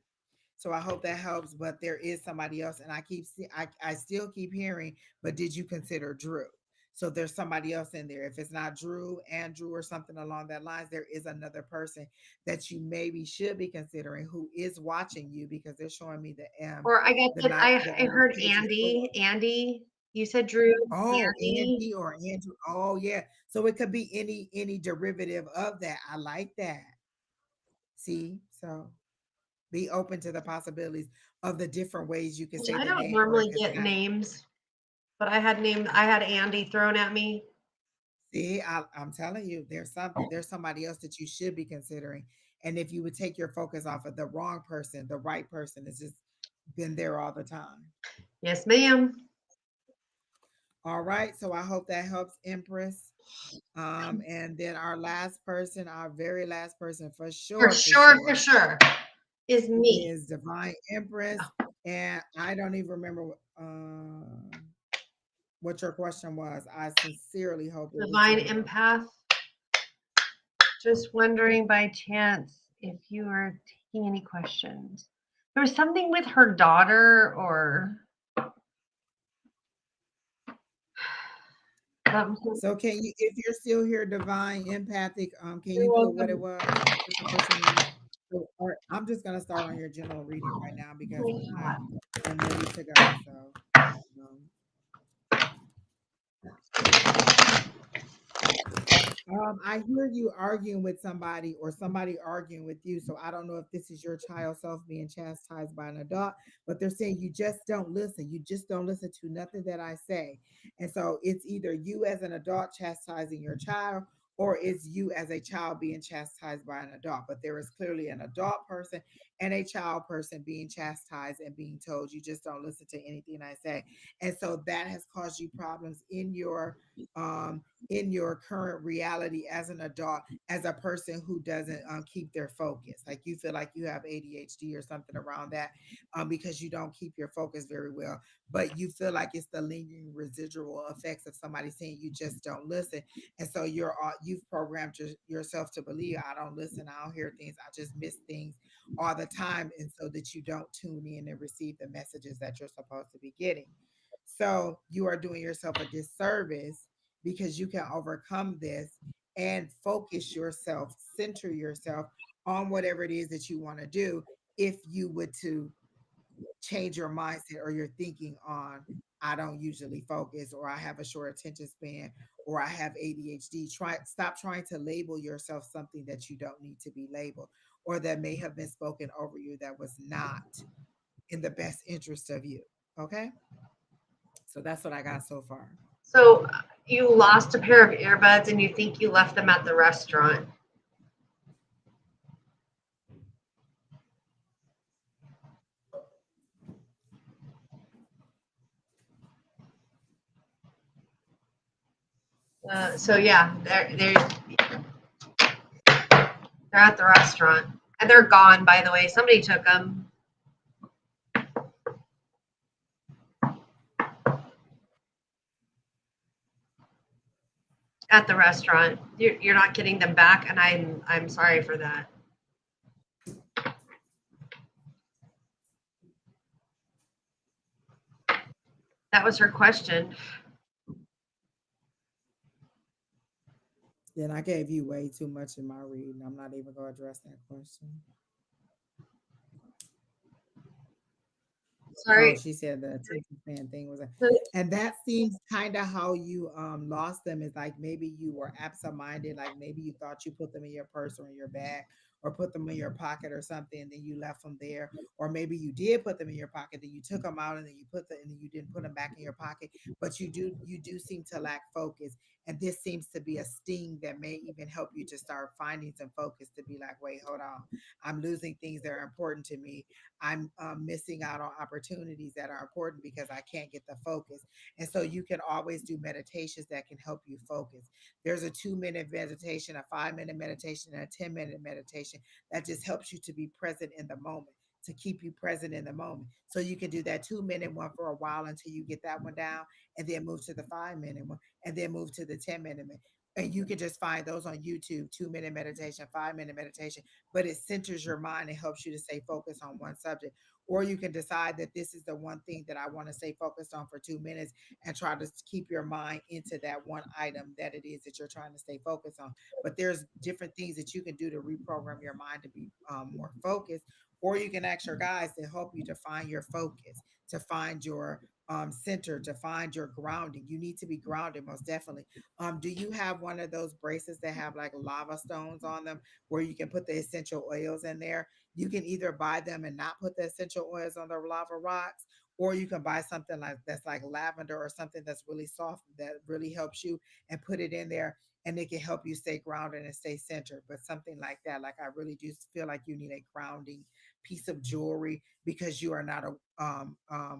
S2: So I hope that helps. But there is somebody else, and I still keep hearing. But did you consider Drew? So there's somebody else in there. If it's not Drew, Andrew, or something along that lines, there is another person that you maybe should be considering who is watching you because they're showing me
S1: Or I got
S2: the
S1: that
S2: night, the
S1: I heard
S2: page of swords.
S1: Andy. Andy. You said Drew.
S2: Oh,
S1: Andy.
S2: Andy or Andrew. Oh, yeah. So it could be any derivative of that. I like that. See, so be open to the possibilities of the different ways you can say
S1: I
S2: the
S1: don't
S2: name or it
S1: normally
S2: could
S1: get
S2: sound.
S1: names, but I had Andy thrown at me.
S2: See, I'm telling you, there's somebody else that you should be considering. And if you would take your focus off of the wrong person, the right person has just been there all the time.
S1: Yes, ma'am.
S2: All right. So I hope that helps, Empress. And then our last person, our very last person for
S1: For
S2: sure,
S1: sure, is me.
S2: is Divine Empress. And I don't even remember what your question was. I sincerely hope it was
S1: Divine
S2: general.
S1: empath. Just wondering by chance if you are taking any questions. There was something with her daughter or something.
S2: So can you, if you're still here, Divine Empathic, can
S1: You're
S2: you put what it
S1: welcome.
S2: was, what your question was? So, or I'm just gonna start on your general reading right now because I am ready to go. So um, I hear you arguing with somebody or somebody arguing with you. So I don't know if this is your child self being chastised by an adult, but they're saying you just don't listen. You just don't listen to nothing that I say. And so it's either you as an adult chastising your child or it's you as a child being chastised by an adult. But there is clearly an adult person and a child person being chastised and being told you just don't listen to anything I say. And so that has caused you problems um in your current reality as an adult, as a person who doesn't keep their focus. Like you feel like you have ADHD or something around that because you don't keep your focus very well. But you feel like it's the lingering residual effects of somebody saying you just don't listen. And so you've programmed yourself to believe I don't listen, I don't hear things, I just miss things all the time. And so that you don't tune in and receive the messages that you're supposed to be getting. So you are doing yourself a disservice because you can overcome this and focus yourself, center yourself on whatever it is that you want to do if you would to change your mindset or your thinking on I don't usually focus or I have a short attention span or I have ADHD. Stop trying to label yourself something that you don't need to be labeled or that may have been spoken over you that was not in the best interest of you. Okay. So that's what I got so far.
S1: So you lost a pair of earbuds and you think you left them at the restaurant. So yeah, they're at the restaurant and they're gone. By the way, somebody took them. At the restaurant. You're not getting them back, and I'm sorry for that. That was her question.
S2: Then I gave you way too much in my reading. I'm not even going to address that question. Oh,
S1: Sorry.
S2: she said the attention span thing was, and that seems kind of how you lost them. Is like maybe you were absent-minded, like maybe you thought you put them in your purse or in your bag or put them in your pocket or something, and then you left them there. Or maybe you did put them in your pocket, then you took them out, and then and then you didn't put them back in your pocket. But you do seem to lack focus, and this seems to be a sting that may even help you to start finding some focus to be like, wait, hold on, I'm losing things that are important to me. I'm missing out on opportunities that are important because I can't get the focus. And so you can always do meditations that can help you focus. There's a 2-minute meditation, a 5-minute meditation, and a 10-minute meditation that just helps you to be present in the moment, to keep you present in the moment. So you can do that 2-minute one for a while until you get that one down, and then move to the 5-minute one, and then move to the 10-minute one. And you can just find those on YouTube, 2-minute meditation, 5-minute meditation, but it centers your mind and helps you to stay focused on one subject. Or you can decide that this is the one thing that I want to stay focused on for 2 minutes and try to keep your mind into that one item that it is that you're trying to stay focused on. But there's different things that you can do to reprogram your mind to be more focused. Or you can ask your guides to help you to find your focus, to find your center, to find your grounding. You need to be grounded, most definitely. Do you have one of those bracelets that have like lava stones on them where you can put the essential oils in there? You can either buy them and not put the essential oils on the lava rocks, or you can buy something like that's like lavender or something that's really soft that really helps you and put it in there, and it can help you stay grounded and stay centered. But something like that, like I really do feel like you need a grounding piece of jewelry because you are not a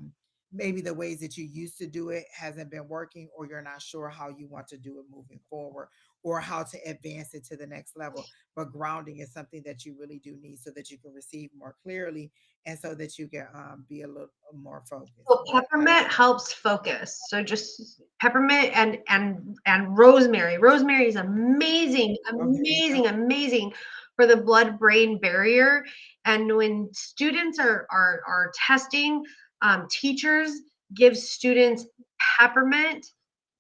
S2: maybe the ways that you used to do it hasn't been working, or you're not sure how you want to do it moving forward, or how to advance it to the next level. But grounding is something that you really do need so that you can receive more clearly and so that you can be a little more focused.
S1: Well,
S2: But I
S1: peppermint helps focus. So just peppermint and rosemary. Rosemary is amazing,
S2: oh, there you go.
S1: amazing, amazing for the blood-brain barrier. And when students are testing, teachers give students peppermint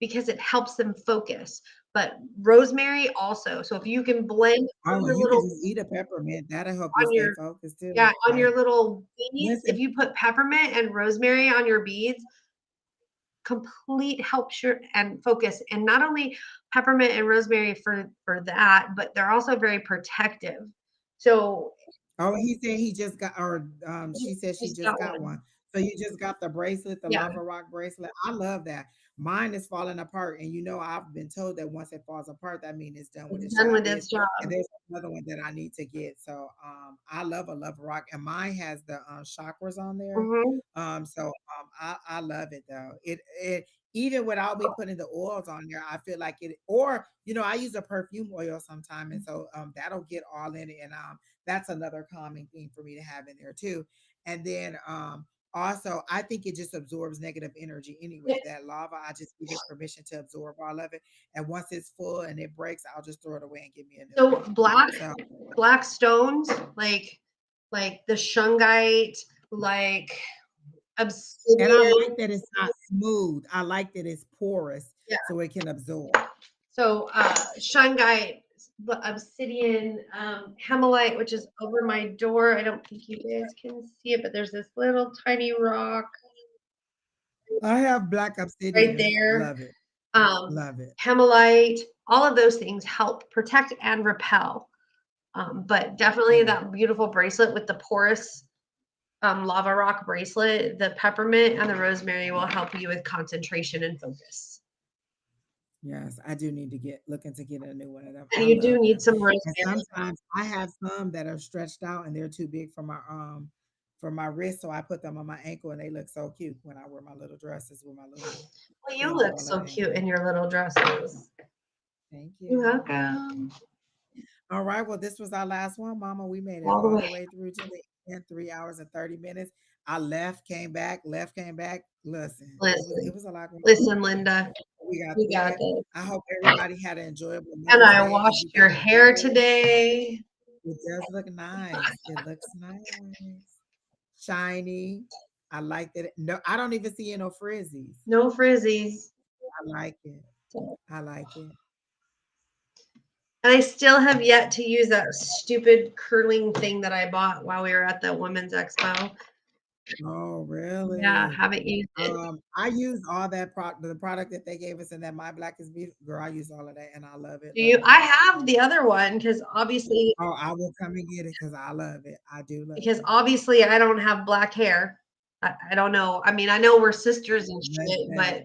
S1: because it helps them focus. But rosemary also. So if you can blend on
S2: Oh,
S1: your
S2: you can
S1: little
S2: just eat a peppermint. That'll help you
S1: on
S2: stay
S1: your
S2: focused too.
S1: yeah, on
S2: Like,
S1: your little beads, if
S2: listen,
S1: you put peppermint and rosemary on your beads, complete helps your and focus. And not only peppermint and rosemary for that, but they're also very protective. So
S2: oh, he said he just got, or she said she
S1: just
S2: just
S1: got
S2: got
S1: one.
S2: one. So you just got the bracelet, the
S1: Yeah,
S2: lava rock bracelet. I love that. Mine is falling apart, and I've been told that once it falls apart, that means it's done with
S1: it's
S2: its
S1: done
S2: job
S1: with
S2: is.
S1: its job.
S2: And there's another one that I need to get. So I love a lava rock, and mine has the chakras on there.
S1: Hmm.
S2: I love it though. It even without me putting the oils on there, I feel like it. Or I use a perfume oil sometime, and so that'll get all in it, and that's another calming thing for me to have in there too. And then also I think it just absorbs negative energy anyway. That lava, I just give it permission to absorb all of it. And once it's full and it breaks, I'll just throw it away and give me a new
S1: So
S2: one. So
S1: black stones like the shungite, like
S2: and I
S1: obsidian.
S2: like that it's not smooth. I like that it's porous
S1: Yeah.
S2: so it can absorb.
S1: So shungite, obsidian, hemolite, which is over my door. I don't think you guys can see it, but there's this little tiny rock
S2: I have black
S1: right
S2: obsidian.
S1: there.
S2: Love it.
S1: Um,
S2: Love it.
S1: Hemolite, all of those things help protect and repel. But definitely
S2: Yeah.
S1: that beautiful bracelet with the porous lava rock bracelet, the peppermint and the rosemary will help you with concentration and focus.
S2: Yes, I do need to looking to get a new one of them.
S1: And
S2: I
S1: you do
S2: love
S1: need
S2: them.
S1: some
S2: And
S1: rosemary.
S2: sometimes I have some that are stretched out and they're too big for my wrist, so I put them on my ankle and they look so cute when I wear my little dresses with my little
S1: Well, you
S2: things on
S1: look
S2: my
S1: so
S2: little
S1: cute
S2: ankle.
S1: in your little dresses.
S2: Thank
S1: You're
S2: you.
S1: welcome.
S2: All right, well, this was our last one, Mama. We made it
S1: All the
S2: all the
S1: way.
S2: way through to the end, 3 hours and 30 minutes. I left, came back, left, came back. Listen, it was a lot going on.
S1: Listen, Linda,
S2: We got
S1: we
S2: through
S1: got
S2: it.
S1: this.
S2: I hope everybody had an enjoyable
S1: And
S2: Mother's
S1: I
S2: Day because
S1: washed
S2: you
S1: your
S2: got
S1: hair
S2: married.
S1: today.
S2: It does look nice. It looks nice. Shiny. I like that. No, I don't even see no frizzies.
S1: No frizzies.
S2: I like it. I like it.
S1: And I still have yet to use that stupid curling thing that I bought while we were at the Women's Expo.
S2: Oh, really?
S1: Yeah, haven't used it.
S2: I used all that the product that they gave us in that My Black is Beautiful. Girl, I use all of that and I love it.
S1: Do
S2: Love
S1: you?
S2: it,
S1: I
S2: love it,
S1: have
S2: love
S1: the
S2: it.
S1: other one because obviously
S2: Oh, I will come and get it because I love it. I do love
S1: because
S2: it.
S1: obviously I don't have black hair. I don't know. I mean, I know we're sisters and shit,
S2: Listen,
S1: but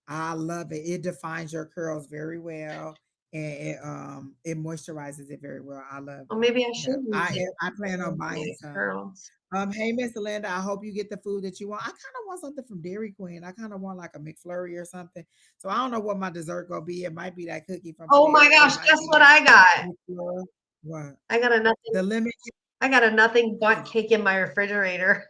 S2: I love it. It defines your curls very well and it moisturizes it very well. I love
S1: well,
S2: it.
S1: maybe I
S2: Yeah.
S1: should use it
S2: I plan on
S1: for
S2: buying
S1: my
S2: some.
S1: curls.
S2: Hey, Miss Linda, I hope you get the food that you want. I kind of want something from Dairy Queen. I kind of want like a McFlurry or something. So I don't know what my dessert gonna be. It might be that cookie from
S1: Oh my
S2: Panera. It
S1: gosh,
S2: might
S1: guess
S2: be
S1: what I got?
S2: McFlurry. What?
S1: I got a nothing.
S2: The lemon cake.
S1: I got a nothing but cake in my refrigerator.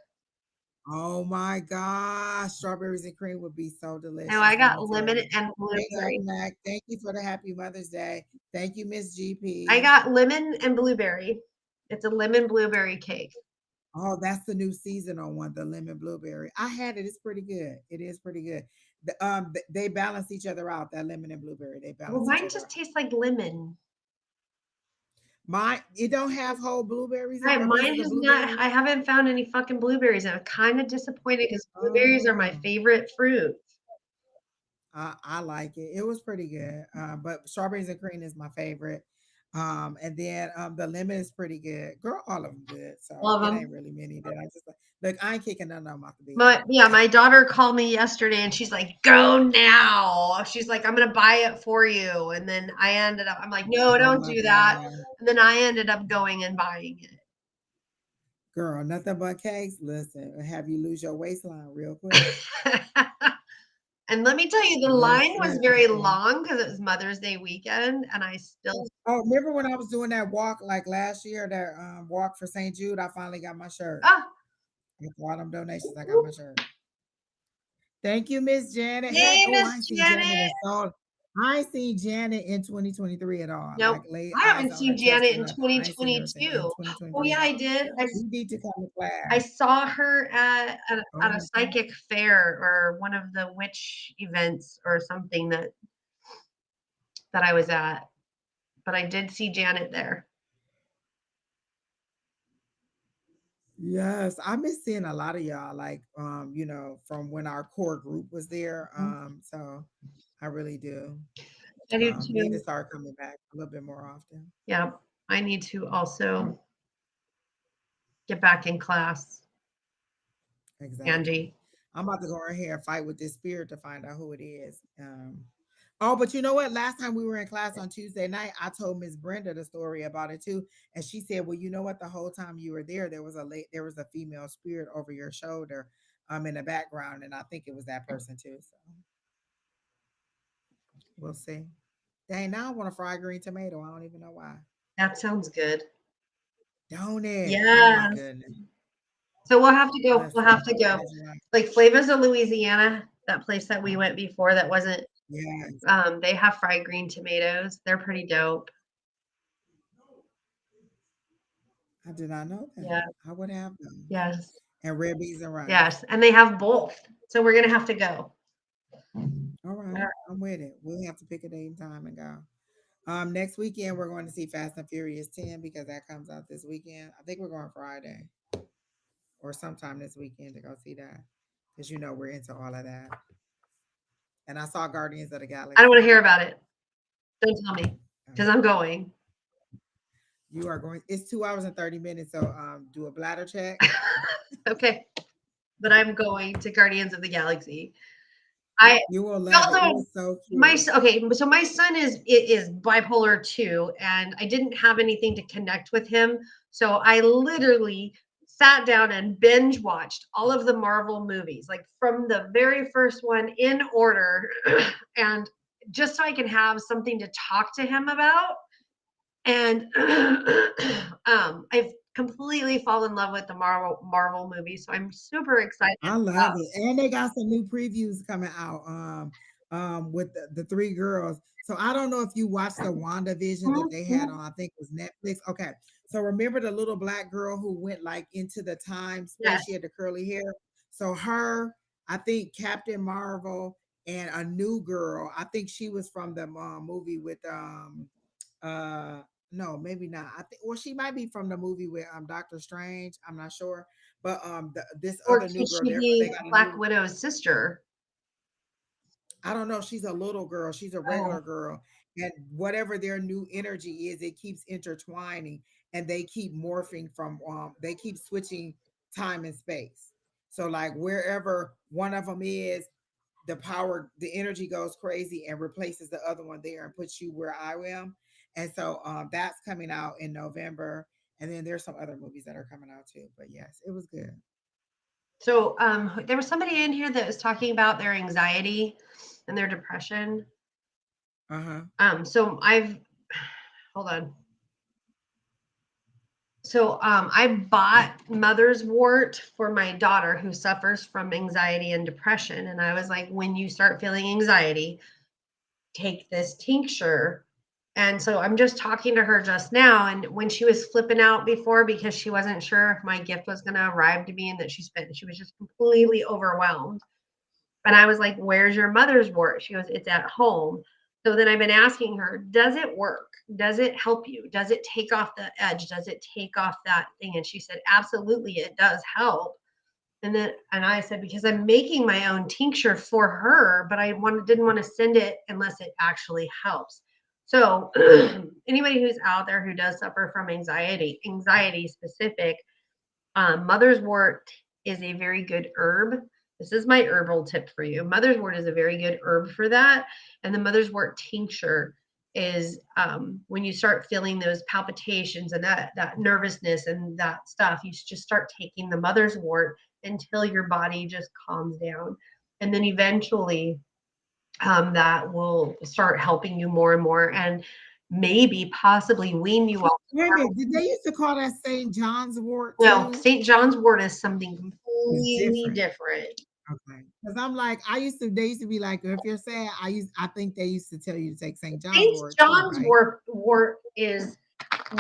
S2: Oh my gosh, strawberries and cream would be so delicious.
S1: No, I
S2: Let
S1: got
S2: me tell
S1: lemon
S2: you.
S1: and
S2: Hey,
S1: blueberry.
S2: Mac, thank you for the happy Mother's Day. Thank you, Miss GP.
S1: I got lemon and blueberry. It's a lemon blueberry cake.
S2: Oh, that's the new seasonal one, the lemon blueberry. I had it. It's pretty good. It is pretty good. They balance each other out. That lemon and blueberry, they
S1: Well,
S2: balance each
S1: mine
S2: other
S1: just
S2: out.
S1: tastes like lemon.
S2: It don't have whole blueberries in or
S1: Mine
S2: pieces of
S1: has not.
S2: blueberries.
S1: I haven't found any fucking blueberries. I'm kind of disappointed because blueberries are my
S2: Oh,
S1: favorite fruit.
S2: I like it. It was pretty good. But strawberries and cream is my favorite. And then the lemon is pretty good. Girl, all of them good. So
S1: Love
S2: it
S1: them.
S2: ain't really many that I just like. Look, I ain't kicking none of them off the bed.
S1: My daughter called me yesterday and she's like, "Go now." She's like, "I'm gonna buy it for you." And then I'm like, "No,
S2: Oh
S1: don't
S2: my
S1: do that."
S2: God.
S1: And then I ended up going and buying it.
S2: Girl, nothing but cakes. Listen, have you lose your waistline real quick.
S1: And let me tell you, the line was
S2: Listen,
S1: very long because it was Mother's Day weekend, and I still.
S2: Oh, remember when I was doing that walk like last year, that walk for St. Jude? I finally got my shirt.
S1: Ah,
S2: With all them donations, I got my shirt. Thank you, Miss Janet. Hey,
S1: hey,
S2: oh,
S1: Miss
S2: I ain't seen Janet
S1: Janet.
S2: in so I ain't seen Janet in 2023 at all.
S1: Nope,
S2: Like lay
S1: I
S2: eyes
S1: haven't
S2: on her
S1: seen
S2: chest
S1: Janet
S2: or
S1: in
S2: nothing. I ain't seen her in
S1: 2022. Oh
S2: 2023
S1: yeah,
S2: at
S1: I
S2: all.
S1: did.
S2: We need to come to
S1: I
S2: class.
S1: saw her
S2: Oh
S1: at a
S2: my God.
S1: psychic fair or one of the witch events or something that I was at. But I did see Janet there.
S2: Yes, I miss seeing a lot of y'all, like from when our core group was there. So I really do.
S1: I do
S2: Need to
S1: too.
S2: start coming back a little bit more often.
S1: Yeah, I need to also get back in class,
S2: Exactly.
S1: Angie.
S2: I'm about to go in here and fight with this spirit to find out who it is. Oh, but you know what? Last time we were in class on Tuesday night, I told Miss Brenda the story about it too, and she said, "Well, you know what? The whole time you were there, there was a female spirit over your shoulder, in the background, and I think it was that person too." So we'll see. Dang, now I want a fried green tomato. I don't even know why.
S1: That sounds good.
S2: Don't it? Oh my
S1: Yes.
S2: goodness.
S1: So we'll have to go.
S2: Listen,
S1: We'll have to go. Like Flavors of Louisiana, that place that we went before that wasn't.
S2: Yeah.
S1: They have fried green tomatoes. They're pretty dope.
S2: I did not know that.
S1: Yeah.
S2: I would have them.
S1: Yes.
S2: And red beans and rice.
S1: Yes. And they have both. So we're gonna have to go.
S2: All right. I'm with it. We'll have to pick a date and time and go. Next weekend we're going to see Fast and Furious 10 because that comes out this weekend. I think we're going Friday or sometime this weekend to go see that. Because we're into all of that. And I saw Guardians of the Galaxy.
S1: I don't want to hear about it. Don't tell me. Because I'm going.
S2: You are going. It's 2 hours and 30 minutes. So do a bladder check.
S1: Okay, but I'm going to Guardians of the Galaxy. I
S2: You will love it. It
S1: also
S2: was so
S1: my
S2: cute.
S1: okay, so my son is bipolar too, and I didn't have anything to connect with him, so I literally sat down and binge watched all of the Marvel movies, like from the very first one in order, and just so I can have something to talk to him about. And I've completely fallen in love with the Marvel movie, so I'm super excited
S2: I love
S1: about.
S2: it. And they got some new previews coming out with the three girls. So I don't know if you watched the WandaVision that they had
S1: Mhm.
S2: on, I think it was Netflix. Okay. So remember the little black girl who went like into the time space? She
S1: Yes.
S2: had the curly hair. So her, I think Captain Marvel and a new girl. I think she was from the movie with uh no, maybe not. I think well, she might be from the movie with Doctor Strange. I'm not sure. But this
S1: Or
S2: other new
S1: could
S2: girl,
S1: she
S2: they
S1: be
S2: got a
S1: Black
S2: new.
S1: Widow's sister?
S2: I don't know. She's a little girl. She's a
S1: Oh,
S2: regular girl, and whatever their new energy is, it keeps intertwining, and they keep morphing from. They keep switching time and space. So like wherever one of them is, the energy goes crazy and replaces the other one there and puts you where I am. And so that's coming out in November. And then there's some other movies that are coming out too. But yes, it was good.
S1: so there was somebody in here that was talking about their anxiety and their depression.
S2: Uh-huh.
S1: So I've hold on. So I bought mother's wort for my daughter who suffers from anxiety and depression, and I was like, when you start feeling anxiety, take this tincture. And so I'm just talking to her just now. And when she was flipping out before because she wasn't sure if my gift was going to arrive to me and that she was just completely overwhelmed. And I was like, where's your mother's wort? She goes, it's at home. So then I've been asking her, does it work? Does it help you? Does it take off the edge? Does it take off that thing? And she said, absolutely, it does help. And I said, because I'm making my own tincture for her, but didn't want to send it unless it actually helps. So anybody who's out there who does suffer from anxiety specific, mother's wort is a very good herb. This is my herbal tip for you. Mother's wort is a very good herb for that. And the mother's wort tincture is when you start feeling those palpitations and that nervousness and that stuff, you just start taking the mother's wort until your body just calms down. And then eventually that will start helping you more and more and maybe possibly wean you off.
S2: Wait a minute. Did they used to call that St. John's wort
S1: No,
S2: too?
S1: St. John's wort is something
S2: It's
S1: completely
S2: different.
S1: different.
S2: Okay. Because I'm like, they used to be like, if you're sad, I think they used to tell you to take St. John's
S1: St.
S2: wort too,
S1: John's
S2: right?
S1: wort is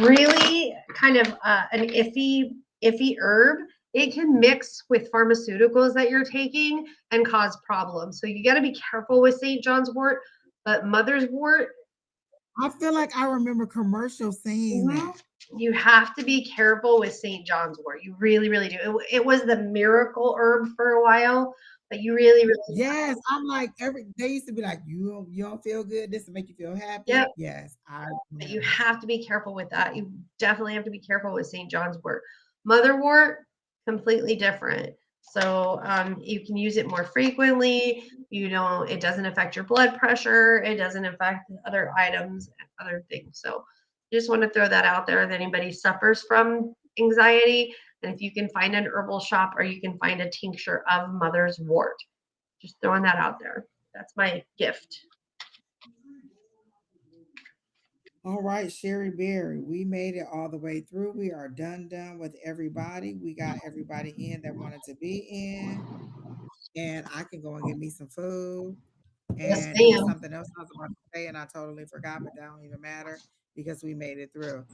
S1: really kind of an iffy herb. It can mix with pharmaceuticals that you're taking and cause problems. So you got to be careful with St. John's wort. But mother's wort,
S2: I feel like I remember commercials saying
S1: mhm,
S2: that.
S1: you have to be careful with St. John's wort. You really, really do. It was the miracle herb for a while, but you really, really,
S2: Yes, I'm like they used to be like, you don't feel good, this will make you feel
S1: yep.
S2: happy. Yes, I
S1: But you
S2: remember.
S1: have to be careful with that. You definitely have to be careful with St. John's wort. Motherwort, completely different. So you can use it more frequently. It doesn't affect your blood pressure. It doesn't affect other items, other things. So just want to throw that out there that anybody suffers from anxiety. And if you can find an herbal shop or you can find a tincture of mother's wort, just throwing that out there. That's my gift.
S2: All right, Sherry Berry, we made it all the way through. We are done with everybody. We got everybody in that wanted to be in, and I can go and get me some food.
S1: Yes,
S2: And it was
S1: ma'am.
S2: something else I was about to say, and I totally forgot, but that don't even matter because we made it through.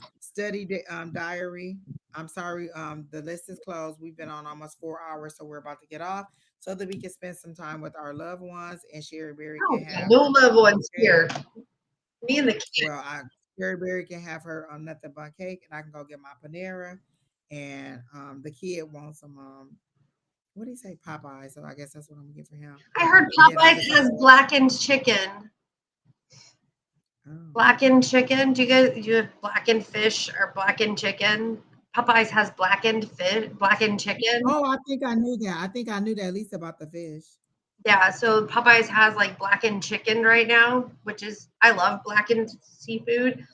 S2: Diary. I'm sorry, the list is closed. We've been on almost 4 hours, so we're about to get off so that we can spend some time with our loved ones, and Sherry Berry can
S1: Oh,
S2: have
S1: no
S2: her
S1: loved
S2: nothing but
S1: ones
S2: cake.
S1: here. Me and the kid.
S2: Well, Sherry Berry can have her nothing but cake, and I can go get my Panera, and the kid wants some what do you say, Popeye? So I guess that's what I'm gonna get for him.
S1: I heard
S2: And then I
S1: Popeyes
S2: guess
S1: has blackened chicken.
S2: Oh.
S1: Blackened chicken. Do you have blackened fish or blackened chicken? Popeyes has blackened fish, blackened chicken.
S2: Oh, I think I knew that. I think I knew that at least about the fish.
S1: Yeah, so Popeyes has like blackened chicken right now, which is I love blackened seafood.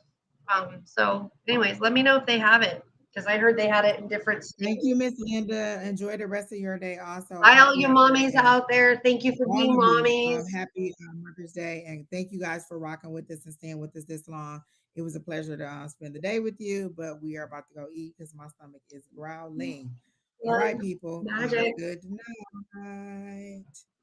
S1: So anyways, let me know if they have it because I heard they had it in different
S2: Thank
S1: states.
S2: you, Miss Linda. Enjoy the rest of your day. Also, I
S1: Bye,
S2: hope
S1: all
S2: you
S1: you
S2: have a great
S1: mommies
S2: day.
S1: out there. Thank you for
S2: All
S1: being
S2: of you,
S1: mommies.
S2: happy Mother's Day, and thank you guys for rocking with us and staying with us this long. It was a pleasure to spend the day with you, but we are about to go eat because my stomach is growling. All
S1: Love
S2: right, people,
S1: magic.
S2: good night.